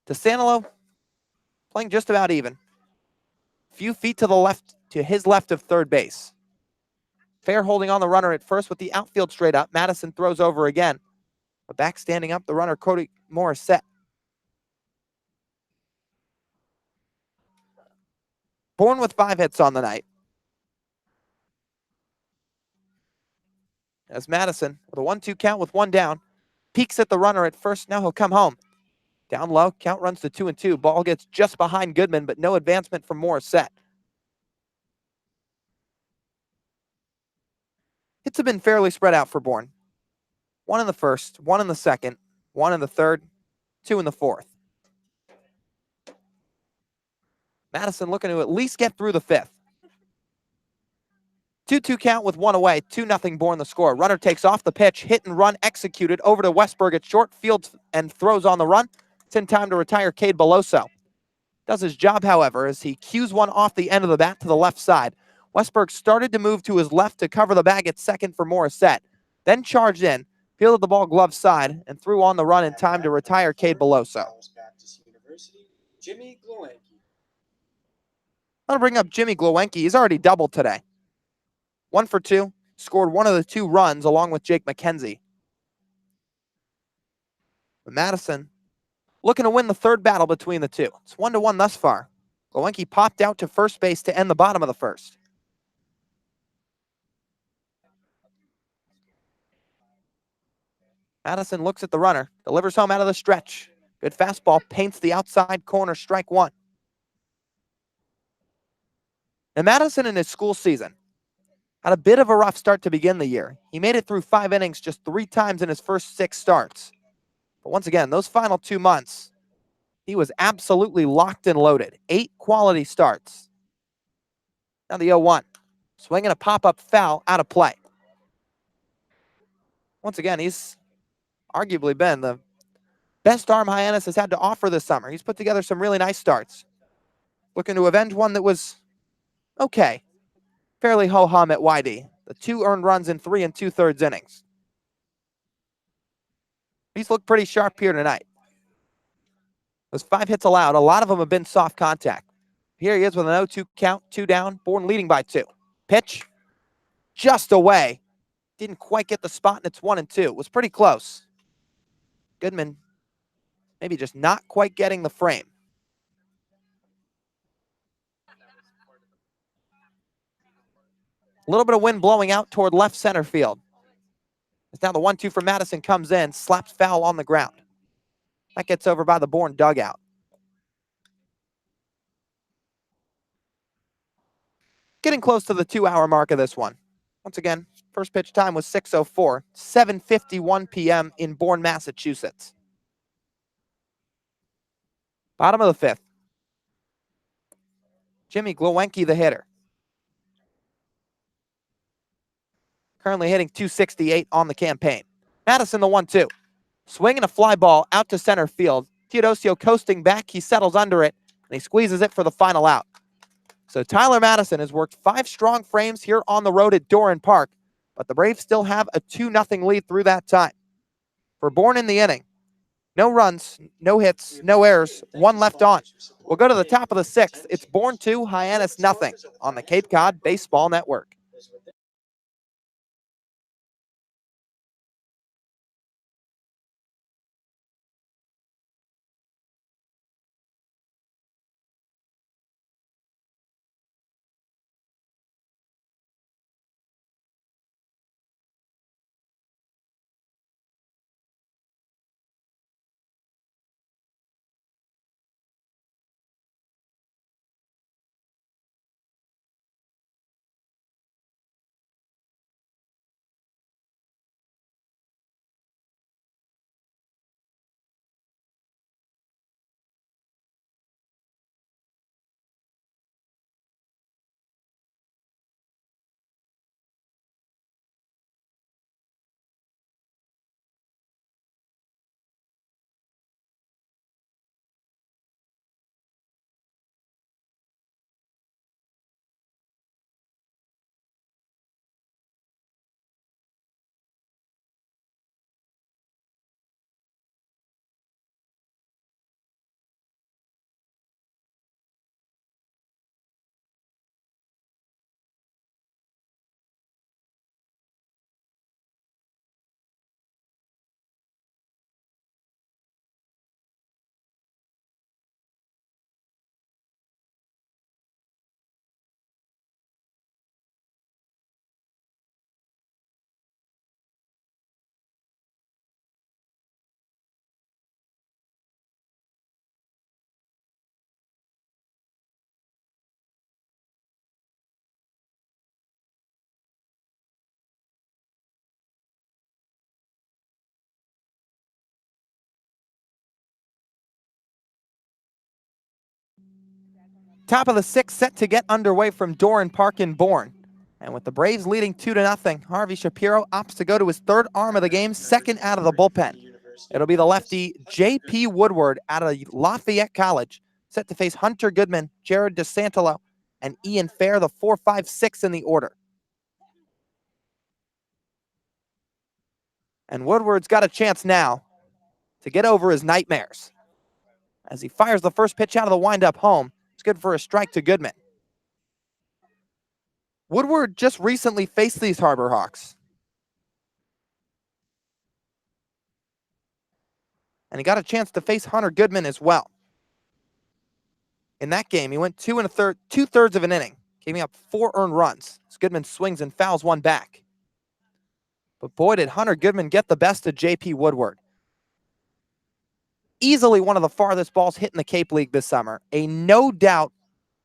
DeSantillo playing just about even. Few feet to the left, to his left of third base. Fair holding on the runner at first with the outfield straight up. Madison throws over again. But back standing up, the runner, Cody Morissette. Bourne with 5 hits on the night. As Madison, with a 1-2 count with 1 down, peeks at the runner at first. Now he'll come home. Down low, count runs to 2-2. Ball gets just behind Goodman, but no advancement from Morissette. Hits have been fairly spread out for Bourne. 1 in the first, 1 in the second, 1 in the third, 2 in the fourth. Madison looking to at least get through the 5th. 2-2 count with 1 away. 2-0 Bourne the score. Runner takes off the pitch. Hit and run executed over to Westberg at short field and throws on the run. It's in time to retire Cade Beloso. Does his job, however, as he cues 1 off the end of the bat to the left side. Westberg started to move to his left to cover the bag at second for Morissette. Then charged in, fielded the ball glove side, and threw on the run in time to retire Cade Beloso. Jimmy Gluenke. I'll bring up Jimmy Gluenke. He's already doubled today. 1 for 2. Scored 1 of the 2 runs along with Jake McKenzie. But Madison looking to win the 3rd battle between the 2. It's 1-1 thus far. Gluenke popped out to first base to end the bottom of the 1st. Madison looks at the runner, delivers home out of the stretch. Good fastball, paints the outside corner, strike one. And Madison in his school season had a bit of a rough start to begin the year. He made it through 5 innings just 3 times in his first 6 starts. But once again, those final 2 months, he was absolutely locked and loaded. 8 quality starts. Now the 0-1. Swinging a pop-up foul, out of play. Once again, he's arguably been the best arm Hyannis has had to offer this summer. He's put together some really nice starts. Looking to avenge one that was okay. Fairly ho-hum at YD. The 2 earned runs in 3 2/3 innings. He's looked pretty sharp here tonight. Those 5 hits allowed, a lot of them have been soft contact. Here he is with an 0-2 count, 2 down, Bourne leading by 2. Pitch, just away. Didn't quite get the spot, and it's 1-2. It was pretty close. Goodman maybe just not quite getting the frame. A little bit of wind blowing out toward left center field. As now the 1-2 for Madison comes in, slaps foul on the ground. That gets over by the Bourne dugout. Getting close to the 2-hour mark of this one. Once again, first pitch time was 6:04, 7:51 p.m. in Bourne, Massachusetts. Bottom of the 5th. Jimmy Glowacki, the hitter. Currently hitting .268 on the campaign. Madison, the 1-2. Swinging a fly ball out to center field. Teodosio coasting back. He settles under it, and he squeezes it for the final out. So Tyler Madison has worked 5 strong frames here on the road at Doran Park, but the Braves still have a 2-0 lead through that time. For Bourne in the inning, no runs, no hits, no errors, 1 left on. We'll go to the top of the 6th. It's Bourne 2, Hyannis nothing on the Cape Cod Baseball Network. Top of the 6th set to get underway from Doran Park in Bourne. And with the Braves leading 2-0, Harvey Shapiro opts to go to his 3rd arm of the game, 2nd out of the bullpen. It'll be the lefty J.P. Woodward out of Lafayette College, set to face Hunter Goodman, Jared DeSantolo, and Ian Fair, the 4, 5, 6 in the order. And Woodward's got a chance now to get over his nightmares. As he fires the first pitch out of the windup home, it's good for a strike to Goodman. Woodward just recently faced these Harbor Hawks. And he got a chance to face Hunter Goodman as well. In that game, he went 2 1/3, 2/3 of an inning, giving up 4 earned runs. As Goodman swings and fouls one back. But boy, did Hunter Goodman get the best of J.P. Woodward. Easily one of the farthest balls hit in the Cape League this summer. A no doubt,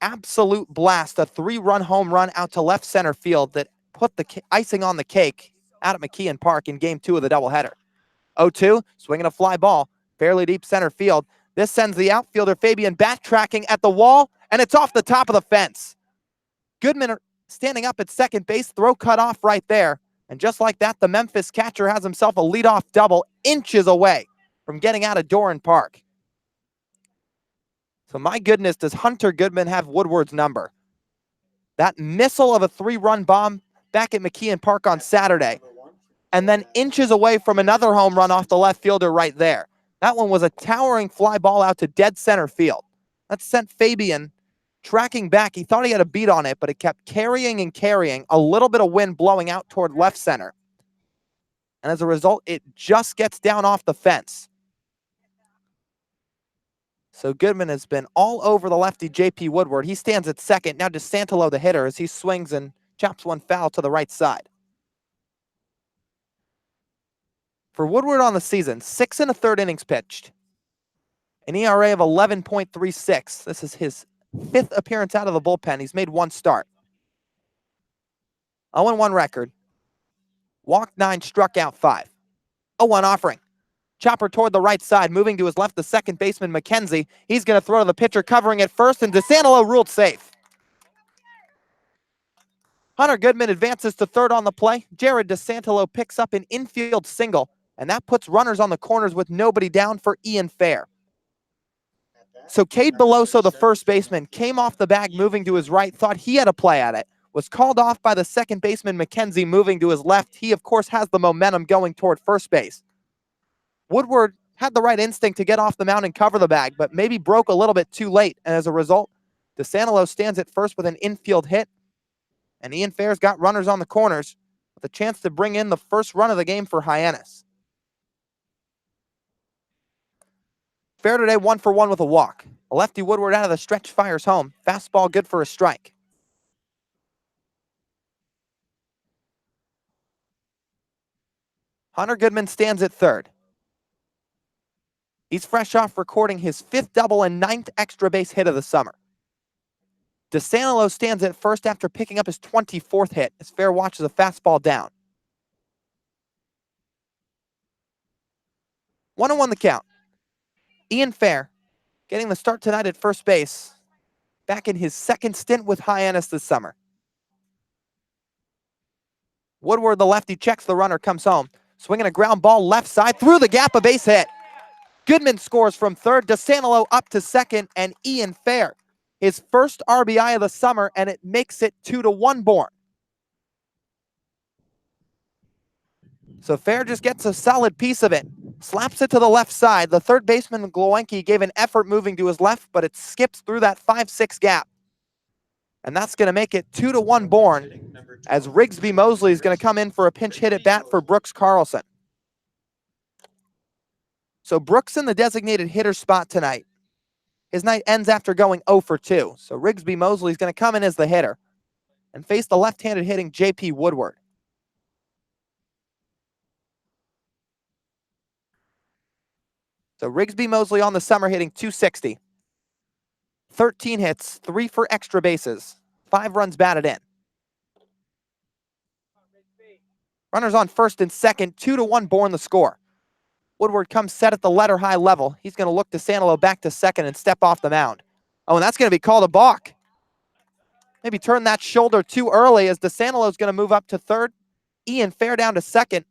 absolute blast, a 3-run home run out to left center field that put the icing on the cake out at McKeon Park in Game 2 of the doubleheader. 0-2, swinging a fly ball, fairly deep center field. This sends the outfielder Fabian backtracking at the wall, and it's off the top of the fence. Goodman standing up at second base, throw cut off right there. And just like that, the Memphis catcher has himself a leadoff double inches away from getting out of Doran Park. So my goodness, does Hunter Goodman have Woodward's number? That missile of a 3-run bomb back at McKeon Park on Saturday, and then inches away from another home run off the left fielder right there. That one was a towering fly ball out to dead center field. That sent Fabian tracking back. He thought he had a beat on it, but it kept carrying and carrying, a little bit of wind blowing out toward left center. And as a result, it just gets down off the fence. So Goodman has been all over the lefty J.P. Woodward. He stands at second. Now DeSantolo, the hitter, as he swings and chops one foul to the right side. For Woodward on the season, 6 1/3 innings pitched. An ERA of 11.36. This is his 5th appearance out of the bullpen. He's made 1 start. 0-1 record. Walked 9, struck out 5. 0-1 offering. Chopper toward the right side, moving to his left, the second baseman McKenzie. He's going to throw to the pitcher covering at first, and DeSantolo ruled safe. Hunter Goodman advances to third on the play. Jared DeSantolo picks up an infield single, and that puts runners on the corners with nobody down for Ian Fair. So Cade Beloso, the first baseman, came off the bag moving to his right, thought he had a play at it, was called off by the second baseman McKenzie moving to his left. He, of course, has the momentum going toward first base. Woodward had the right instinct to get off the mound and cover the bag, but maybe broke a little bit too late, and as a result, DeSantolo stands at first with an infield hit, and Ian Fair's got runners on the corners with a chance to bring in the first run of the game for Hyannis. Fair today, 1 for 1 with a walk. A lefty Woodward out of the stretch fires home. Fastball good for a strike. Hunter Goodman stands at third. He's fresh off recording his 5th double and 9th extra base hit of the summer. DeSantolo stands at first after picking up his 24th hit as Fair watches a fastball down. 1-1 the count. Ian Fair getting the start tonight at first base, back in his 2nd stint with Hyannis this summer. Woodward, the lefty, checks the runner, comes home. Swinging a ground ball left side, through the gap, a base hit. Goodman scores from third, DeSantolo up to second, and Ian Fair, his first RBI of the summer, and it makes it 2-1 Bourne. So Fair just gets a solid piece of it. Slaps it to the left side. The third baseman, Glowinski, gave an effort moving to his left, but it skips through that 5-6 gap. And that's going to make it 2-1 Bourne, as Rigsby Mosley is going to come in for a pinch hit at bat for Brooks Carlson. So Brooks in the designated hitter spot tonight. His night ends after going 0 for 2. So Rigsby Mosley is going to come in as the hitter and face the left-handed hitting J.P. Woodward. So Rigsby Mosley on the summer hitting .260. 13 hits, 3 for extra bases, 5 runs batted in. Runners on first and second, 2-1 Bourne the score. Woodward comes set at the letter high level. He's going to look DeSantolo back to second and step off the mound. Oh, and that's going to be called a balk. Maybe turn that shoulder too early as DeSantolo is going to move up to third. Ian Fair down to second.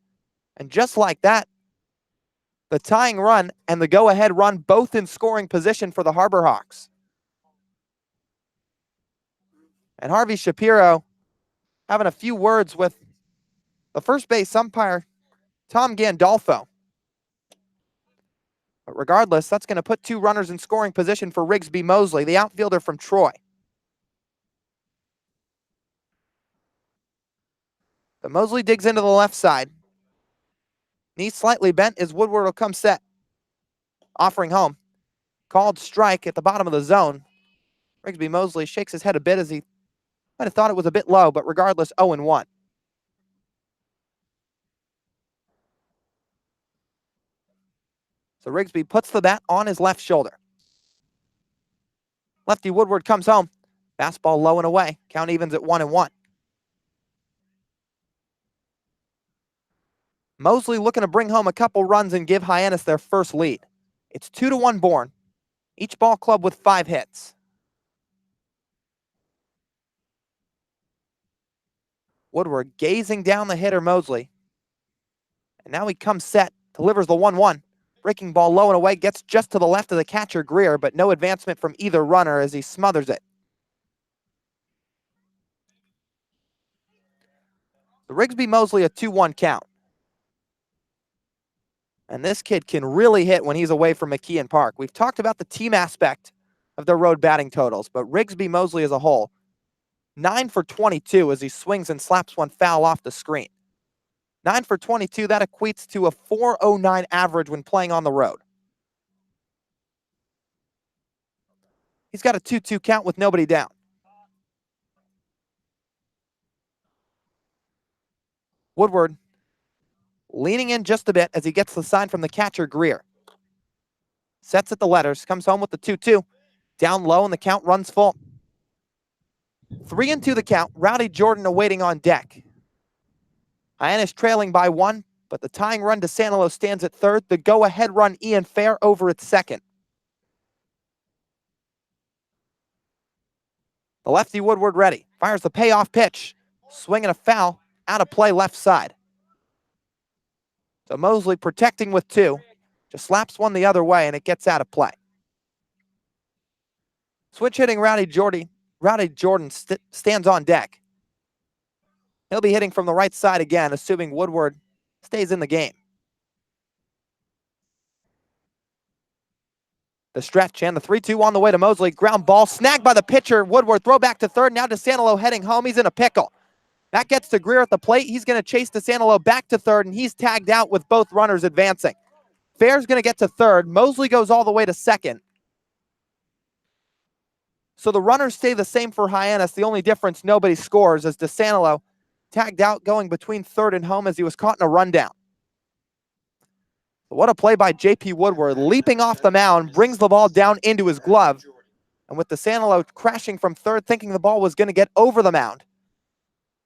And just like that, the tying run and the go-ahead run both in scoring position for the Harbor Hawks. And Harvey Shapiro having a few words with the first base umpire, Tom Gandolfo. But regardless, that's going to put 2 runners in scoring position for Rigsby Mosley, the outfielder from Troy. But Mosley digs into the left side. Knee slightly bent as Woodward will come set. Offering home. Called strike at the bottom of the zone. Rigsby Mosley shakes his head a bit as he might have thought it was a bit low, but regardless, 0-1. So Rigsby puts the bat on his left shoulder. Lefty Woodward comes home. Fastball low and away. Count evens at 1-1. Mosley looking to bring home a couple runs and give Hyannis their first lead. It's 2-1 Bourne. Each ball club with 5 hits. Woodward gazing down the hitter Mosley. And now he comes set, delivers the 1-1. Breaking ball low and away, gets just to the left of the catcher Greer, but no advancement from either runner as he smothers it. The Rigsby Mosley a 2-1 count. And this kid can really hit when he's away from McKeon Park. We've talked about the team aspect of their road batting totals, but Rigsby Mosley as a whole, 9 for 22 as he swings and slaps one foul off the screen. 9 for 22, that equates to a .409 average when playing on the road. He's got a 2-2 count with nobody down. Woodward leaning in just a bit as he gets the sign from the catcher Greer. Sets at the letters, comes home with the 2-2. Down low and the count runs full. 3-2 the count. Rowdy Jordan awaiting on deck. Hyannis trailing by 1, but the tying run to Sanilo stands at third. The go-ahead run Ian Fair over at second. The lefty Woodward ready. Fires the payoff pitch. Swinging a foul. Out of play left side. So Mosley protecting with 2. Just slaps one the other way and it gets out of play. Switch hitting Rowdy Jordan stands on deck. He'll be hitting from the right side again, assuming Woodward stays in the game. The stretch and the 3-2 on the way to Mosley. Ground ball snagged by the pitcher. Woodward throw back to third. Now DeSanilo heading home. He's in a pickle. That gets to Greer at the plate. He's going to chase DeSanilo back to third, and he's tagged out with both runners advancing. Fair's going to get to third. Mosley goes all the way to second. So the runners stay the same for Hyannis. The only difference, nobody scores, as DeSanilo tagged out going between third and home as he was caught in a rundown. What a play by J.P. Woodward. Leaping off the mound, brings the ball down into his glove. And with DeSanilo crashing from third, thinking the ball was going to get over the mound,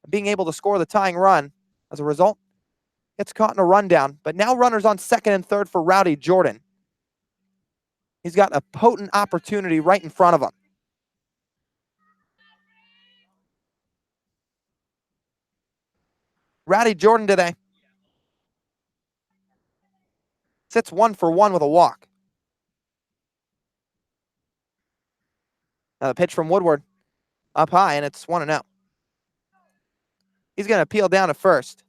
being able to score the tying run, as a result, gets caught in a rundown. But now runners on second and third for Rowdy Jordan. He's got a potent opportunity right in front of him. Rowdy Jordan today sits 1 for 1 with a walk. Now the pitch from Woodward up high, and it's 1-0. He's going to peel down to first,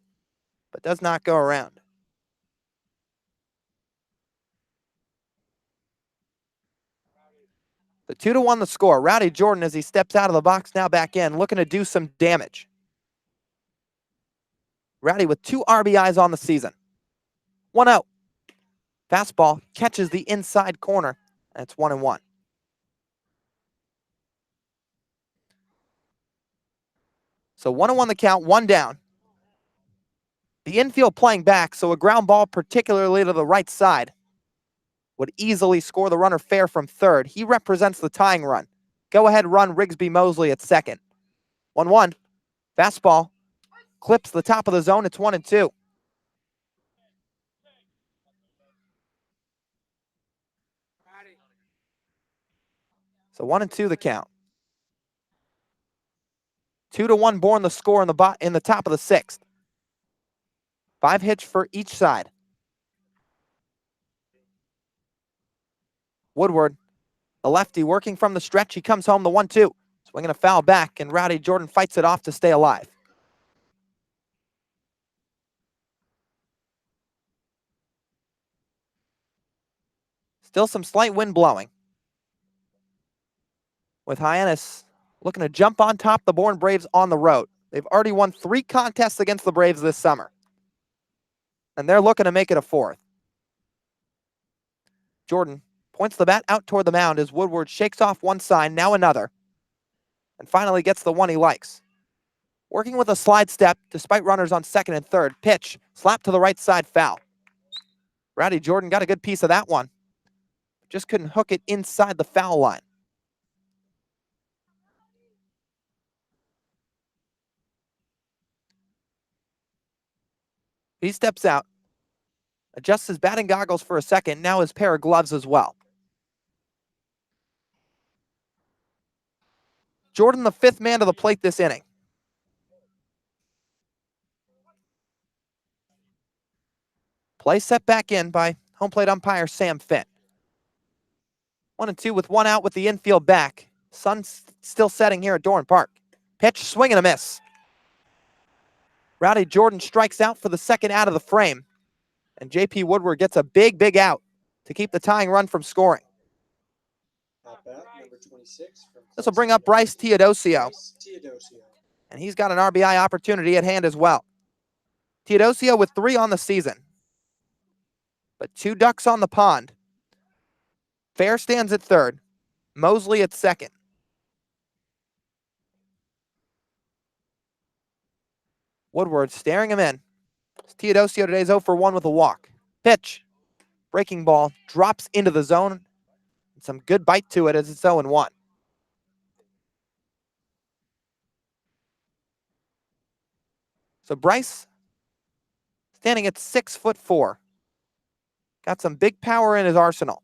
but does not go around. The 2-1 the score. Rowdy Jordan, as he steps out of the box, now back in, looking to do some damage. Rowdy with 2 RBIs on the season. 1-0. Fastball catches the inside corner, and it's 1-1. So 1-1 the count, 1 down. The infield playing back, so a ground ball, particularly to the right side, would easily score the runner Fair from third. He represents the tying run. Go-ahead run Rigsby Mosley at second. 1-1. Fastball clips the top of the zone. It's 1-2. So 1-2 the count. 2-1 Bourne the score in the top of the 6th. 5 hits for each side. Woodward, the lefty, working from the stretch. He comes home the 1-2. Swinging a foul back, and Rowdy Jordan fights it off to stay alive. Still some slight wind blowing, with Hyannis looking to jump on top the Bourne Braves on the road. They've already won 3 contests against the Braves this summer, and they're looking to make it a 4th. Jordan points the bat out toward the mound as Woodward shakes off one sign, now another, and finally gets the one he likes. Working with a slide step despite runners on second and third. Pitch, slap to the right side, foul. Rowdy Jordan got a good piece of that one. Just couldn't hook it inside the foul line. He steps out, adjusts his batting goggles for a second, now his pair of gloves as well. Jordan, the fifth man to the plate this inning. Play set back in by home plate umpire Sam Finn. 1-2 with one out with the infield back. Sun's still setting here at Doran Park. Pitch, swing and a miss. Rowdy Jordan strikes out for the second out of the frame. And J.P. Woodward gets a big out to keep the tying run from scoring. This will bring up Bryce Teodosio. And he's got an RBI opportunity at hand as well. Teodosio with 3 on the season. But 2 ducks on the pond. Fair stands at third. Mosley at second. Woodward staring him in. Teodosio today is 0 for 1 with a walk. Pitch. Breaking ball. Drops into the zone. Some good bite to it as it's 0-1. So Bryce standing at 6'4". Got some big power in his arsenal.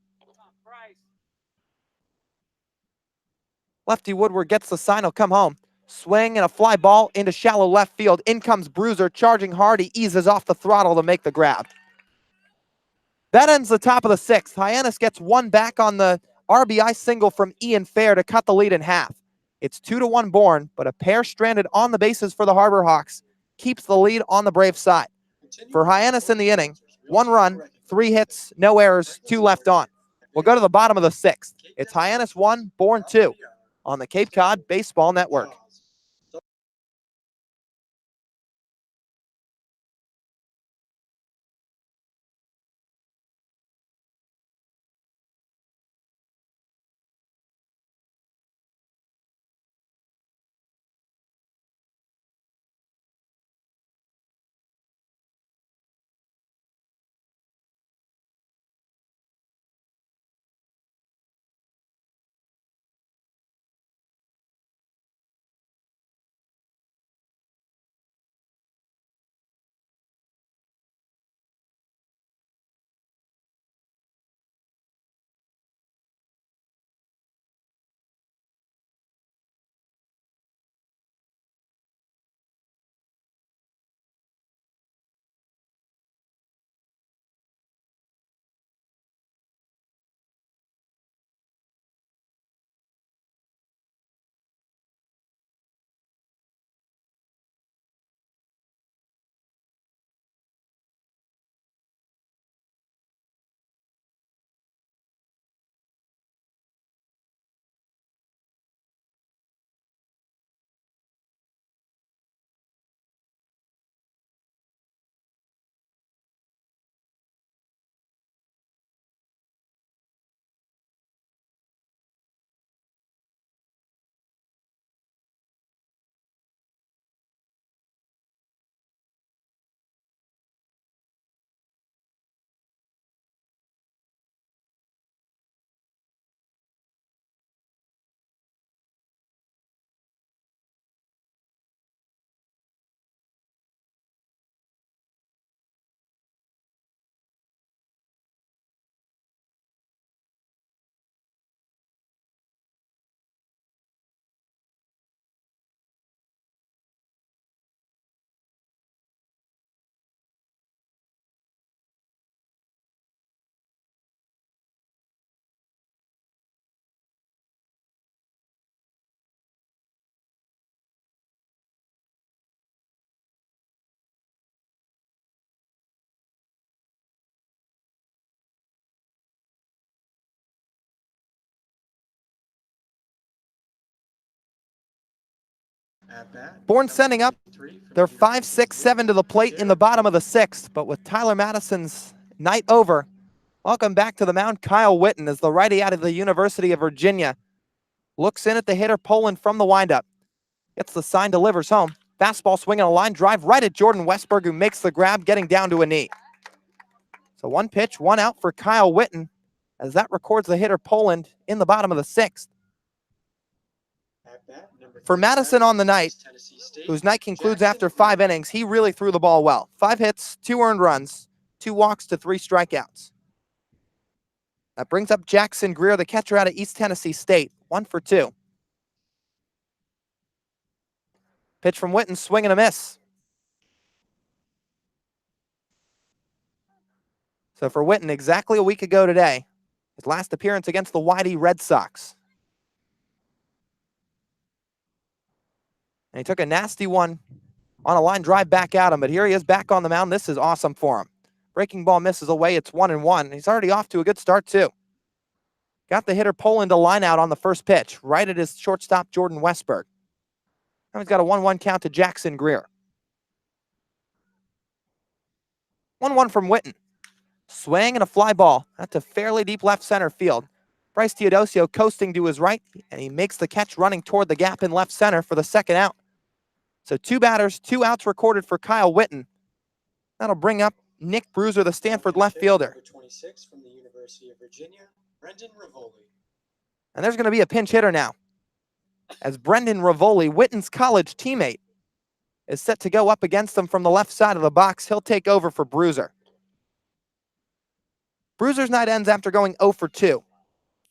Lefty Woodward gets the sign, he'll come home. Swing and a fly ball into shallow left field. In comes Bruiser, charging hard. He eases off the throttle to make the grab. That ends the top of the 6th. Hyannis gets one back on the RBI single from Ian Fair to cut the lead in half. It's 2-1 Bourne, but a pair stranded on the bases for the Harbor Hawks keeps the lead on the Brave side. For Hyannis in the inning, 1 run, 3 hits, no errors, 2 left on. We'll go to the bottom of the 6th. It's Hyannis 1, Bourne 2 on the Cape Cod Baseball Network. Bourne sending up their 5, 6, 7 to the plate in the bottom of the 6th, but with Tyler Madison's night over, welcome back to the mound, Kyle Witten, as the righty out of the University of Virginia looks in at the hitter Poland from the windup. Gets the sign, delivers home. Fastball swinging a line drive right at Jordan Westberg, who makes the grab, getting down to a knee. So 1 pitch, 1 out for Kyle Witten, as that records the hitter Poland in the bottom of the 6th. For Madison on the night, whose night concludes after 5 innings, he really threw the ball well. 5 hits, 2 earned runs, 2 walks to 3 strikeouts. That brings up Jackson Greer, the catcher out of East Tennessee State, 1 for 2. Pitch from Witten, swing and a miss. So for Witten, exactly a week ago today, his last appearance against the Whitey Red Sox. And he took a nasty one on a line drive back at him, but here he is back on the mound. This is awesome for him. Breaking ball misses away. It's 1-1. He's already off to a good start, too. Got the hitter Poland to line out on the first pitch, right at his shortstop, Jordan Westberg. Now he's got a 1-1 count to Jackson Greer. 1-1 from Witten. Swing and a fly ball. That's a fairly deep left center field. Bryce Teodosio coasting to his right, and he makes the catch running toward the gap in left center for the second out. So 2 batters, 2 outs recorded for Kyle Witten. That'll bring up Nick Bruiser, the Stanford left fielder. Number 26 from the University of Virginia, Brendan Rivoli. And there's going to be a pinch hitter now, as Brendan Rivoli, Witten's college teammate, is set to go up against him from the left side of the box. He'll take over for Bruiser. Bruiser's night ends after going 0 for 2.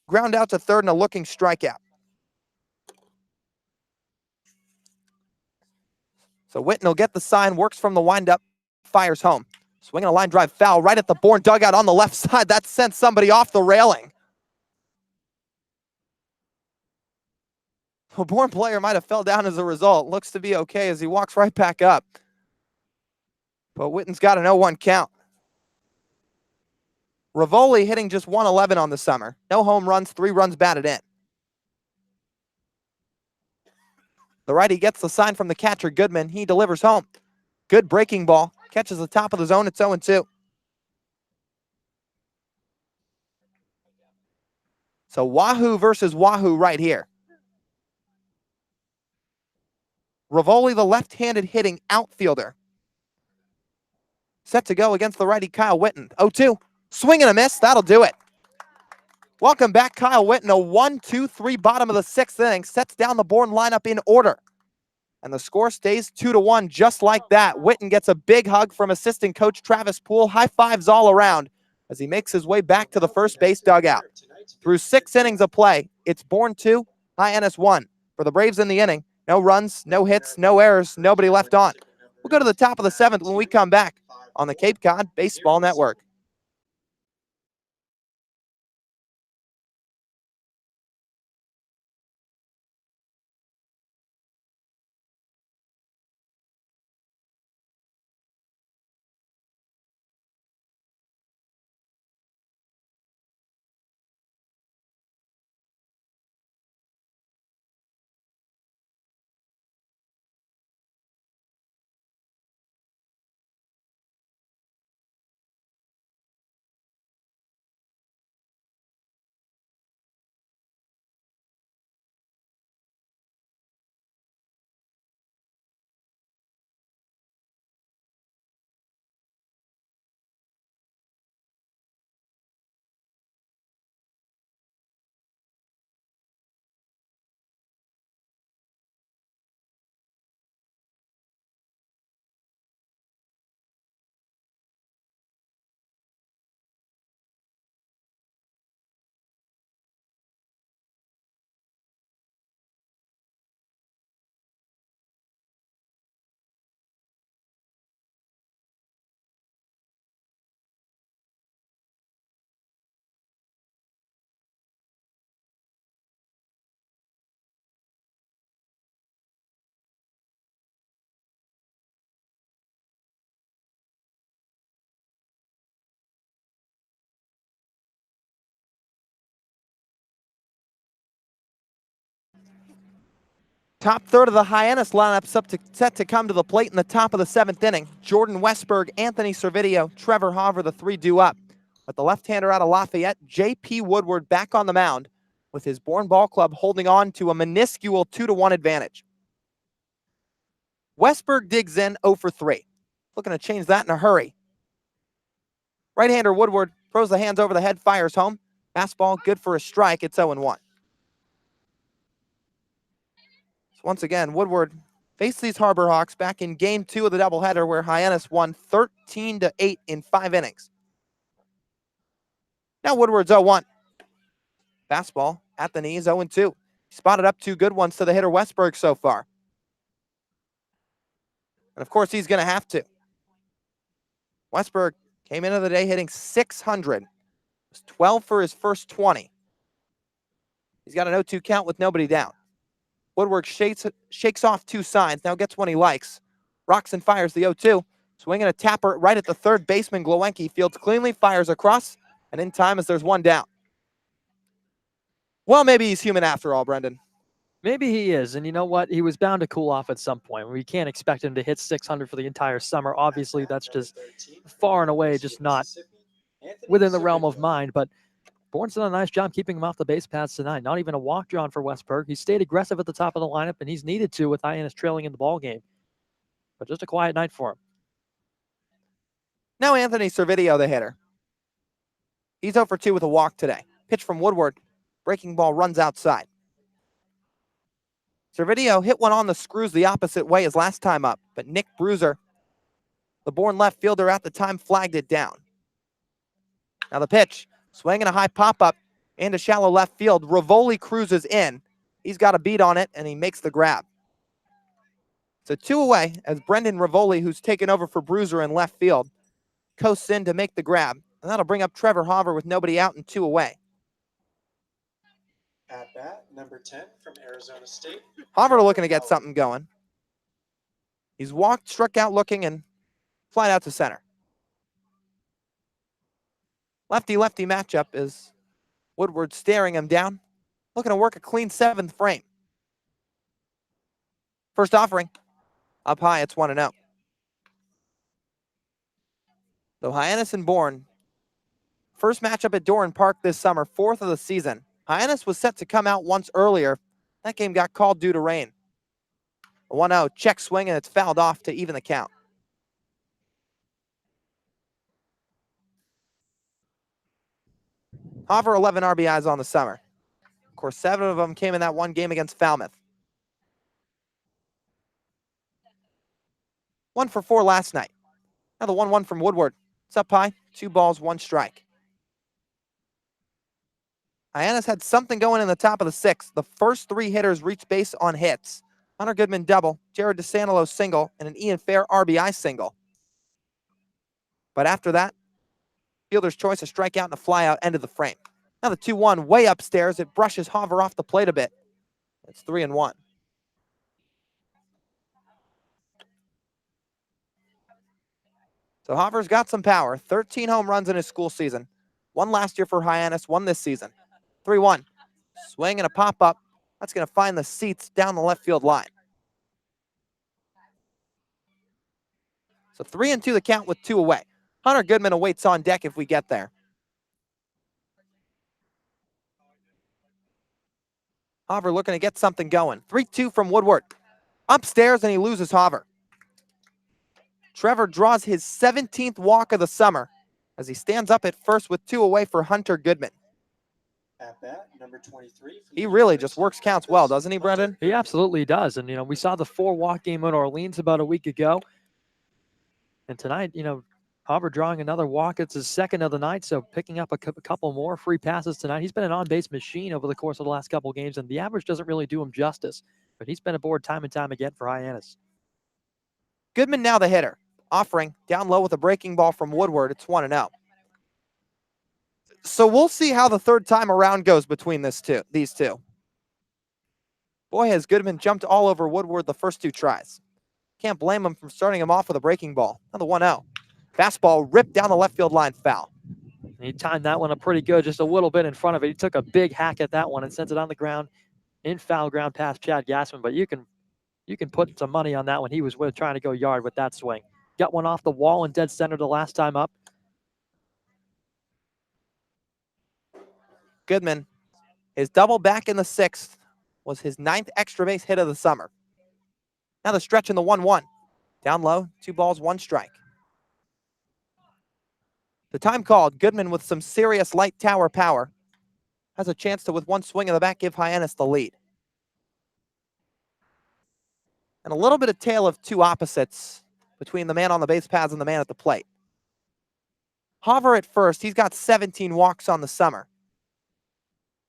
Ground out to third and a looking strikeout. So Witten will get the sign, works from the windup, fires home. Swinging a line drive foul right at the Bourne dugout on the left side. That sent somebody off the railing. A Bourne player might have fell down as a result. Looks to be okay as he walks right back up. But Witten's got an 0-1 count. Rivoli hitting just 111 on the summer. No home runs, 3 runs batted in. The righty gets the sign from the catcher, Goodman. He delivers home. Good breaking ball. Catches the top of the zone. It's 0-2. So Wahoo versus Wahoo right here. Rivoli, the left-handed hitting outfielder, set to go against the righty Kyle Witten. 0-2. Swing and a miss. That'll do it. Welcome back, Kyle Witten. A 1-2-3 bottom of the 6th inning. Sets down the Bourne lineup in order. And the score stays 2-1 just like that. Witten gets a big hug from assistant coach Travis Poole. High fives all around as he makes his way back to the first base dugout. Through 6 innings of play, it's Bourne 2, Hyannis 1. For the Braves in the inning, no runs, no hits, no errors, nobody left on. We'll go to the top of the 7th when we come back on the Cape Cod Baseball Network. Top third of the Hyannis lineup set to come to the plate in the top of the 7th inning. Jordan Westberg, Anthony Servideo, Trevor Hauver, the 3 due up. But the left-hander out of Lafayette, J.P. Woodward, back on the mound with his Bourne Ball Club holding on to a minuscule 2-1 advantage. Westberg digs in 0 for 3. Looking to change that in a hurry. Right-hander Woodward throws the hands over the head, fires home. Fastball good for a strike. It's 0-1. So once again, Woodward faced these Harbor Hawks back in Game 2 of the doubleheader where Hyannis won 13-8 in 5 innings. Now Woodward's 0-1. Fastball at the knees, 0-2. Spotted up 2 good ones to the hitter Westberg so far. And of course, he's going to have to. Westberg came into the day hitting .600. It was 12 for his first 20. He's got an 0-2 count with nobody down. Woodward shakes off 2 signs, now gets one he likes. Rocks and fires the 0-2. Swinging a tapper right at the third baseman. Glowenke fields cleanly, fires across, and in time as there's 1 down. Well, maybe he's human after all, Brendan. Maybe he is, and you know what? He was bound to cool off at some point. We can't expect him to hit .600 for the entire summer. Obviously, that's just far and away just not within the realm of mind, but Bourne's done a nice job keeping him off the base paths tonight. Not even a walk drawn for Westberg. He stayed aggressive at the top of the lineup, and he's needed to with Hyannis trailing in the ball game. But just a quiet night for him. Now Anthony Servideo, the hitter. He's 0 for 2 with a walk today. Pitch from Woodward. Breaking ball runs outside. Servideo hit one on the screws the opposite way his last time up, but Nick Bruiser, the Bourne left fielder at the time, flagged it down. Now the pitch, swinging a high pop-up into shallow left field. Rivoli cruises in. He's got a beat on it, and he makes the grab. So 2 away as Brendan Rivoli, who's taken over for Bruiser in left field, coasts in to make the grab. And that'll bring up Trevor Hauver with nobody out and 2 away. At bat, number 10 from Arizona State. Hauver looking to get something going. He's walked, struck out looking, and flied out to center. Lefty-lefty matchup is Woodward staring him down, looking to work a clean 7th frame. First offering, up high, it's 1-0. So Hyannis and Bourne, first matchup at Doran Park this summer, 4th of the season. Hyannis was set to come out once earlier. That game got called due to rain. A 1-0, check swing, and it's fouled off to even the count. Hauver, 11 RBIs on the summer. Of course, 7 of them came in that one game against Falmouth. 1 for 4 last night. Now the 1-1 from Woodward. It's up high, 2 balls, 1 strike. Hyannis had something going in the top of the 6th. The first 3 hitters reached base on hits. Hunter Goodman double, Jared DeSantillo single, and an Ian Fair RBI single. But after that, fielder's choice, a strikeout and a flyout ended the frame. Now the 2-1 way upstairs. It brushes Hauver off the plate a bit. It's 3-1. So Hauver's got some power. 13 home runs in his school season. 1 last year for Hyannis, 1 this season. 3-1. Swing and a pop-up. That's going to find the seats down the left field line. So 3-2 the count with 2 away. Hunter Goodman awaits on deck if we get there. Hauver looking to get something going. 3-2 from Woodward. Upstairs, and he loses Hauver. Trevor draws his 17th walk of the summer as he stands up at first with 2 away for Hunter Goodman. At bat, number 23. He really just works counts well, doesn't he, Brendan? He absolutely does. And, we saw the 4-walk game in Orleans about a week ago. And tonight, Hauver drawing another walk. It's his 2nd of the night, so picking up a couple more free passes tonight. He's been an on-base machine over the course of the last couple of games, and the average doesn't really do him justice. But he's been aboard time and time again for Hyannis. Goodman now the hitter. Offering down low with a breaking ball from Woodward. It's 1-0. So we'll see how the 3rd time around goes between these two. Boy, has Goodman jumped all over Woodward the first 2 tries. Can't blame him for starting him off with a breaking ball. Another 1-0. Fastball ripped down the left field line, foul. He timed that one up pretty good, just a little bit in front of it. He took a big hack at that one and sent it on the ground in foul ground past Chad Gassman. But you can put some money on that one. He was trying to go yard with that swing. Got one off the wall and dead center the last time up. Goodman, his double back in the 6th was his 9th extra base hit of the summer. Now the stretch in the 1-1. Down low, 2 balls, 1 strike. The time called. Goodman with some serious light tower power has a chance to, with one swing of the bat, give Hyannis the lead. And a little bit of tale of two opposites between the man on the base paths and the man at the plate. Hover at first, he's got 17 walks on the summer.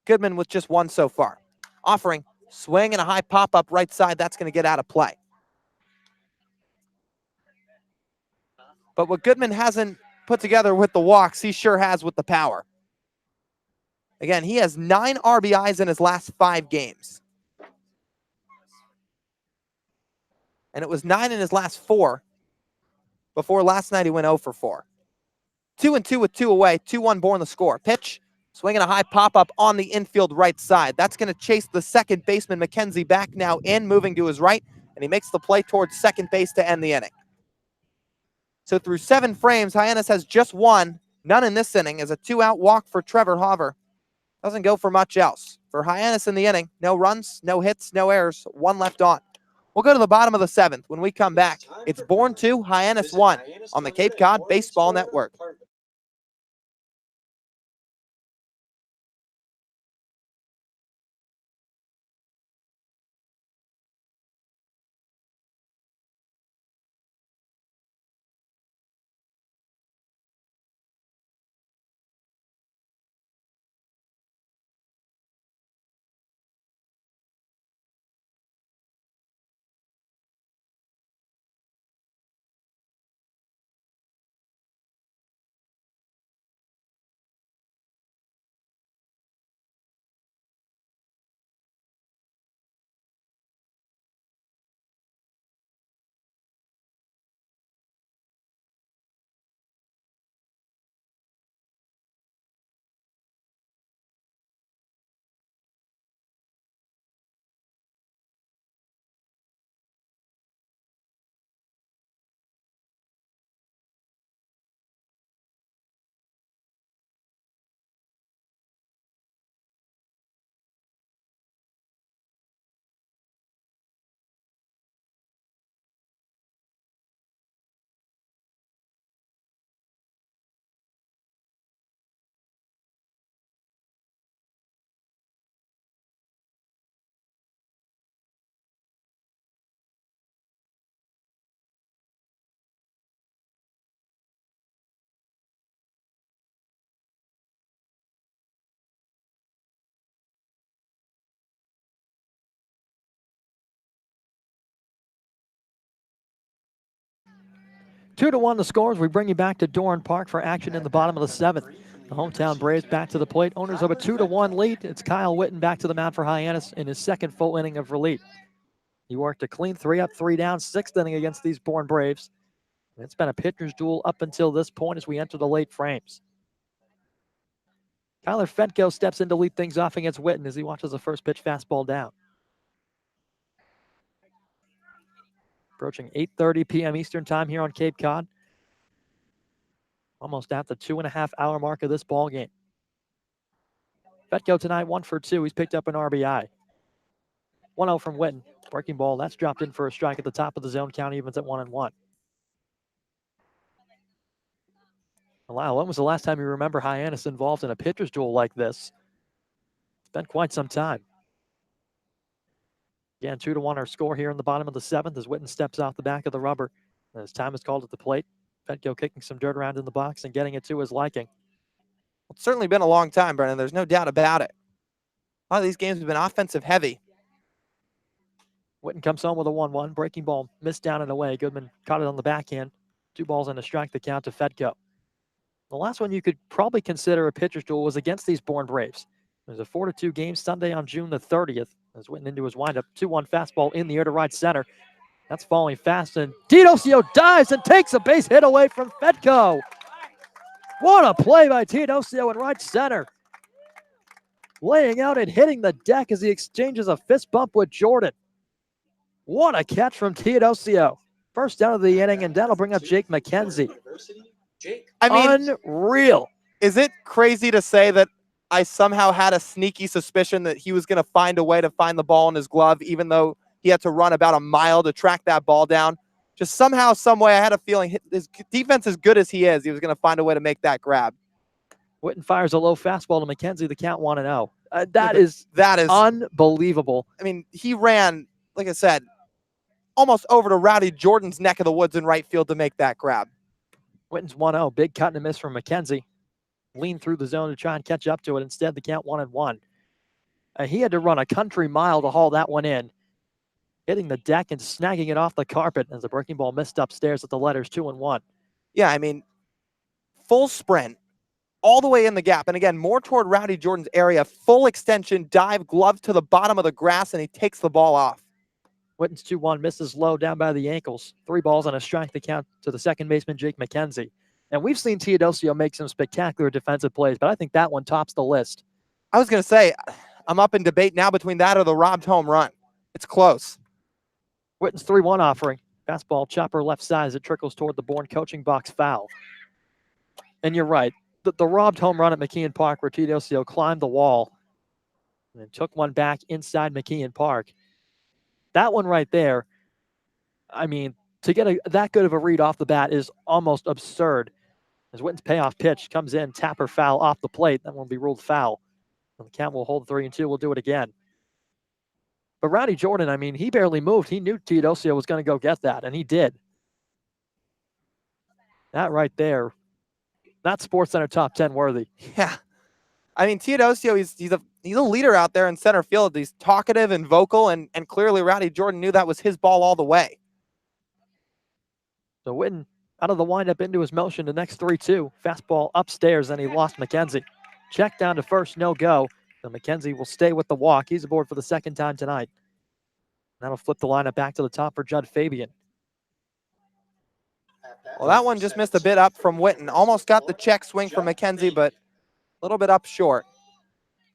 Goodman with just one so far. Offering swing and a high pop-up right side, that's going to get out of play. But what Goodman hasn't put together with the walks, he sure has with the power. Again, he has 9 RBIs in his last 5 games. And it was 9 in his last 4 before last night he went 0 for 4. 2-2 with 2 away, 2-1 Bourne the score. Pitch, swinging a high pop-up on the infield right side. That's going to chase the second baseman, McKenzie, back now in, moving to his right, and he makes the play towards second base to end the inning. So through 7 frames, Hyannis has just one, none in this inning, as a 2-out walk for Trevor Hover. Doesn't go for much else. For Hyannis in the inning, no runs, no hits, no errors, 1 left on. We'll go to the bottom of the 7th. When we come back, it's Bourne 2, Hyannis 1 on the Cape Cod Baseball Network. Two to one the scores. We bring you back to Doran Park for action in the bottom of the 7th. The hometown Braves back to the plate. Owners of a 2-1 lead. It's Kyle Witten back to the mound for Hyannis in his second full inning of relief. He worked a clean 3 up, 3 down, 6th inning against these Bourne Braves. And it's been a pitcher's duel up until this point as we enter the late frames. Tyler Fetko steps in to lead things off against Witten as he watches the first pitch fastball down. Approaching 8:30 p.m. Eastern time here on Cape Cod. Almost at the 2.5-hour mark of this ball game. Fetko tonight 1 for 2. He's picked up an RBI. 1-0 from Witten. Breaking ball, that's dropped in for a strike at the top of the zone. Count evens at 1-1. Wow, when was the last time you remember Hyannis involved in a pitcher's duel like this? It's been quite some time. Again, 2-1 our score here in the bottom of the 7th as Witten steps off the back of the rubber. And his time is called at the plate. Fetko kicking some dirt around in the box and getting it to his liking. It's certainly been a long time, Brennan. There's no doubt about it. A lot of these games have been offensive heavy. Witten comes home with a 1-1. Breaking ball missed down and away. Goodman caught it on the backhand. 2 balls and a strike to count to Fetko. The last one you could probably consider a pitcher's duel was against these Bourne Braves. It was a 4-2 game Sunday on June the 30th. As Witten into his windup, 2-1 fastball in the air to right center. That's falling fast, and Teodosio dives and takes a base hit away from Fetko. What a play by Teodosio in right center. Laying out and hitting the deck as he exchanges a fist bump with Jordan. What a catch from Teodosio. First down of the inning, and that'll bring up Jake McKenzie. I mean, unreal. Is it crazy to say that I somehow had a sneaky suspicion that he was going to find a way to find the ball in his glove, even though he had to run about a mile to track that ball down? just somehow, some way, I had a feeling his defense, as good as he is, he was going to find a way to make that grab. Witten fires a low fastball to McKenzie. The count 1-0. That is unbelievable. I mean, he ran, like I said, almost over to Rowdy Jordan's neck of the woods in right field to make that grab. Witten's 1-0. Big cut and a miss from McKenzie. Leaned through the zone to try and catch up to it. Instead, the count 1-1. He had to run a country mile to haul that one in, hitting the deck and snagging it off the carpet as the breaking ball missed upstairs at the letters 2-1. Yeah, I mean, full sprint, all the way in the gap. And again, more toward Rowdy Jordan's area. Full extension, dive, glove to the bottom of the grass, and he takes the ball off. Witten's 2-1, misses low down by the ankles. 3 balls and a strike to count to the second baseman, Jake McKenzie. And we've seen Teodosio make some spectacular defensive plays, but I think that one tops the list. I was going to say, I'm up in debate now between that or the robbed home run. It's close. Witten's 3-1 offering. Fastball, chopper left side as it trickles toward the Bourne coaching box foul. And you're right. The robbed home run at McKeon Park where Teodosio climbed the wall and then took one back inside McKeon Park. That one right there, I mean, to get that good of a read off the bat is almost absurd. As Witten's payoff pitch comes in, tapper foul off the plate. That one will be ruled foul. And the count will hold 3-2. We'll do it again. But Rowdy Jordan, I mean, he barely moved. He knew Teodosio was going to go get that, and he did. That right there, that's SportsCenter top 10 worthy. Yeah. I mean, Teodosio, he's a leader out there in center field. He's talkative and vocal, and clearly Rowdy Jordan knew that was his ball all the way. So Witten out of the windup into his motion, the next 3-2. Fastball upstairs, and he lost McKenzie. Check down to first, no go. So McKenzie will stay with the walk. He's aboard for the second time tonight. That'll flip the lineup back to the top for Judd Fabian. Well, that one just missed a bit up from Witten. Almost got the check swing from McKenzie, but a little bit up short.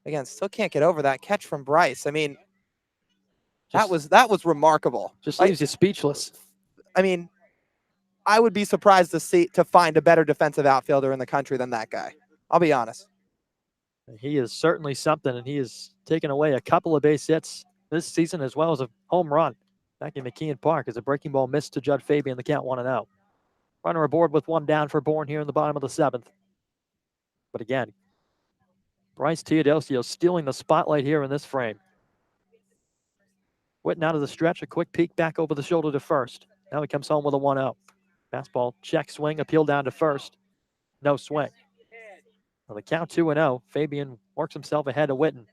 Again, still can't get over that catch from Bryce. I mean, that was remarkable. Just leaves you speechless. I mean, I would be surprised to find a better defensive outfielder in the country than that guy. I'll be honest. He is certainly something, and he has taken away a couple of base hits this season as well as a home run back in McKeon Park as a breaking ball missed to Judd Fabian. The count 1-0. Runner aboard with one down for Bourne here in the bottom of the 7th. But again, Bryce Teodosio stealing the spotlight here in this frame. Witten out of the stretch, a quick peek back over the shoulder to first. Now he comes home with a 1-0. Fastball, check swing, appeal down to first. No swing. On the count 2-0, Fabian works himself ahead of Witten.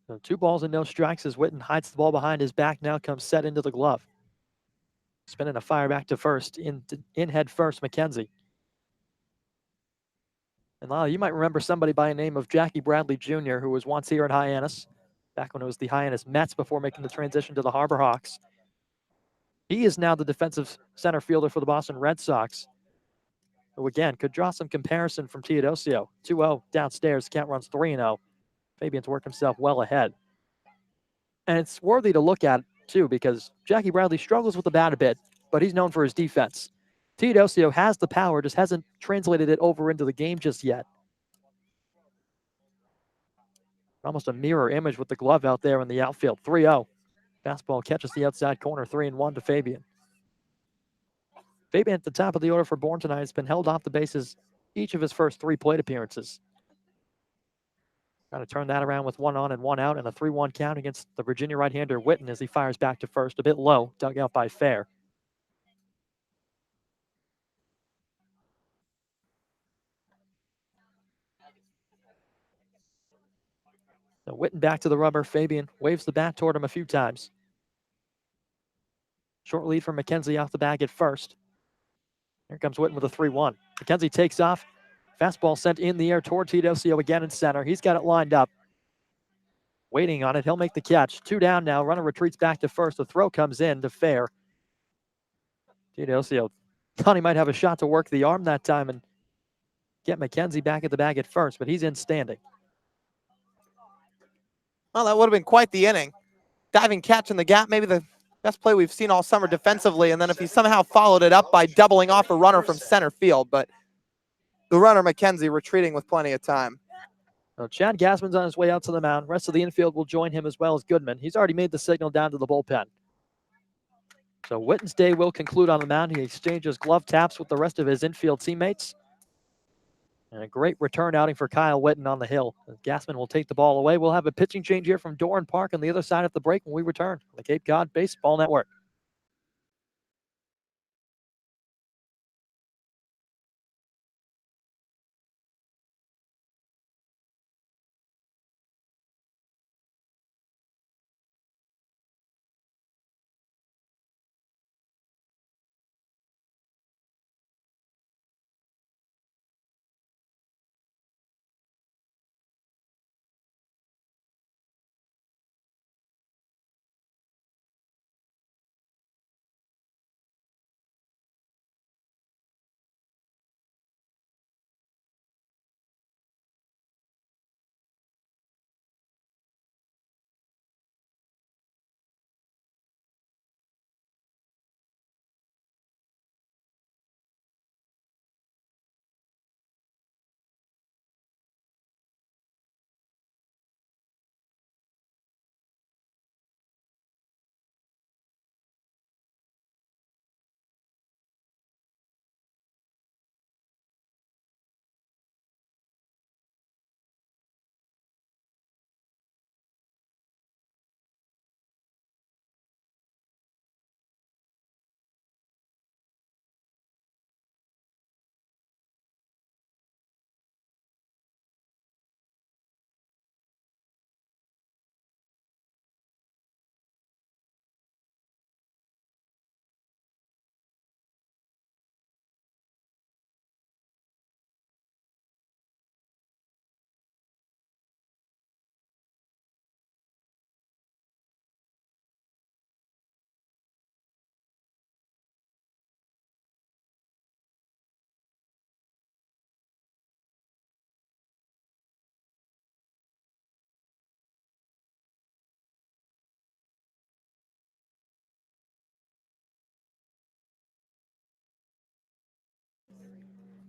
So 2 balls and no strikes as Witten hides the ball behind his back. Now comes set into the glove. Spinning a fire back to first. In head first, McKenzie. And Lyle, you might remember somebody by the name of Jackie Bradley Jr., who was once here at Hyannis, back when it was the Hyannis Mets before making the transition to the Harbor Hawks. He is now the defensive center fielder for the Boston Red Sox, who again could draw some comparison from Teodosio. 2-0 downstairs, count runs 3-0. Fabian's worked himself well ahead. And it's worthy to look at, too, because Jackie Bradley struggles with the bat a bit, but he's known for his defense. Teodosio has the power, just hasn't translated it over into the game just yet. Almost a mirror image with the glove out there in the outfield. 3-0. Fastball catches the outside corner, 3-1 to Fabian. Fabian at the top of the order for Bourne tonight has been held off the bases each of his first 3 plate appearances. Trying to turn that around with 1 on and 1 out and a 3-1 count against the Virginia right-hander Witten as he fires back to first, a bit low, dug out by Fair. So Witten back to the rubber. Fabian waves the bat toward him a few times. Short lead from McKenzie off the bag at first. Here comes Witten with a 3-1. McKenzie takes off. Fastball sent in the air toward Teodosio again in center. He's got it lined up. Waiting on it. He'll make the catch. 2 down now. Runner retreats back to first. The throw comes in to Fair. Teodosio thought he might have a shot to work the arm that time and get McKenzie back at the bag at first, but he's in standing. Well, that would have been quite the inning. Diving catch in the gap, maybe the best play we've seen all summer defensively, and then if he somehow followed it up by doubling off a runner from center field, but the runner, McKenzie, retreating with plenty of time. Now, Chad Gassman's on his way out to the mound. Rest of the infield will join him as well as Goodman. He's already made the signal down to the bullpen. So Witten's day will conclude on the mound. He exchanges glove taps with the rest of his infield teammates. And a great return outing for Kyle Witten on the hill. Gassman will take the ball away. We'll have a pitching change here from Doran Park on the other side at the break when we return on the Cape Cod Baseball Network.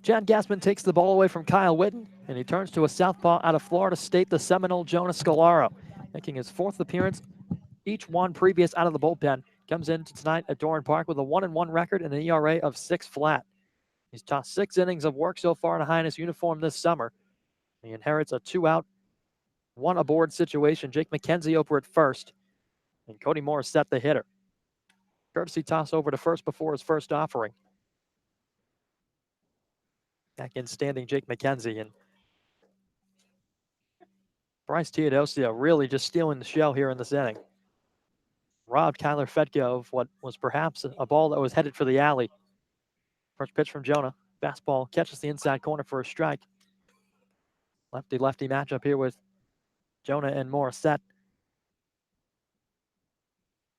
Chad Gassman takes the ball away from Kyle Witten, and he turns to a southpaw out of Florida State, the Seminole Jonah Scalaro, making his fourth appearance, each one previous out of the bullpen. Comes in tonight at Doran Park with a 1-1 record and an ERA of 6 flat. He's tossed 6 innings of work so far in a Hyannis uniform this summer. He inherits a 2-out, 1 aboard situation. Jake McKenzie over at first, and Cody Morissette the hitter. Courtesy toss over to first before his first offering. Back in standing Jake McKenzie, and Bryce Teodosia really just stealing the show here in this inning. Robbed Kyler Fetke of what was perhaps a ball that was headed for the alley. First pitch from Jonah. Fastball catches the inside corner for a strike. Lefty-lefty matchup here with Jonah and Morissette.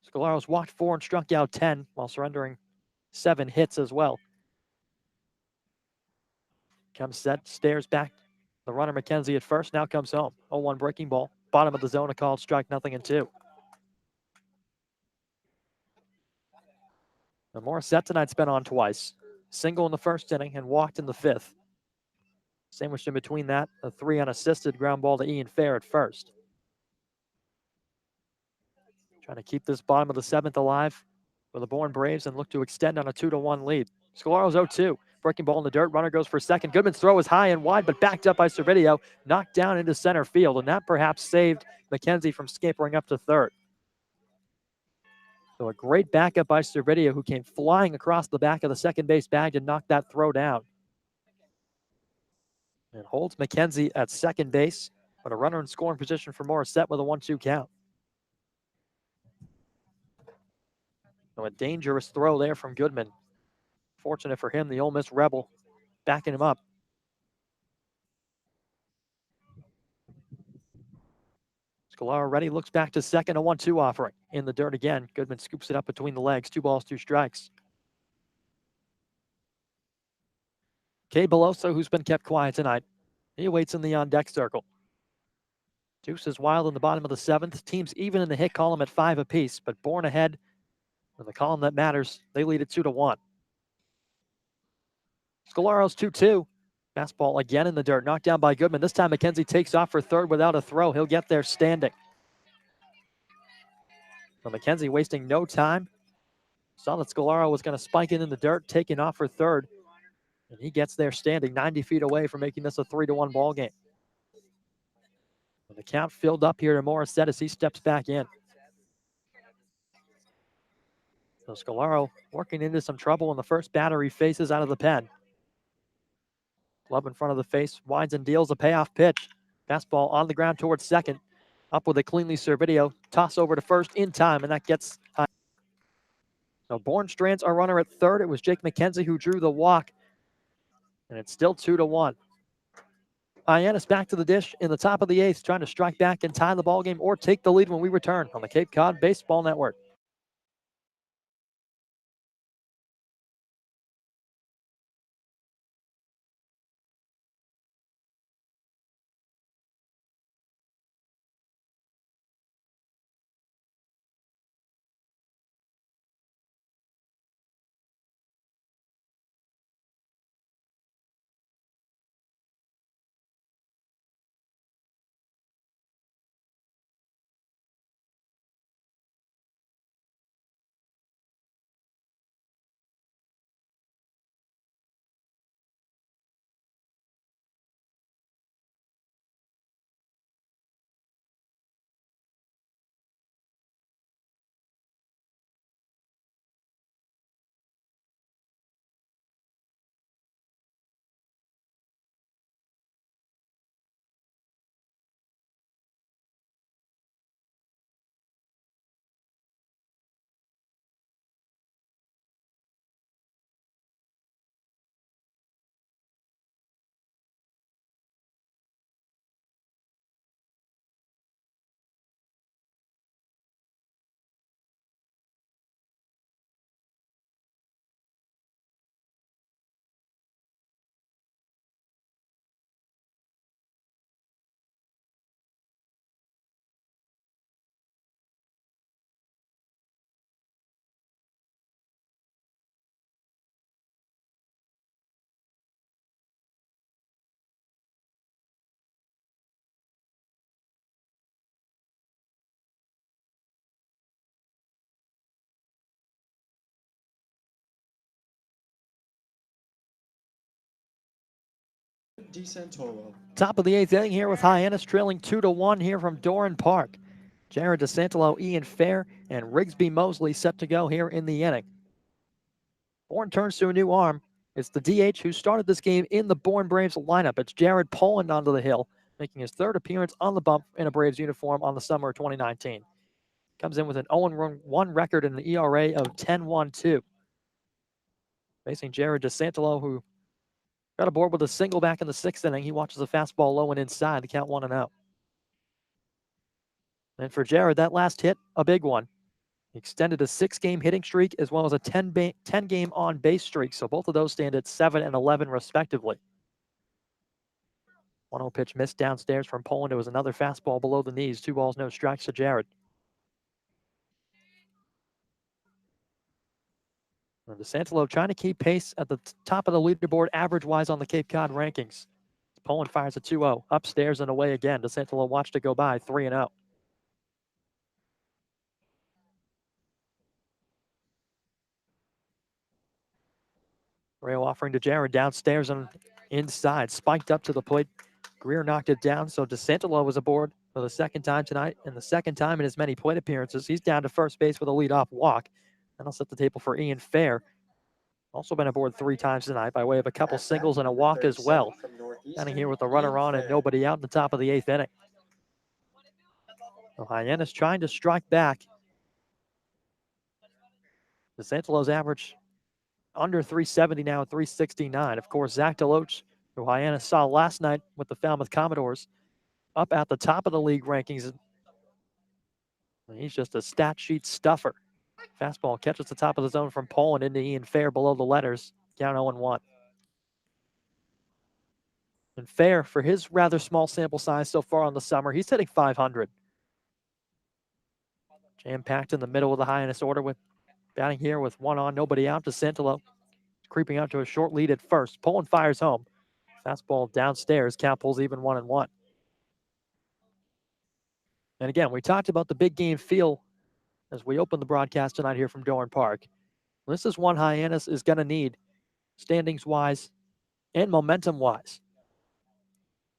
Scalaro's walked 4 and struck out 10 while surrendering 7 hits as well. Comes set, stares back. The runner McKenzie at first, now comes home. 0-1 breaking ball. Bottom of the zone, a called strike, 0-2. Now Morissette tonight's been on twice. Single in the first inning and walked in the 5th. Sandwiched in between that, a 3 unassisted ground ball to Ian Fair at first. Trying to keep this bottom of the 7th alive for the Bourne Braves and look to extend on a 2-1 lead. Scalaro's 0-2. Breaking ball in the dirt. Runner goes for second. Goodman's throw is high and wide, but backed up by Servideo. Knocked down into center field, and that perhaps saved McKenzie from scampering up to third. So a great backup by Servideo, who came flying across the back of the second base bag to knock that throw down. And holds McKenzie at second base, but a runner in scoring position for Morissette with a 1-2 count. So a dangerous throw there from Goodman. Fortunate for him, the Ole Miss Rebel backing him up. Scalaro ready, looks back to second, a 1-2 offering. In the dirt again, Goodman scoops it up between the legs. 2 balls, 2 strikes. Cade Beloso, who's been kept quiet tonight, he waits in the on-deck circle. Deuce is wild in the bottom of the 7th. Teams even in the hit column at 5 apiece, but Bourne ahead in the column that matters. They lead at 2-1. Scalaro's 2-2. Fastball again in the dirt, knocked down by Goodman. This time McKenzie takes off for third without a throw. He'll get there standing. So McKenzie wasting no time. Saw that Scolaro was going to spike it in the dirt, taking off for third. And he gets there standing 90 feet away from making this a 3-1 ball game. And the count filled up here to Morissette as he steps back in. So Scolaro working into some trouble in the first batter he faces out of the pen. Glove in front of the face, winds and deals a payoff pitch. Fastball on the ground towards second. Up with a cleanly served video. Toss over to first in time, and that gets high. So Bourne strands our runner at third. It was Jake McKenzie who drew the walk. And it's still 2-1. Hyannis back to the dish in the top of the eighth, trying to strike back and tie the ball game or take the lead when we return on the Cape Cod Baseball Network. DeSantolo. Top of the eighth inning here with Hyannis trailing 2-1 here from Doran Park. Jared DeSantolo, Ian Fair, and Rigsby Mosley set to go here in the inning. Bourne turns to a new arm. It's the DH who started this game in the Bourne Braves lineup. It's Jared Poland onto the hill, making his third appearance on the bump in a Braves uniform on the summer of 2019. Comes in with an 0-1 record and an ERA of 10.12. Facing Jared DeSantolo, who got aboard with a single back in the sixth inning. He watches a fastball low and inside. The count 1-0. And for Jared, that last hit, a big one. He extended a 6-game hitting streak as well as a 10-game on-base streak. So both of those stand at 7 and 11 respectively. 1-0 pitch missed downstairs from Poland. It was another fastball below the knees. 2 balls, no strikes to Jared. And DeSantolo trying to keep pace at the top of the leaderboard average-wise on the Cape Cod rankings. Poland fires a 2-0. Upstairs and away again. DeSantolo watched it go by, 3-0. Rail offering to Jared downstairs and inside. Spiked up to the plate. Greer knocked it down, so DeSantolo was aboard for the second time tonight, and the second time in as many plate appearances. He's down to first base with a leadoff walk. That'll set the table for Ian Fair. Also been aboard 3 times tonight by way of a couple singles and a walk as well. Standing here with a runner on and nobody out in the top of the 8th inning. So Hyannis trying to strike back. DeSantolo's average under 370 now at 369. Of course, Zach DeLoach, who Hyannis saw last night with the Falmouth Commodores, up at the top of the league rankings. He's just a stat sheet stuffer. Fastball catches the top of the zone from Poland into Ian Fair below the letters. Count 0-1. And Fair, for his rather small sample size so far on the summer, he's hitting 500. Jam-packed in the middle of the Hyannis order with batting here with 1 on, nobody out. DeSantolo creeping out to a short lead at first. Poland fires home. Fastball downstairs. Count pulls even 1-1. And again, we talked about the big game feel as we open the broadcast tonight here from Doran Park. This is one Hyannis is going to need standings-wise and momentum-wise.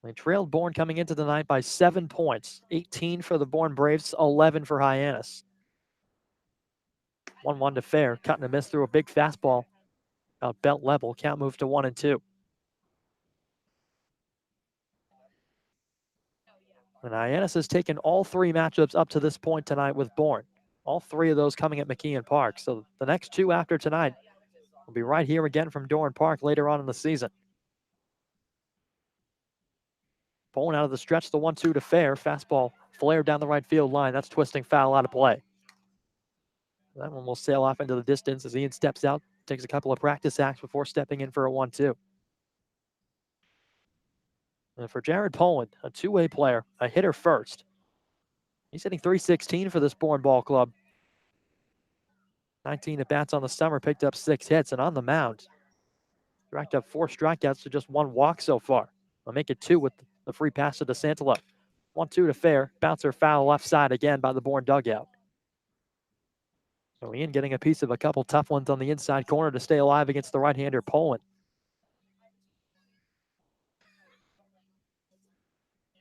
They trailed Bourne coming into the night by 7 points. 18 for the Bourne Braves, 11 for Hyannis. 1-1 to Fair. Cut and a miss through a big fastball. About belt level. Count moves to 1-2. And Hyannis has taken all 3 matchups up to this point tonight with Bourne. All 3 of those coming at McKeon Park. So the next 2 after tonight will be right here again from Doran Park later on in the season. Pulling out of the stretch, the 1-2 to Fair. Fastball flared down the right field line. That's twisting foul out of play. That one will sail off into the distance as Ian steps out, takes a couple of practice acts before stepping in for a 1-2. And for Jared Poland, a two-way player, a hitter first. He's hitting .316 for this Bourne Ball Club. 19 at-bats on the summer, picked up 6 hits, and on the mound, racked up 4 strikeouts to just 1 walk so far. I'll make it 2 with the free pass to DeSantolo. 1-2 to Fair. Bouncer foul left side again by the Bourne dugout. So Ian getting a piece of a couple tough ones on the inside corner to stay alive against the right-hander Poland.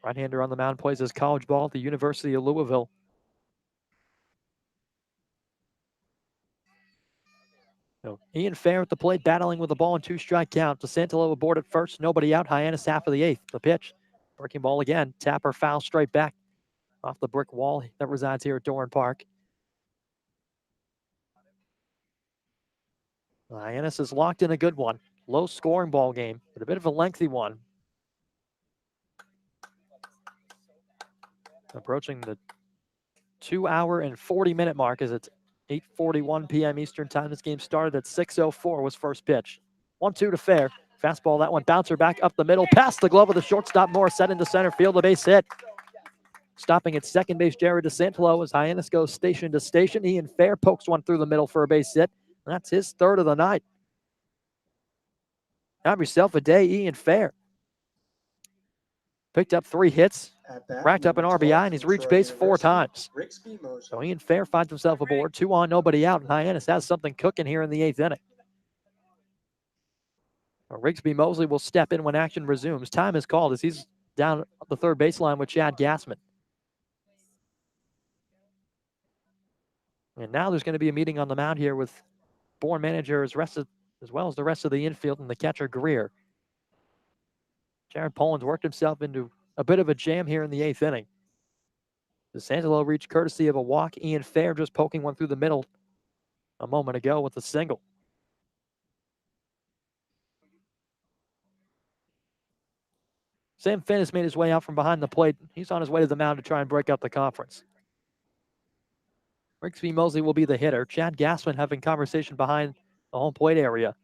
Right-hander on the mound plays his college ball at the University of Louisville. So Ian Fair at the plate, battling with the ball in 2-strike count. DeSantolo aboard at first, nobody out. Hyannis half of the 8th. The pitch, breaking ball again. Tapper foul straight back off the brick wall that resides here at Doran Park. Hyannis is locked in a good one. Low-scoring ball game, but a bit of a lengthy one. Approaching the 2-hour and 40-minute mark as it's 8:41 p.m. Eastern time. This game started at 6:04 was first pitch. 1-2 to Fair. Fastball, that one bouncer back up the middle, past the glove of the shortstop Morissette into center field, a base hit. Stopping at second base, Jared DeSantolo as Hyannis goes station to station. Ian Fair pokes one through the middle for a base hit. That's his 3rd of the night. Have yourself a day, Ian Fair. Picked up 3 hits, racked up an RBI, and he's reached base 4 times. So Ian Fair finds himself aboard, 2 on, nobody out, and Hyannis has something cooking here in the 8th inning. Rigsby Mosley will step in when action resumes. Time is called as he's down the third baseline with Chad Gassman. And now there's going to be a meeting on the mound here with Bourne manager as well as the rest of the infield and the catcher Greer. Jared Poland's worked himself into a bit of a jam here in the 8th inning. DeSantolo reached courtesy of a walk. Ian Fair just poking one through the middle a moment ago with a single. Sam Finn has made his way out from behind the plate. He's on his way to the mound to try and break up the conference. Rigsby Mosley will be the hitter. Chad Gassman having conversation behind the home plate area.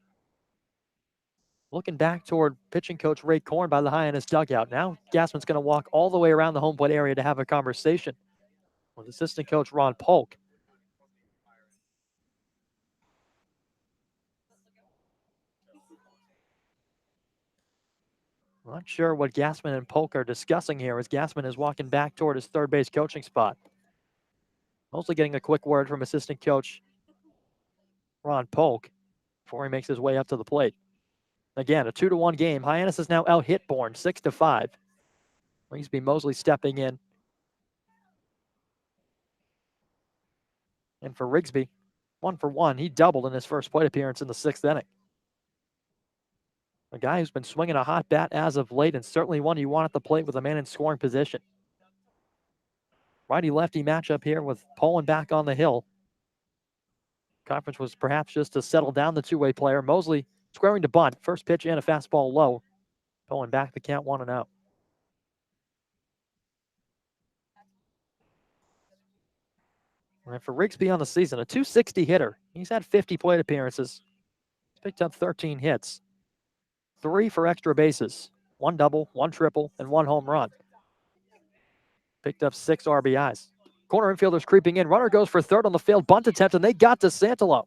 Looking back toward pitching coach Ray Korn by the Hyannis dugout. Now Gassman's going to walk all the way around the home plate area to have a conversation with assistant coach Ron Polk. I'm not sure what Gassman and Polk are discussing here as Gassman is walking back toward his third base coaching spot. Mostly getting a quick word from assistant coach Ron Polk before he makes his way up to the plate. Again, a 2-1 game. Hyannis has now out-hit Bourne 6-5. Rigsby Mosley stepping in. And for Rigsby, 1-for-1. He doubled in his first plate appearance in the 6th inning. A guy who's been swinging a hot bat as of late, and certainly one you want at the plate with a man in scoring position. Righty-lefty matchup here with Poland back on the hill. Conference was perhaps just to settle down the two-way player. Mosley squaring to bunt. First pitch and a fastball low. Poland back the count 1-0. And for Rigsby on the season, a .260 hitter. He's had 50 plate appearances. He's picked up 13 hits. 3 for extra bases. 1 double, 1 triple, and 1 home run. Picked up 6 RBIs. Corner infielders creeping in. Runner goes for third on the failed bunt attempt, and they got DeSantolo.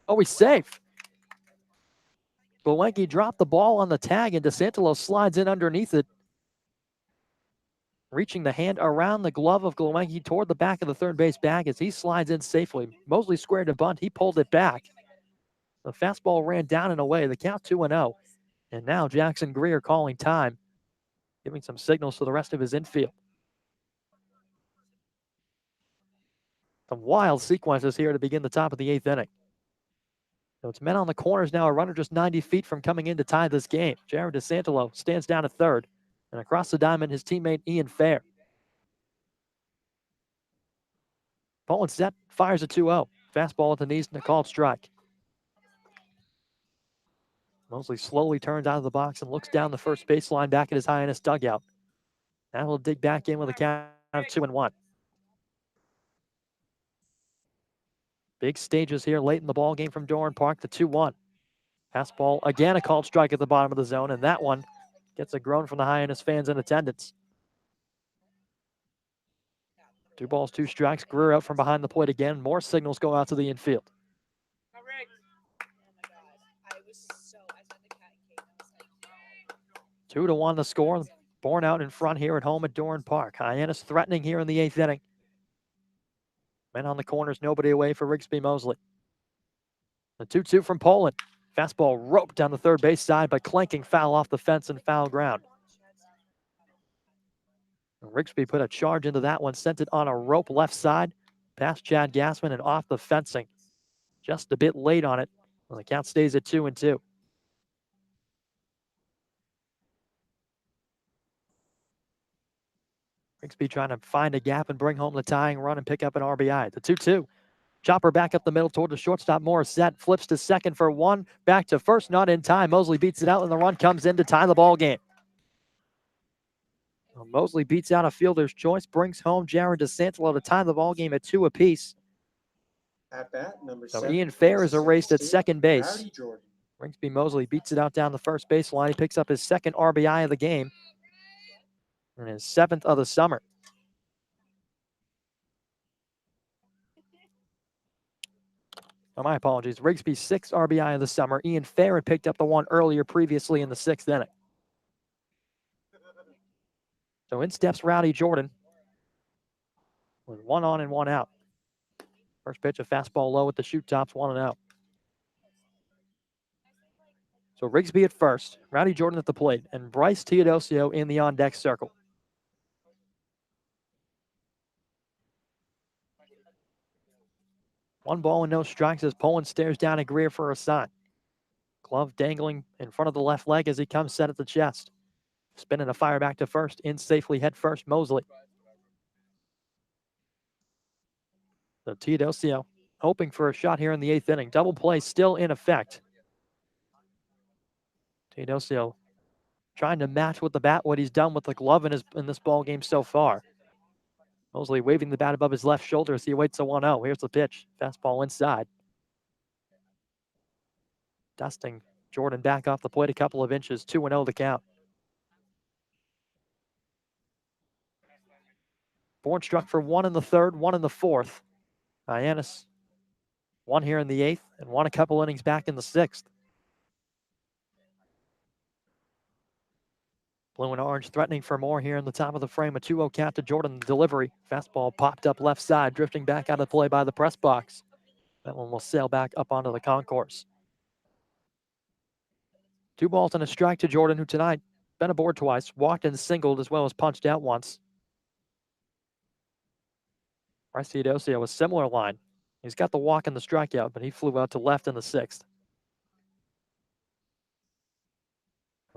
Oh, he's safe. Glewenke dropped the ball on the tag, and DeSantolo slides in underneath it, reaching the hand around the glove of Glewenke toward the back of the third base bag as he slides in safely. Mosley squared to bunt. He pulled it back. The fastball ran down and away. The count 2-0. And now Jackson Greer calling time, giving some signals to the rest of his infield. Some wild sequences here to begin the top of the 8th inning. So it's men on the corners now, a runner just 90 feet from coming in to tie this game. Jared DeSantolo stands down at third. And across the diamond, his teammate Ian Fair. Poland set, fires a 2-0. Fastball at the knees and a called strike. Mosley slowly turns out of the box and looks down the first baseline back at his Hyannis dugout. Now he'll dig back in with a count of 2-1. Big stages here late in the ball game from Doran Park, the 2-1. Fastball, again a called strike at the bottom of the zone, and that one gets a groan from the Hyannis fans in attendance. 2 balls, 2 strikes. Greer out from behind the plate again. More signals go out to the infield. 2-1 the score. Bourne out in front here at home at Doran Park. Hyannis threatening here in the 8th inning. Men on the corners, nobody away for Rigsby Mosley. The 2-2 from Poland. Fastball roped down the third base side, but clanking foul off the fence and foul ground. Rigsby put a charge into that one, sent it on a rope left side, past Chad Gassman and off the fencing. Just a bit late on it. Well, the count stays at 2-2. Rigsby trying to find a gap and bring home the tying run and pick up an RBI. The 2-2. Chopper back up the middle toward the shortstop. Morissette flips to second for one. Back to first, not in time. Mosley beats it out, and the run comes in to tie the ball game. Well, Mosley beats out a fielder's choice, brings home Jared DeSantolo to tie the ball game at 2 apiece. At bat, number So 7. Ian Fair is erased at second base. Rowdy Jordan. Rigsby Mosley beats it out down the first baseline. He picks up his second RBI of the game and his 7th of the summer. Oh, my apologies. Rigsby's 6th RBI of the summer. Ian Fair had picked up the one earlier previously in the 6th inning. So in steps Rowdy Jordan with 1 on and 1 out. First pitch, a fastball low with the shoot tops, 1-0. So Rigsby at first, Rowdy Jordan at the plate, and Bryce Teodosio in the on-deck circle. One ball and no strikes as Poland stares down at Greer for a sign. Glove dangling in front of the left leg as he comes set at the chest. Spinning a fire back to first, in safely head first, Mosley. So Teodosio hoping for a shot here in the 8th inning. Double play still in effect. Teodosio trying to match with the bat what he's done with the glove in this ball game so far. Mosley waving the bat above his left shoulder as he awaits a 1-0. Here's the pitch. Fastball inside. Dusting Jordan back off the plate a couple of inches. 2-0 the count. Bourne struck for 1 in the 3rd, 1 in the 4th. Hyannis 1 here in the 8th and 1 a couple innings back in the 6th. Blue and orange threatening for more here in the top of the frame. A 2-0 count to Jordan. Delivery. Fastball popped up left side, drifting back out of play by the press box. That one will sail back up onto the concourse. 2 balls and a strike to Jordan, who tonight been aboard twice, walked and singled as well as punched out once. Bryce Teodosio, a similar line. He's got the walk and the strikeout, but he flew out to left in the 6th.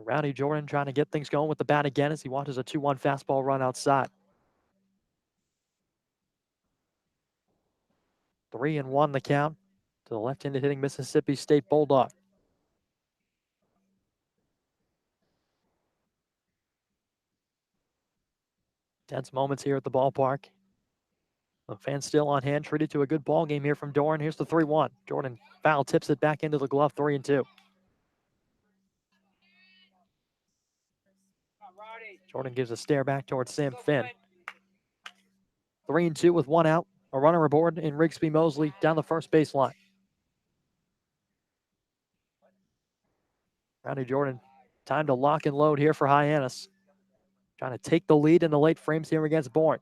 Rowdy Jordan trying to get things going with the bat again as he watches a 2-1 fastball run outside. 3-1 the count to the left-handed hitting Mississippi State Bulldog. Tense moments here at the ballpark. The fans still on hand, treated to a good ball game here from Doran. Here's the 3-1. Jordan foul tips it back into the glove, 3-2. Jordan gives a stare back towards Sam Finn. 3-2 with 1 out. A runner aboard in Rigsby Mosley down the first baseline. Rowdy Jordan, time to lock and load here for Hyannis. Trying to take the lead in the late frames here against Bourne.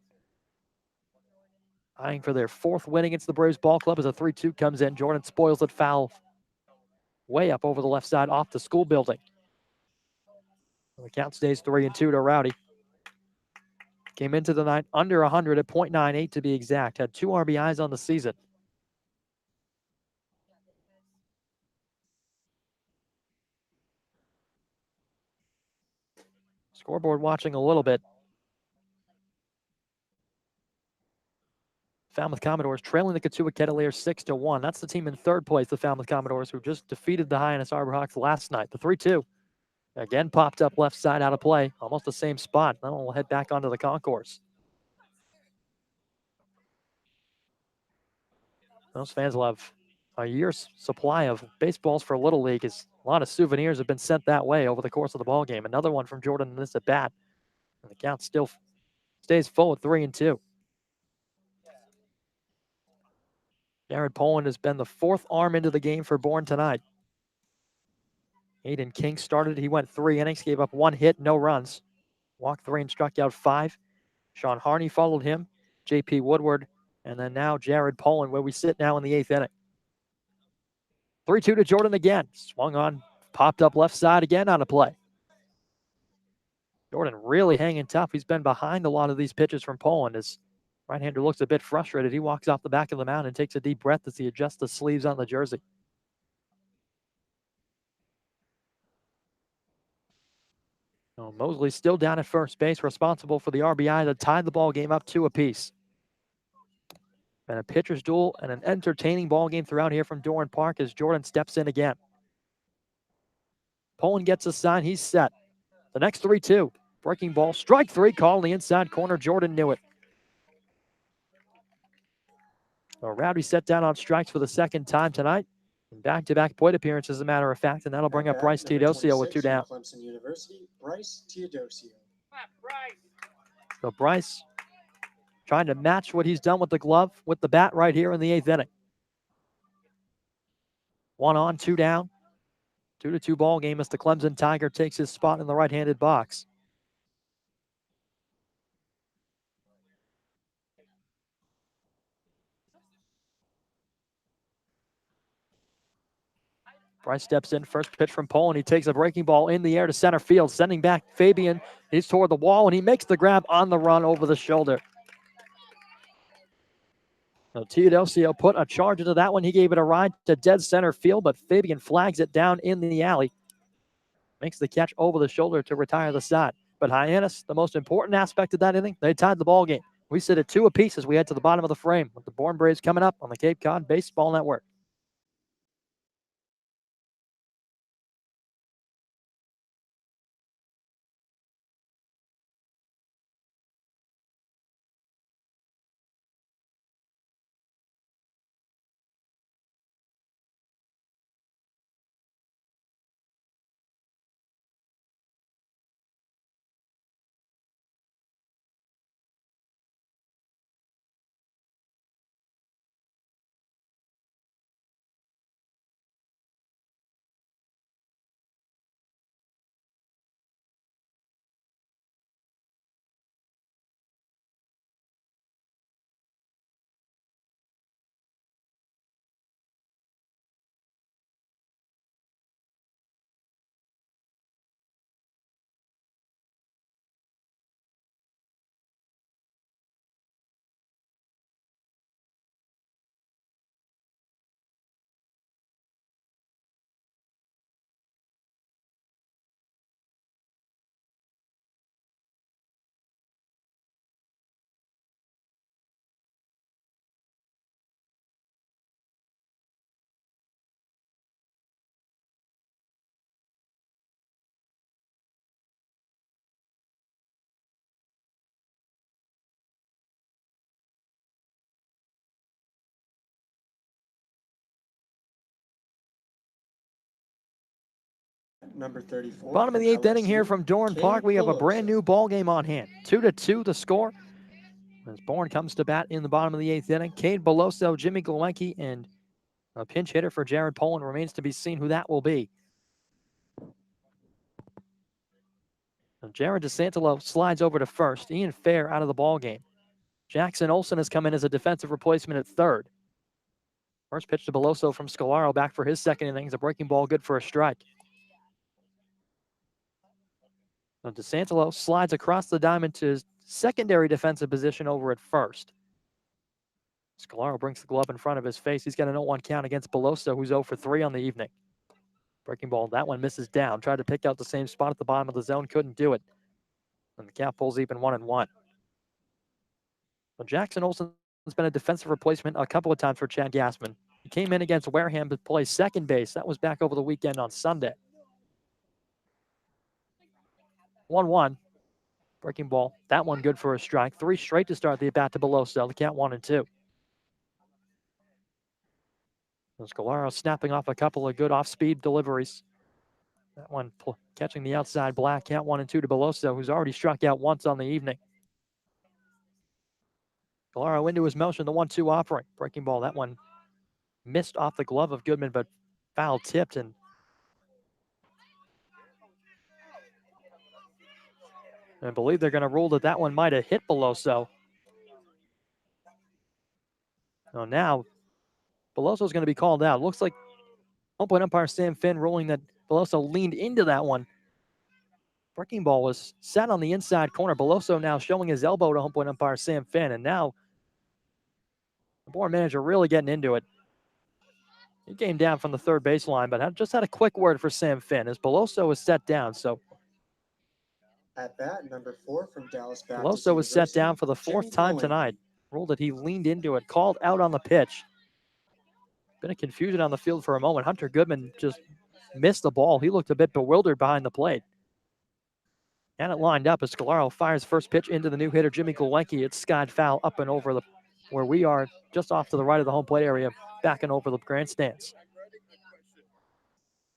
Eyeing for their 4th win against the Braves ball club as a 3-2 comes in. Jordan spoils it foul way up over the left side off the school building. The count stays 3-2 to Rowdy. Came into the night under 100 at .98 to be exact. Had 2 RBIs on the season. Scoreboard watching a little bit. Falmouth Commodores trailing the Cotuit Kettleers 6-1. That's the team in 3rd place, the Falmouth Commodores, who just defeated the Hyannis Harborhawks last night. The 3-2 again popped up left side out of play, almost the same spot. Then we'll head back onto the concourse. Those fans will have a year's supply of baseballs for Little League, as a lot of souvenirs have been sent that way over the course of the ball game. Another one from Jordan in this at bat, and the count still stays full at 3-2. Jared Poland has been the 4th arm into the game for Bourne tonight. Aiden King started. He went 3 innings, gave up 1 hit, no runs. Walked 3 and struck out 5. Sean Harney followed him, J.P. Woodward, and then now Jared Poland, where we sit now in the 8th inning. 3-2 to Jordan again. Swung on, popped up left side again on a play. Jordan really hanging tough. He's been behind a lot of these pitches from Poland. His right-hander looks a bit frustrated. He walks off the back of the mound and takes a deep breath as he adjusts the sleeves on the jersey. So Mosley still down at first base, responsible for the RBI that tied the ball game up 2 apiece. Been a pitcher's duel and an entertaining ball game throughout here from Doran Park as Jordan steps in again. Poland gets a sign. He's set. The next 3-2. Breaking ball. Strike 3. Call in the inside corner. Jordan knew it. So Rowdy set down on strikes for the 2nd time tonight. Back-to-back plate appearances, as a matter of fact, and that'll bring up Bryce Teodosio with 2 down. Clemson University, Bryce Teodosio. So Bryce trying to match what he's done with the glove with the bat right here in the 8th inning. 1 on, 2 down. 2-2 ball game as the Clemson Tiger takes his spot in the right-handed box. Bryce steps in, first pitch from Poland. He takes a breaking ball in the air to center field, sending back Fabian. He's toward the wall, and he makes the grab on the run over the shoulder. So Teodosio put a charge into that one. He gave it a ride to dead center field, but Fabian flags it down in the alley. Makes the catch over the shoulder to retire the side. But Hyannis, the most important aspect of that inning, they tied the ball game. We sit at 2 apiece as we head to the bottom of the frame with the Bourne Braves coming up on the Cape Cod Baseball Network. Number 34. Bottom of the 8th inning here from Doran Park. We have a brand new ball game on hand. 2-2 the score. As Bourne comes to bat in the bottom of the 8th inning. Cade Beloso, Jimmy Glewenke, and a pinch hitter for Jared Poland. Remains to be seen who that will be. And Jared DeSantolo slides over to first. Ian Fair out of the ball game. Jackson Olsen has come in as a defensive replacement at third. First pitch to Beloso from Scolaro, back for his second innings. A breaking ball, good for a strike. Now DeSantolo slides across the diamond to his secondary defensive position over at first. Scolaro brings the glove in front of his face. He's got an 0-1 count against Beloso, who's 0 for 3 on the evening. Breaking ball, that one misses down. Tried to pick out the same spot at the bottom of the zone, couldn't do it. And the count pulls even 1-1. Well, Jackson Olsen's been a defensive replacement a couple of times for Chad Gassman. He came in against Wareham to play second base. That was back over the weekend on Sunday. 1-1. Breaking ball. That one good for a strike. 3 straight to start the at-bat to Beloso. The count 1-2. Scolaro snapping off a couple of good off-speed deliveries. That one catching the outside black. Count 1-2 to Beloso, who's already struck out once on the evening. Scolaro into his motion, the 1-2 offering. Breaking ball, that one missed off the glove of Goodman, but foul tipped. And I believe they're going to rule that one might have hit Beloso. So now Beloso's going to be called out. Looks like home plate umpire Sam Finn ruling that Beloso leaned into that one. Breaking ball was set on the inside corner. Beloso now showing his elbow to home plate umpire Sam Finn, and now the Bourne manager really getting into it. He came down from the third baseline, but just had a quick word for Sam Finn as Beloso was set down. So At bat, number 4 from Dallas Baptist Beloso was set down for the 4th Jimmy time Bourne. tonight. Ruled that he leaned into it, called out on the pitch. Been a confusion on the field for a moment. Hunter Goodman just missed the ball. He looked a bit bewildered behind the plate. And it lined up as Scolaro fires first pitch into the new hitter, Jimmy Glewenke. It's skied foul up and over where we are, just off to the right of the home plate area, back and over the grandstands.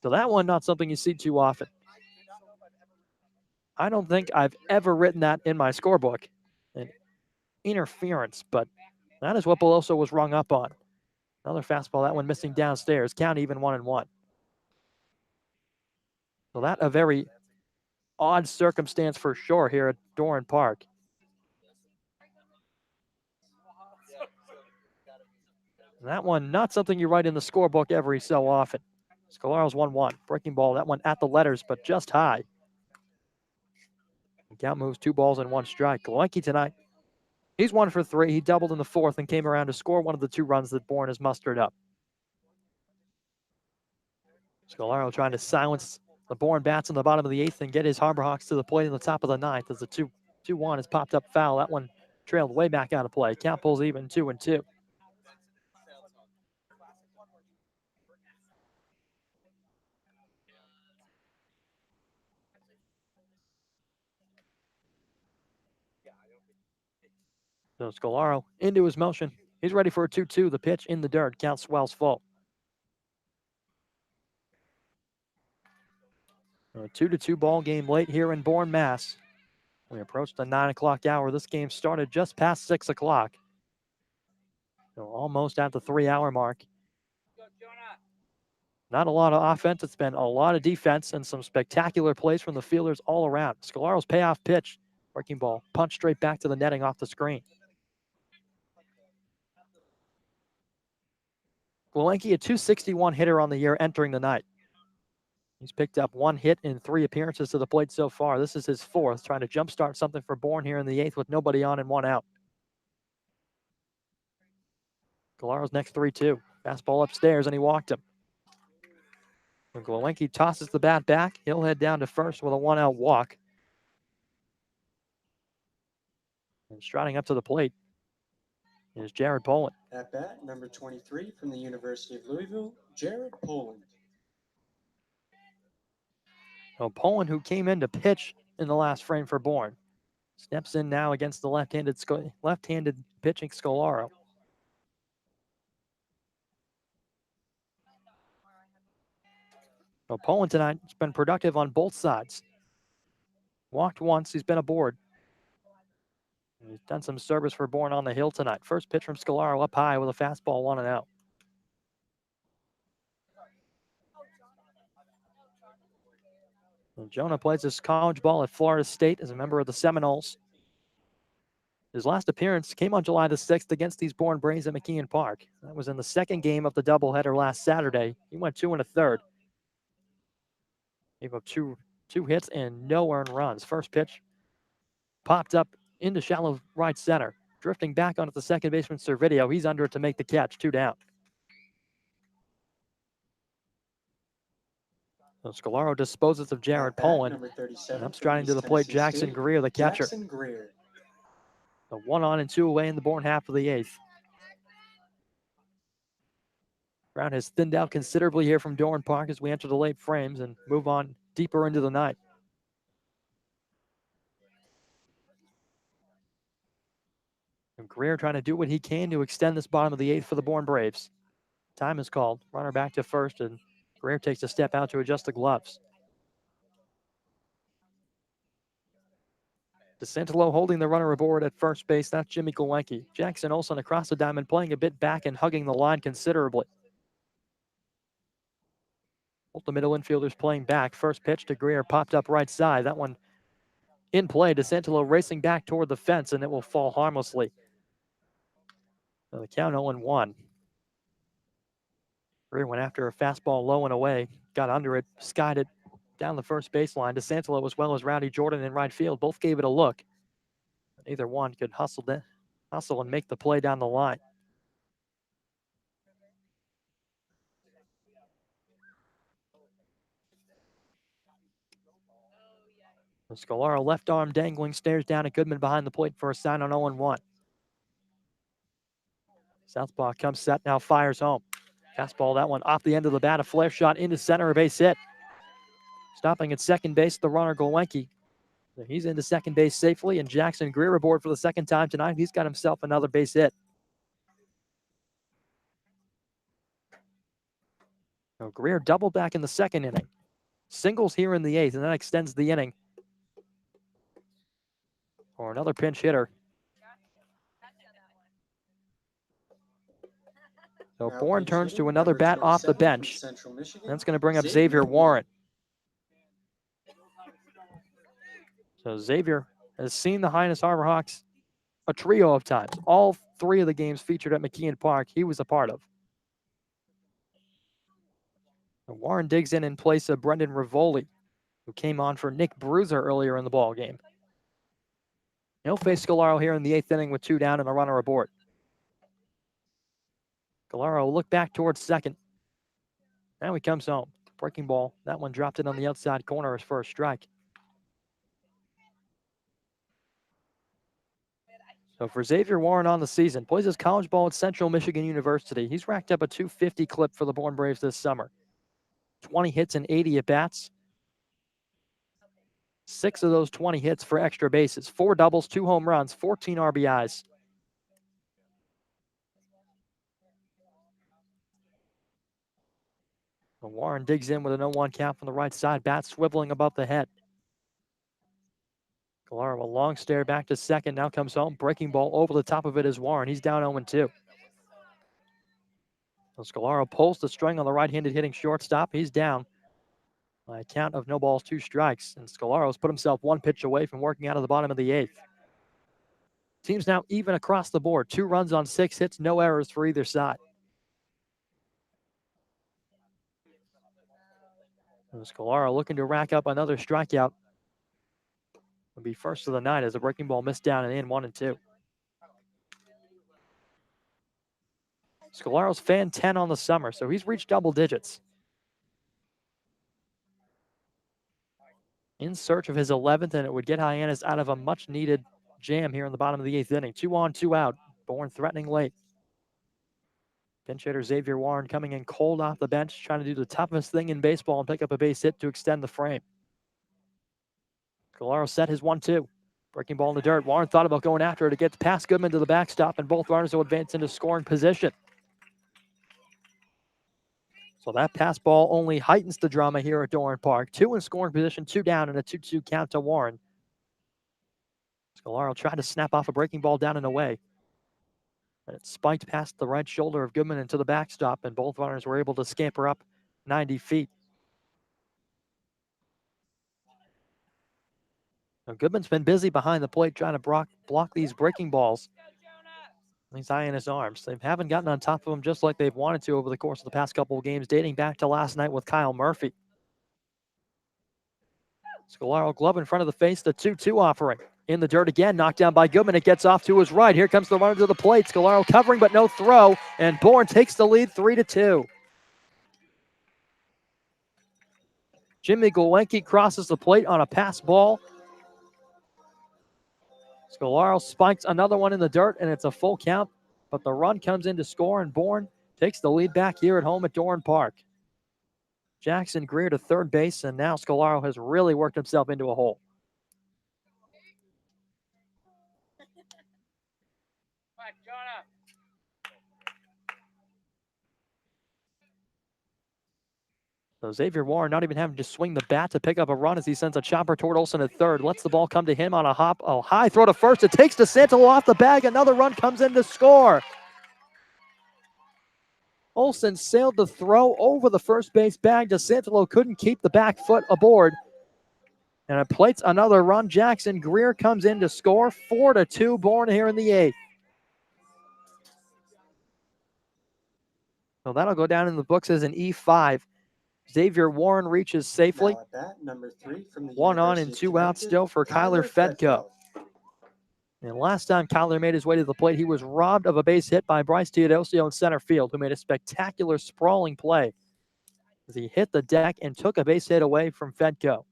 So that one, not something you see too often. I don't think I've ever written that in my scorebook, an interference, but that is what Beloso was rung up on. Another fastball, that one missing downstairs. Count even 1-1. So that a very odd circumstance for sure here at Doran Park. That one, not something you write in the scorebook every so often. Scolaro's 1-1. Breaking ball, that one at the letters, but just high. The count moves 2 balls and 1 strike. Glewenke tonight, he's 1 for 3. He doubled in the 4th and came around to score one of the 2 runs that Bourne has mustered up. Scolaro trying to silence the Bourne bats in the bottom of the 8th and get his Harbor Hawks to the plate in the top of the 9th as the 2-1 has popped up foul. That one trailed way back out of play. Count pulls even 2-2. So Scolaro into his motion. He's ready for a 2-2. The pitch in the dirt. Count swells full. A 2-2 ball game late here in Bourne, Mass. We approached the 9 o'clock hour. This game started just past 6 o'clock. So almost at the 3-hour mark. Not a lot of offense. It's been a lot of defense and some spectacular plays from the fielders all around. Scolaro's payoff pitch. Breaking ball. Punch straight back to the netting off the screen. Glewenke, a .261 hitter on the year entering the night. He's picked up 1 hit in 3 appearances to the plate so far. This is his 4th, trying to jumpstart something for Bourne here in the 8th with nobody on and 1 out. Scolaro's next 3-2. Fastball upstairs, and he walked him. When Glewenke tosses the bat back, he'll head down to first with a 1-out walk. And striding up to the plate is Jared Poland. At bat, number 23 from the University of Louisville, Jared Poland. So Poland, who came in to pitch in the last frame for Bourne, steps in now against the left-handed pitching Scolaro. So Poland tonight has been productive on both sides. Walked once, he's been aboard. And he's done some service for Bourne on the hill tonight. First pitch from Scolaro up high with a fastball 1-out. Well, Jonah plays his college ball at Florida State as a member of the Seminoles. His last appearance came on July the 6th against these Bourne Braves at McKeon Park. That was in the second game of the doubleheader last Saturday. He went 2 1/3. Gave up two hits and no earned runs. First pitch popped up into shallow right center. Drifting back onto the second baseman, Servideo. He's under it to make the catch. 2 down. So Scalaro disposes of Jared Poland. And up striding to the plate, Jackson Greer, the catcher. Jackson Greer. So 1 on and 2 away in the Bourne half of the 8th. Crowd has thinned out considerably here from Dorn Park as we enter the late frames and move on deeper into the night. And Greer trying to do what he can to extend this bottom of the 8th for the Bourne Braves. Time is called. Runner back to first, and Greer takes a step out to adjust the gloves. DeSantolo holding the runner aboard at first base. That's Jimmy Golenke. Jackson Olsen across the diamond, playing a bit back and hugging the line considerably. Both the middle infielders playing back. First pitch to Greer, popped up right side. That one in play. DeSantolo racing back toward the fence, and it will fall harmlessly. So the count 0-1. Greer went after a fastball low and away, got under it, skied it down the first baseline. DeSantolo as well as Rowdy Jordan in right field both gave it a look. Neither one could hustle and make the play down the line. Scalaro left arm dangling, stares down at Goodman behind the plate for a sign on 0-1. Southpaw comes set, now fires home. Fastball, that one off the end of the bat, a flare shot into center, a base hit. Stopping at second base, the runner Golenke. He's into second base safely, and Jackson Greer aboard for the second time tonight. He's got himself another base hit. So Greer double back in the second inning. Singles here in the 8th, and that extends the inning for another pinch hitter. So Bourne turns to another bat off the bench. That's going to bring up Xavier Warren. So Xavier has seen the Hyannis Harbor Hawks a trio of times. All 3 of the games featured at McKeon Park, he was a part of. And Warren digs in place of Brendan Rivoli, who came on for Nick Bruiser earlier in the ball game. He'll face Scalaro here in the 8th inning with 2 down and a runner aboard. Scalaro will look back towards second. Now he comes home. Breaking ball. That one dropped in on the outside corner for a strike. So for Xavier Warren on the season, plays his college ball at Central Michigan University. He's racked up a .250 clip for the Bourne Braves this summer. 20 hits and 80 at-bats. 6 of those 20 hits for extra bases. 4 doubles, 2 home runs, 14 RBIs. Warren digs in with an 0-1 count from the right side. Bat swiveling above the head. Scalaro a long stare back to second. Now comes home. Breaking ball over the top of it is Warren. He's down 0-2. So Scalaro pulls the string on the right-handed hitting shortstop. He's down by a count of no balls, 2 strikes. And Scalaro's put himself 1 pitch away from working out of the bottom of the 8th. Team's now even across the board. 2 runs on 6 hits, no errors for either side. Scalaro looking to rack up another strikeout. Will be first of the night as a breaking ball missed down and in 1-2. Scalaro's fan 10 on the summer, so he's reached double digits. In search of his 11th, and it would get Hyannis out of a much-needed jam here in the bottom of the 8th inning. 2 on, 2 out. Bourne threatening late. Pinch hitter Xavier Warren coming in cold off the bench, trying to do the toughest thing in baseball and pick up a base hit to extend the frame. Scalaro set his 1-2. Breaking ball in the dirt. Warren thought about going after it. It gets past Goodman to the backstop, and both runners will advance into scoring position. So that pass ball only heightens the drama here at Dorn Park. 2 in scoring position, 2 down, and a 2-2 count to Warren. Scalaro tried to snap off a breaking ball down and away. And it spiked past the right shoulder of Goodman into the backstop, and both runners were able to scamper up 90 feet. Now, Goodman's been busy behind the plate trying to block these breaking balls. He's high in his arms. They haven't gotten on top of him just like they've wanted to over the course of the past couple of games, dating back to last night with Kyle Murphy. Scolaro glove in front of the face, the 2-2 offering. In the dirt again, knocked down by Goodman. It gets off to his right. Here comes the runner to the plate. Scolaro covering, but no throw. And Bourne takes the lead 3-2. Jimmy Gowenke crosses the plate on a pass ball. Scolaro spikes another one in the dirt, and it's a full count. But the run comes in to score, and Bourne takes the lead back here at home at Doran Park. Jackson Greer to third base, and now Scolaro has really worked himself into a hole. So Xavier Warren not even having to swing the bat to pick up a run as he sends a chopper toward Olsen at third. Lets the ball come to him on a hop. A high throw to first. It takes DeSantolo off the bag. Another run comes in to score. Olsen sailed the throw over the first base bag. DeSantolo couldn't keep the back foot aboard. And it plates another run. Jackson Greer comes in to score. 4-2 Bourne here in the eighth. So that'll go down in the books as an E5. Xavier Warren reaches safely. Now at bat, number 3 from the One on and University of 2 out Connecticut, still for Kyler Fedko. And last time Kyler made his way to the plate, he was robbed of a base hit by Bryce Teodosio in center field, who made a spectacular sprawling play as he hit the deck and took a base hit away from Fedko.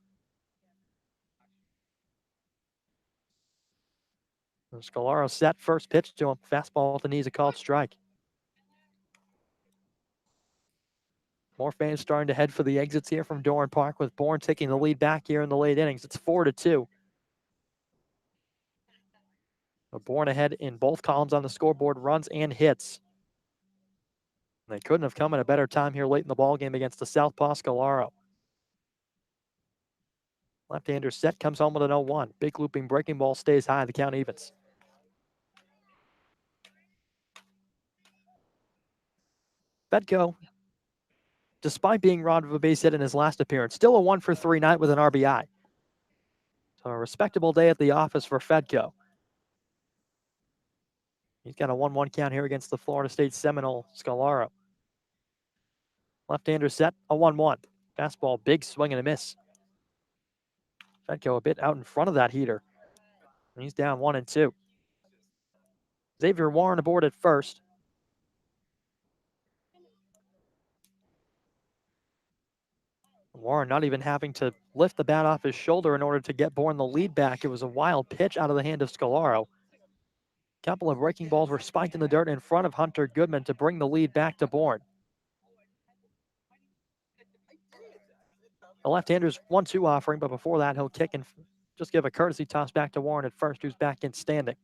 Scolaro set, first pitch to him. Fastball at the knees, a called strike. More fans starting to head for the exits here from Doran Park, with Bourne taking the lead back here in the late innings. It's 4-2. Bourne ahead in both columns on the scoreboard, runs and hits. They couldn't have come at a better time here late in the ballgame against the Southpaw Scolaro. Left-hander set, comes home with an 0-1. Big looping breaking ball stays high. The count evens. Fedko, despite being robbed of a base hit in his last appearance, still a 1-for-3 night with an RBI. So a respectable day at the office for Fedko. He's got a 1-1 count here against the Florida State Seminole Scolaro. Left-hander set, a 1-1. Fastball, big swing and a miss. Fedko a bit out in front of that heater. And he's down 1-2. Xavier Warren aboard at first. Warren not even having to lift the bat off his shoulder in order to get Bourne the lead back. It was a wild pitch out of the hand of Scolaro. A couple of breaking balls were spiked in the dirt in front of Hunter Goodman to bring the lead back to Bourne. The left-hander's 1-2 offering, but before that, he'll kick and just give a courtesy toss back to Warren at first, who's back in standing.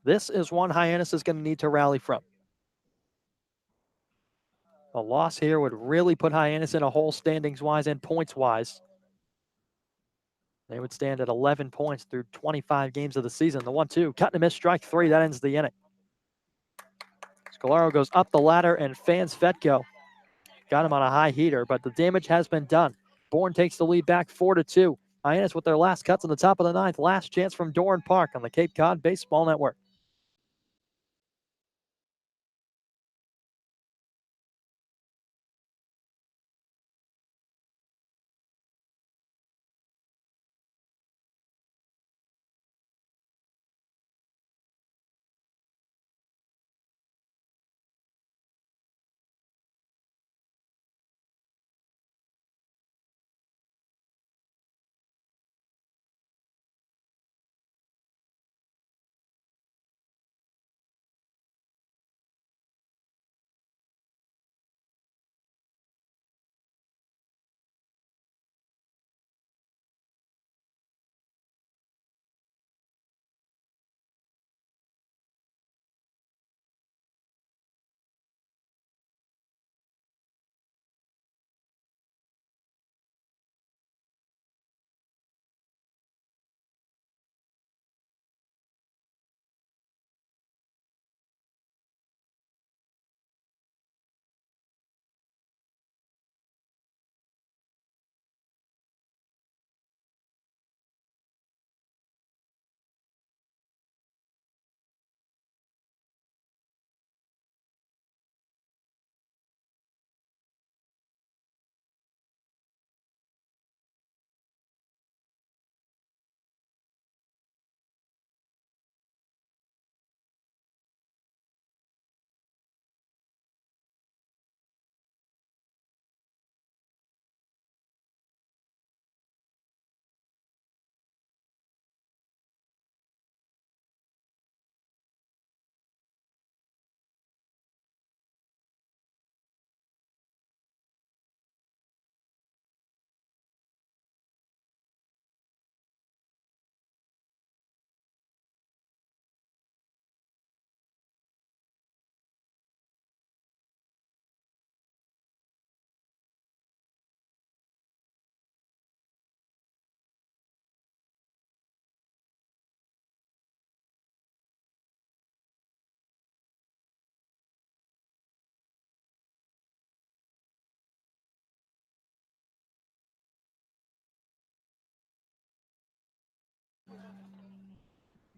This is one Hyannis is going to need to rally from. A loss here would really put Hyannis in a hole standings-wise and points-wise. They would stand at 11 points through 25 games of the season. The 1-2, cut and a miss, strike 3. That ends the inning. Scolaro goes up the ladder and fans Fedko. Got him on a high heater, but the damage has been done. Bourne takes the lead back 4-2. Hyannis with their last cuts on the top of the ninth. Last chance from Doran Park on the Cape Cod Baseball Network.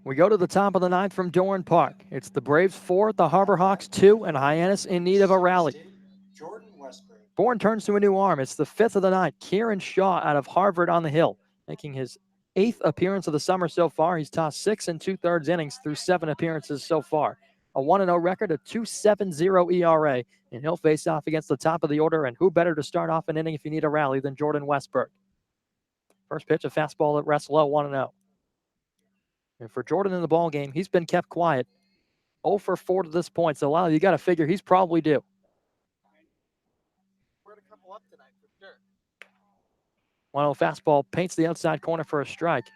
We go to the top of the ninth from Doran Park. It's the Braves 4, the Harbor Hawks 2, and Hyannis in need of a rally. Jordan Westberg. Bourne turns to a new arm. It's the 5th of the ninth. Kieran Shaw out of Harvard on the hill, making his 8th appearance of the summer so far. He's tossed 6 2/3 innings through 7 appearances so far. A 1-0 record, a 2.70 ERA, and he'll face off against the top of the order. And who better to start off an inning if you need a rally than Jordan Westberg? First pitch, a fastball that rests low, 1-0. And for Jordan in the ball game, he's been kept quiet. 0 for 4 to this point. So, Lyle, you got to figure he's probably due. We're a couple up tonight for sure. 1-0 fastball paints the outside corner for a strike.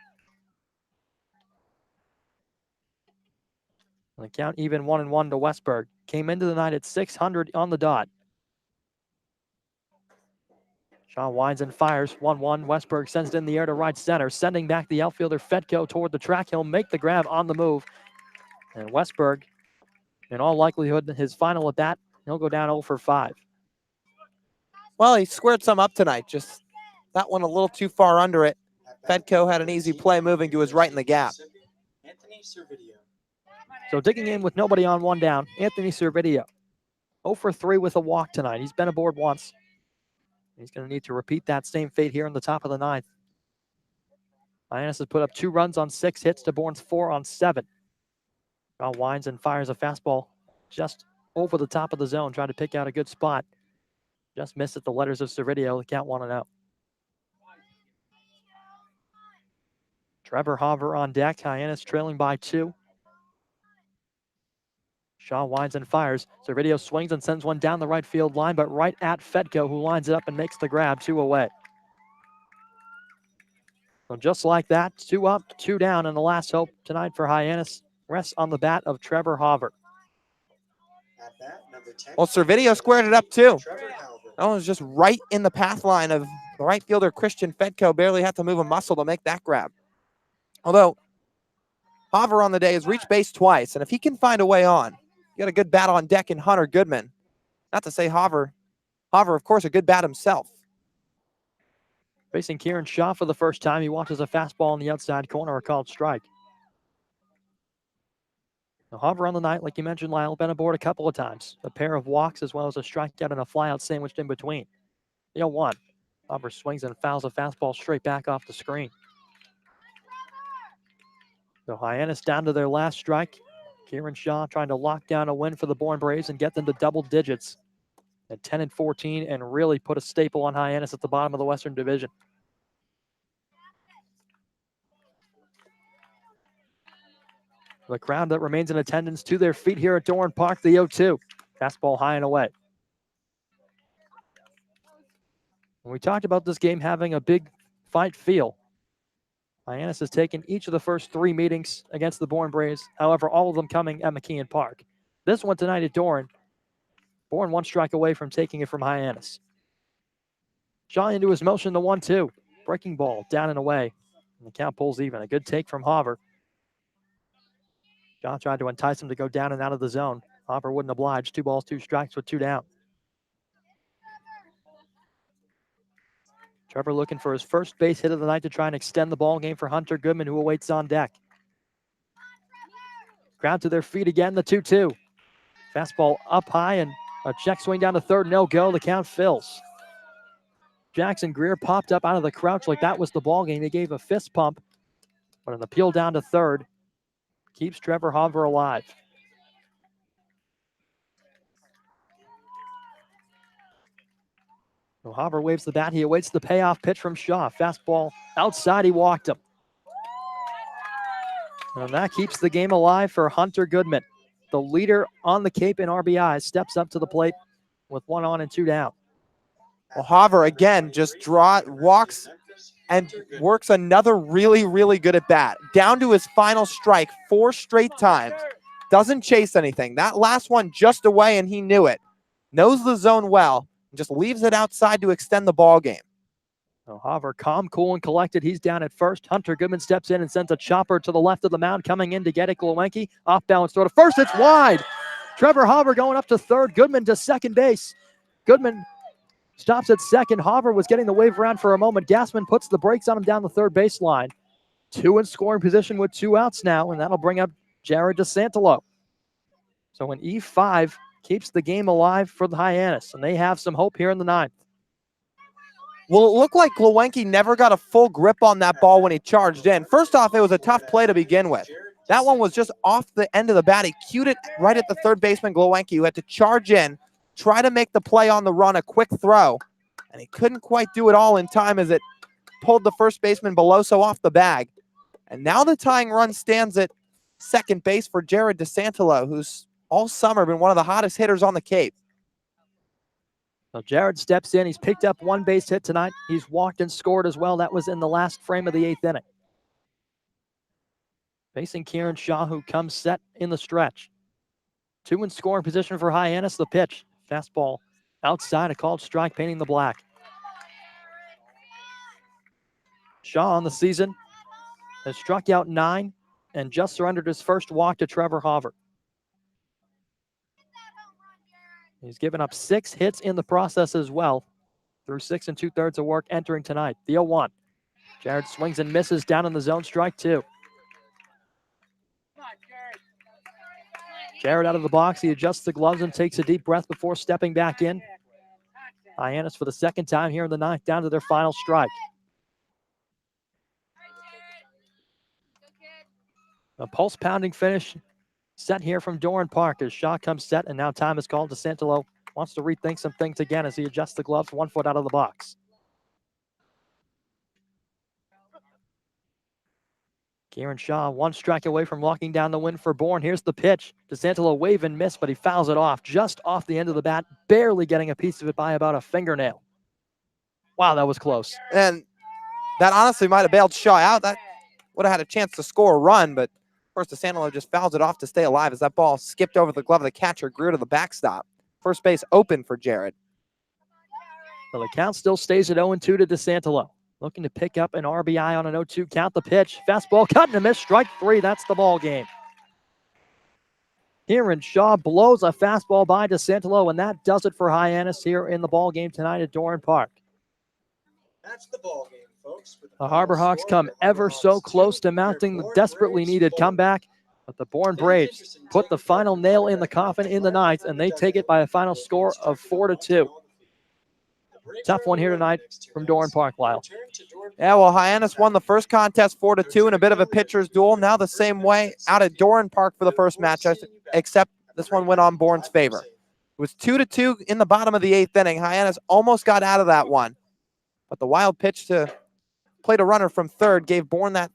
And the count even 1-1 to Westberg. Came into the night at 600 on the dot. Shaw winds and fires. 1-1. Westberg sends it in the air to right center. Sending back the outfielder Fedko toward the track. He'll make the grab on the move. And Westberg, in all likelihood, his final at bat, he'll go down 0 for 5. Well, he squared some up tonight. Just that one a little too far under it. Fedko had an easy play moving to his right in the gap. Anthony Servideo. So digging in with nobody on, 1 down, Anthony Servideo. 0 for 3 with a walk tonight. He's been aboard once. He's going to need to repeat that same fate here in the top of the ninth. Hyannis has put up 2 runs on 6 hits to Bourne's 4 on 7. Shaw winds and fires a fastball just over the top of the zone, trying to pick out a good spot. Just missed at the letters of Servideo. The count 1-0. Trevor Hoover on deck. Hyannis trailing by 2. Shaw winds and fires. Servideo swings and sends one down the right field line, but right at Fedko, who lines it up and makes the grab. 2 away. So just like that, 2 up, 2 down, and the last hope tonight for Hyannis rests on the bat of Trevor Hoover. At bat, number 10. Well, Servideo squared it up too. Trevor Halver. That was just right in the path line of the right fielder, Christian Fedko. Barely had to move a muscle to make that grab. Although, Hoover on the day has reached base twice, and if he can find a way on, you got a good bat on deck in Hunter Goodman. Not to say Hoover, of course, a good bat himself. Facing Kieran Shaw for the first time, he watches a fastball in the outside corner, a called strike. Now, Hoover on the night, like you mentioned, Lyle, been aboard a couple of times. A pair of walks as well as a strikeout and a flyout sandwiched in between. 0-1. Hoover swings and fouls a fastball straight back off the screen. So Hyannis down to their last strike. Kieran Shaw trying to lock down a win for the Bourne Braves and get them to double digits at 10-14 and really put a staple on Hyannis at the bottom of the Western Division. The crowd that remains in attendance to their feet here at Doran Park, the 0-2. Fastball high and away. When we talked about this game having a big fight feel, Hyannis has taken each of the first 3 meetings against the Bourne Braves, however, all of them coming at McKeon Park. This one tonight at Doran, Bourne 1 strike away from taking it from Hyannis. Shaw into his motion, the 1-2. Breaking ball, down and away. And the count pulls even. A good take from Hoover. Shaw tried to entice him to go down and out of the zone. Hoover wouldn't oblige. 2 balls, 2 strikes with 2 down. Trevor looking for his first base hit of the night to try and extend the ball game for Hunter Goodman, who awaits on deck. Crowd to their feet again, the 2-2. Fastball up high and a check swing down to third, no go. The count fills. Jackson Greer popped up out of the crouch like that was the ball game. He gave a fist pump, but an appeal down to third keeps Trevor Hoover alive. So Hoover waves the bat. He awaits the payoff pitch from Shaw. Fastball outside. He walked him. And that keeps the game alive for Hunter Goodman. The leader on the Cape in RBI steps up to the plate with 1 on and 2 down. Well, Hoover again just walks and works another really, really good at bat. Down to his final strike 4 straight times. Doesn't chase anything. That last one just away, and he knew it. Knows the zone well. And just leaves it outside to extend the ball game. So Hoover calm, cool, and collected. He's down at first. Hunter Goodman steps in and sends a chopper to the left of the mound. Coming in to get it, Gluenke. Off balance throw to first. It's wide. Trevor Hoover going up to third. Goodman to second base. Goodman stops at second. Hoover was getting the wave around for a moment. Gassman puts the brakes on him down the third baseline. Two in scoring position with 2 outs now, and that'll bring up Jared DeSantolo. So an E5 keeps the game alive for the Hyannis, and they have some hope here in the 9th. Well, it looked like Glowacki never got a full grip on that ball when he charged in. First off, it was a tough play to begin with. That one was just off the end of the bat. He cued it right at the third baseman, Glowacki, who had to charge in, try to make the play on the run, a quick throw, and he couldn't quite do it all in time as it pulled the first baseman Beloso off the bag. And now the tying run stands at second base for Jared DeSantolo, who's all summer been one of the hottest hitters on the Cape. So Jared steps in. He's picked up 1 base hit tonight. He's walked and scored as well. That was in the last frame of the 8th inning. Facing Kieran Shaw, who comes set in the stretch. 2 in scoring position for Hyannis. The pitch. Fastball outside, a called strike, painting the black. Shaw on the season has struck out 9 and just surrendered his first walk to Trevor Hauver. He's given up 6 hits in the process as well, through 6 2/3 of work entering tonight. The 0-1. Jared swings and misses down in the zone, strike 2. Jared out of the box. He adjusts the gloves and takes a deep breath before stepping back in. Hyannis for the second time here in the 9th, down to their final strike. A pulse-pounding finish set here from Doran Park as Shaw comes set, and now time is called. DeSantolo wants to rethink some things again as he adjusts the gloves 1 foot out of the box. Kieran Shaw 1 strike away from locking down the win for Bourne. Here's the pitch. DeSantolo wave and miss, but he fouls it off just off the end of the bat, barely getting a piece of it by about a fingernail. Wow, that was close. And that honestly might have bailed Shaw out. That would have had a chance to score a run, but of course DeSantolo just fouls it off to stay alive as that ball skipped over the glove of the catcher, grew to the backstop. First base open for Jared. So the count still stays at 0-2 to DeSantolo. Looking to pick up an RBI on an 0-2 count. The pitch. Fastball cut and a miss. Strike 3. That's the ball game. Kieran Shaw blows a fastball by DeSantolo, and that does it for Hyannis here in the ball game tonight at Doran Park. That's the ball game, folks. The Harbor Hawks come ever so close to mounting the desperately needed comeback, but the Bourne Braves put the final nail in the coffin in the 9th, and they take it by a final score of 4-2. Tough one here tonight from Doran Park, Lyle. Yeah, well, Hyannis won the first contest 4-2 in a bit of a pitcher's duel. Now the same way out at Doran Park for the first match, except this one went on Bourne's favor. It was 2-2 in the bottom of the 8th inning. Hyannis almost got out of that one, but the wild pitch to play a runner from third gave Bourne that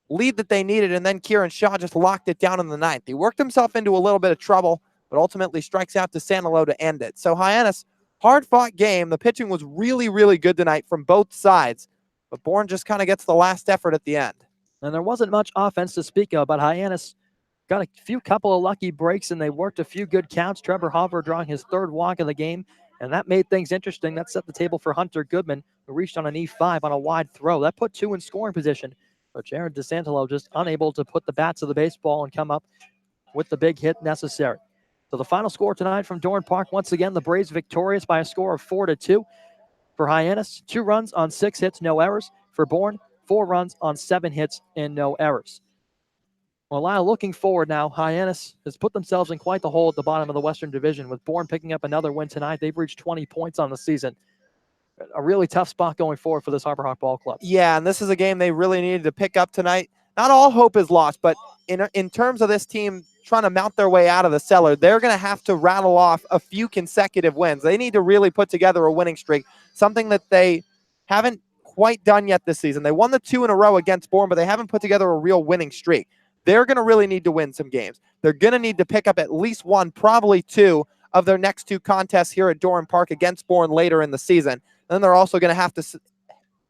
lead that they needed, and then Kieran Shaw just locked it down in the 9th. He worked himself into a little bit of trouble, but ultimately strikes out DeSantolo to end it. So Hyannis, hard-fought game. The pitching was really, really good tonight from both sides, but Bourne just kind of gets the last effort at the end. And there wasn't much offense to speak of, but Hyannis got a couple of lucky breaks, and they worked a few good counts. Trevor Hauver drawing his 3rd walk of the game, and that made things interesting. That set the table for Hunter Goodman, who reached on an E5 on a wide throw. That put 2 in scoring position, but Jared DeSantolo just unable to put the bat to the baseball and come up with the big hit necessary. So the final score tonight from Doran Park, once again, the Braves victorious by a score of 4-2. For Hyannis, 2 runs on 6 hits, no errors. For Bourne, 4 runs on 7 hits and no errors. Well, Lyle, looking forward now, Hyannis has put themselves in quite the hole at the bottom of the Western Division. With Bourne picking up another win tonight, they've reached 20 points on the season. A really tough spot going forward for this Harbor Hawk ball club. Yeah, and this is a game they really needed to pick up tonight. Not all hope is lost, but in terms of this team trying to mount their way out of the cellar, they're going to have to rattle off a few consecutive wins. They need to really put together a winning streak, something that they haven't quite done yet this season. They won the 2 in a row against Bourne, but they haven't put together a real winning streak. They're going to really need to win some games. They're going to need to pick up at least 1, probably 2 of their next 2 contests here at Doran Park against Bourne later in the season. And then they're also going to have to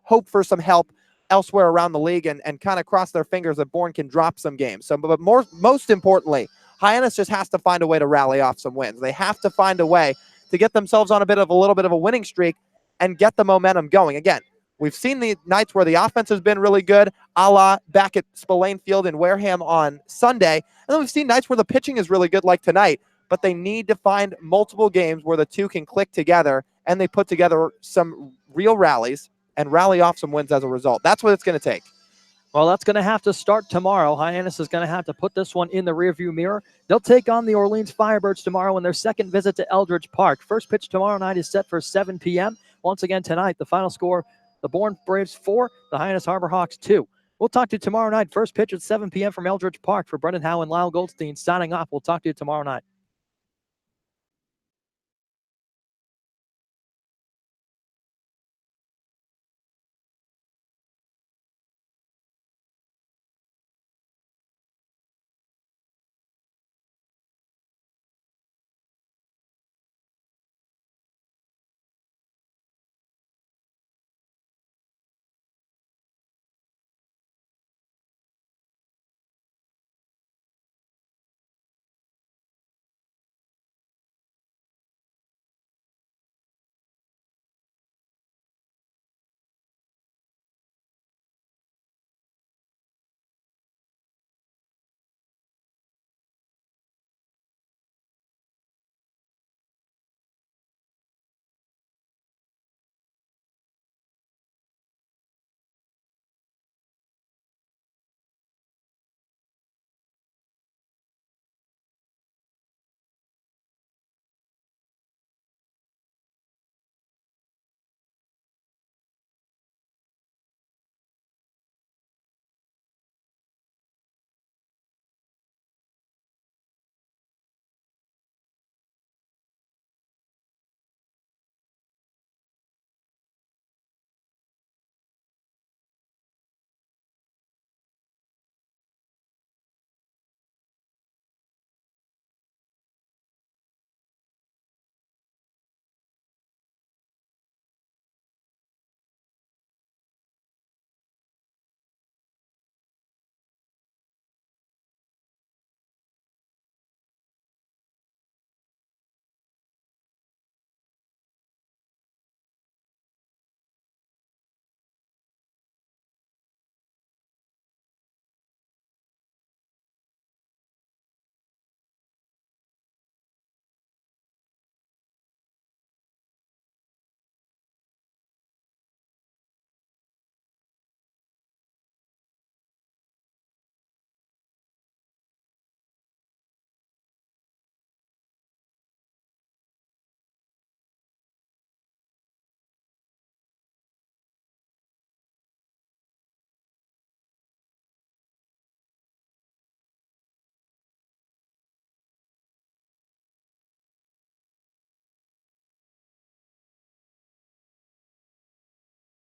hope for some help elsewhere around the league and kind of cross their fingers that Bourne can drop some games. So, but most importantly, Hyannis just has to find a way to rally off some wins. They have to find a way to get themselves on a little bit of a winning streak and get the momentum going. Again, we've seen the nights where the offense has been really good, a la back at Spillane Field in Wareham on Sunday. And then we've seen nights where the pitching is really good like tonight, but they need to find multiple games where the two can click together and they put together some real rallies and rally off some wins as a result. That's what it's going to take. Well, that's going to have to start tomorrow. Hyannis is going to have to put this one in the rearview mirror. They'll take on the Orleans Firebirds tomorrow in their second visit to Eldridge Park. First pitch tomorrow night is set for 7 p.m. Once again tonight, the final score, the Bourne Braves 4, the Hyannis Harbor Hawks 2. We'll talk to you tomorrow night. First pitch at 7 p.m. from Eldridge Park. For Brendan Howe and Lyle Goldstein signing off. We'll talk to you tomorrow night.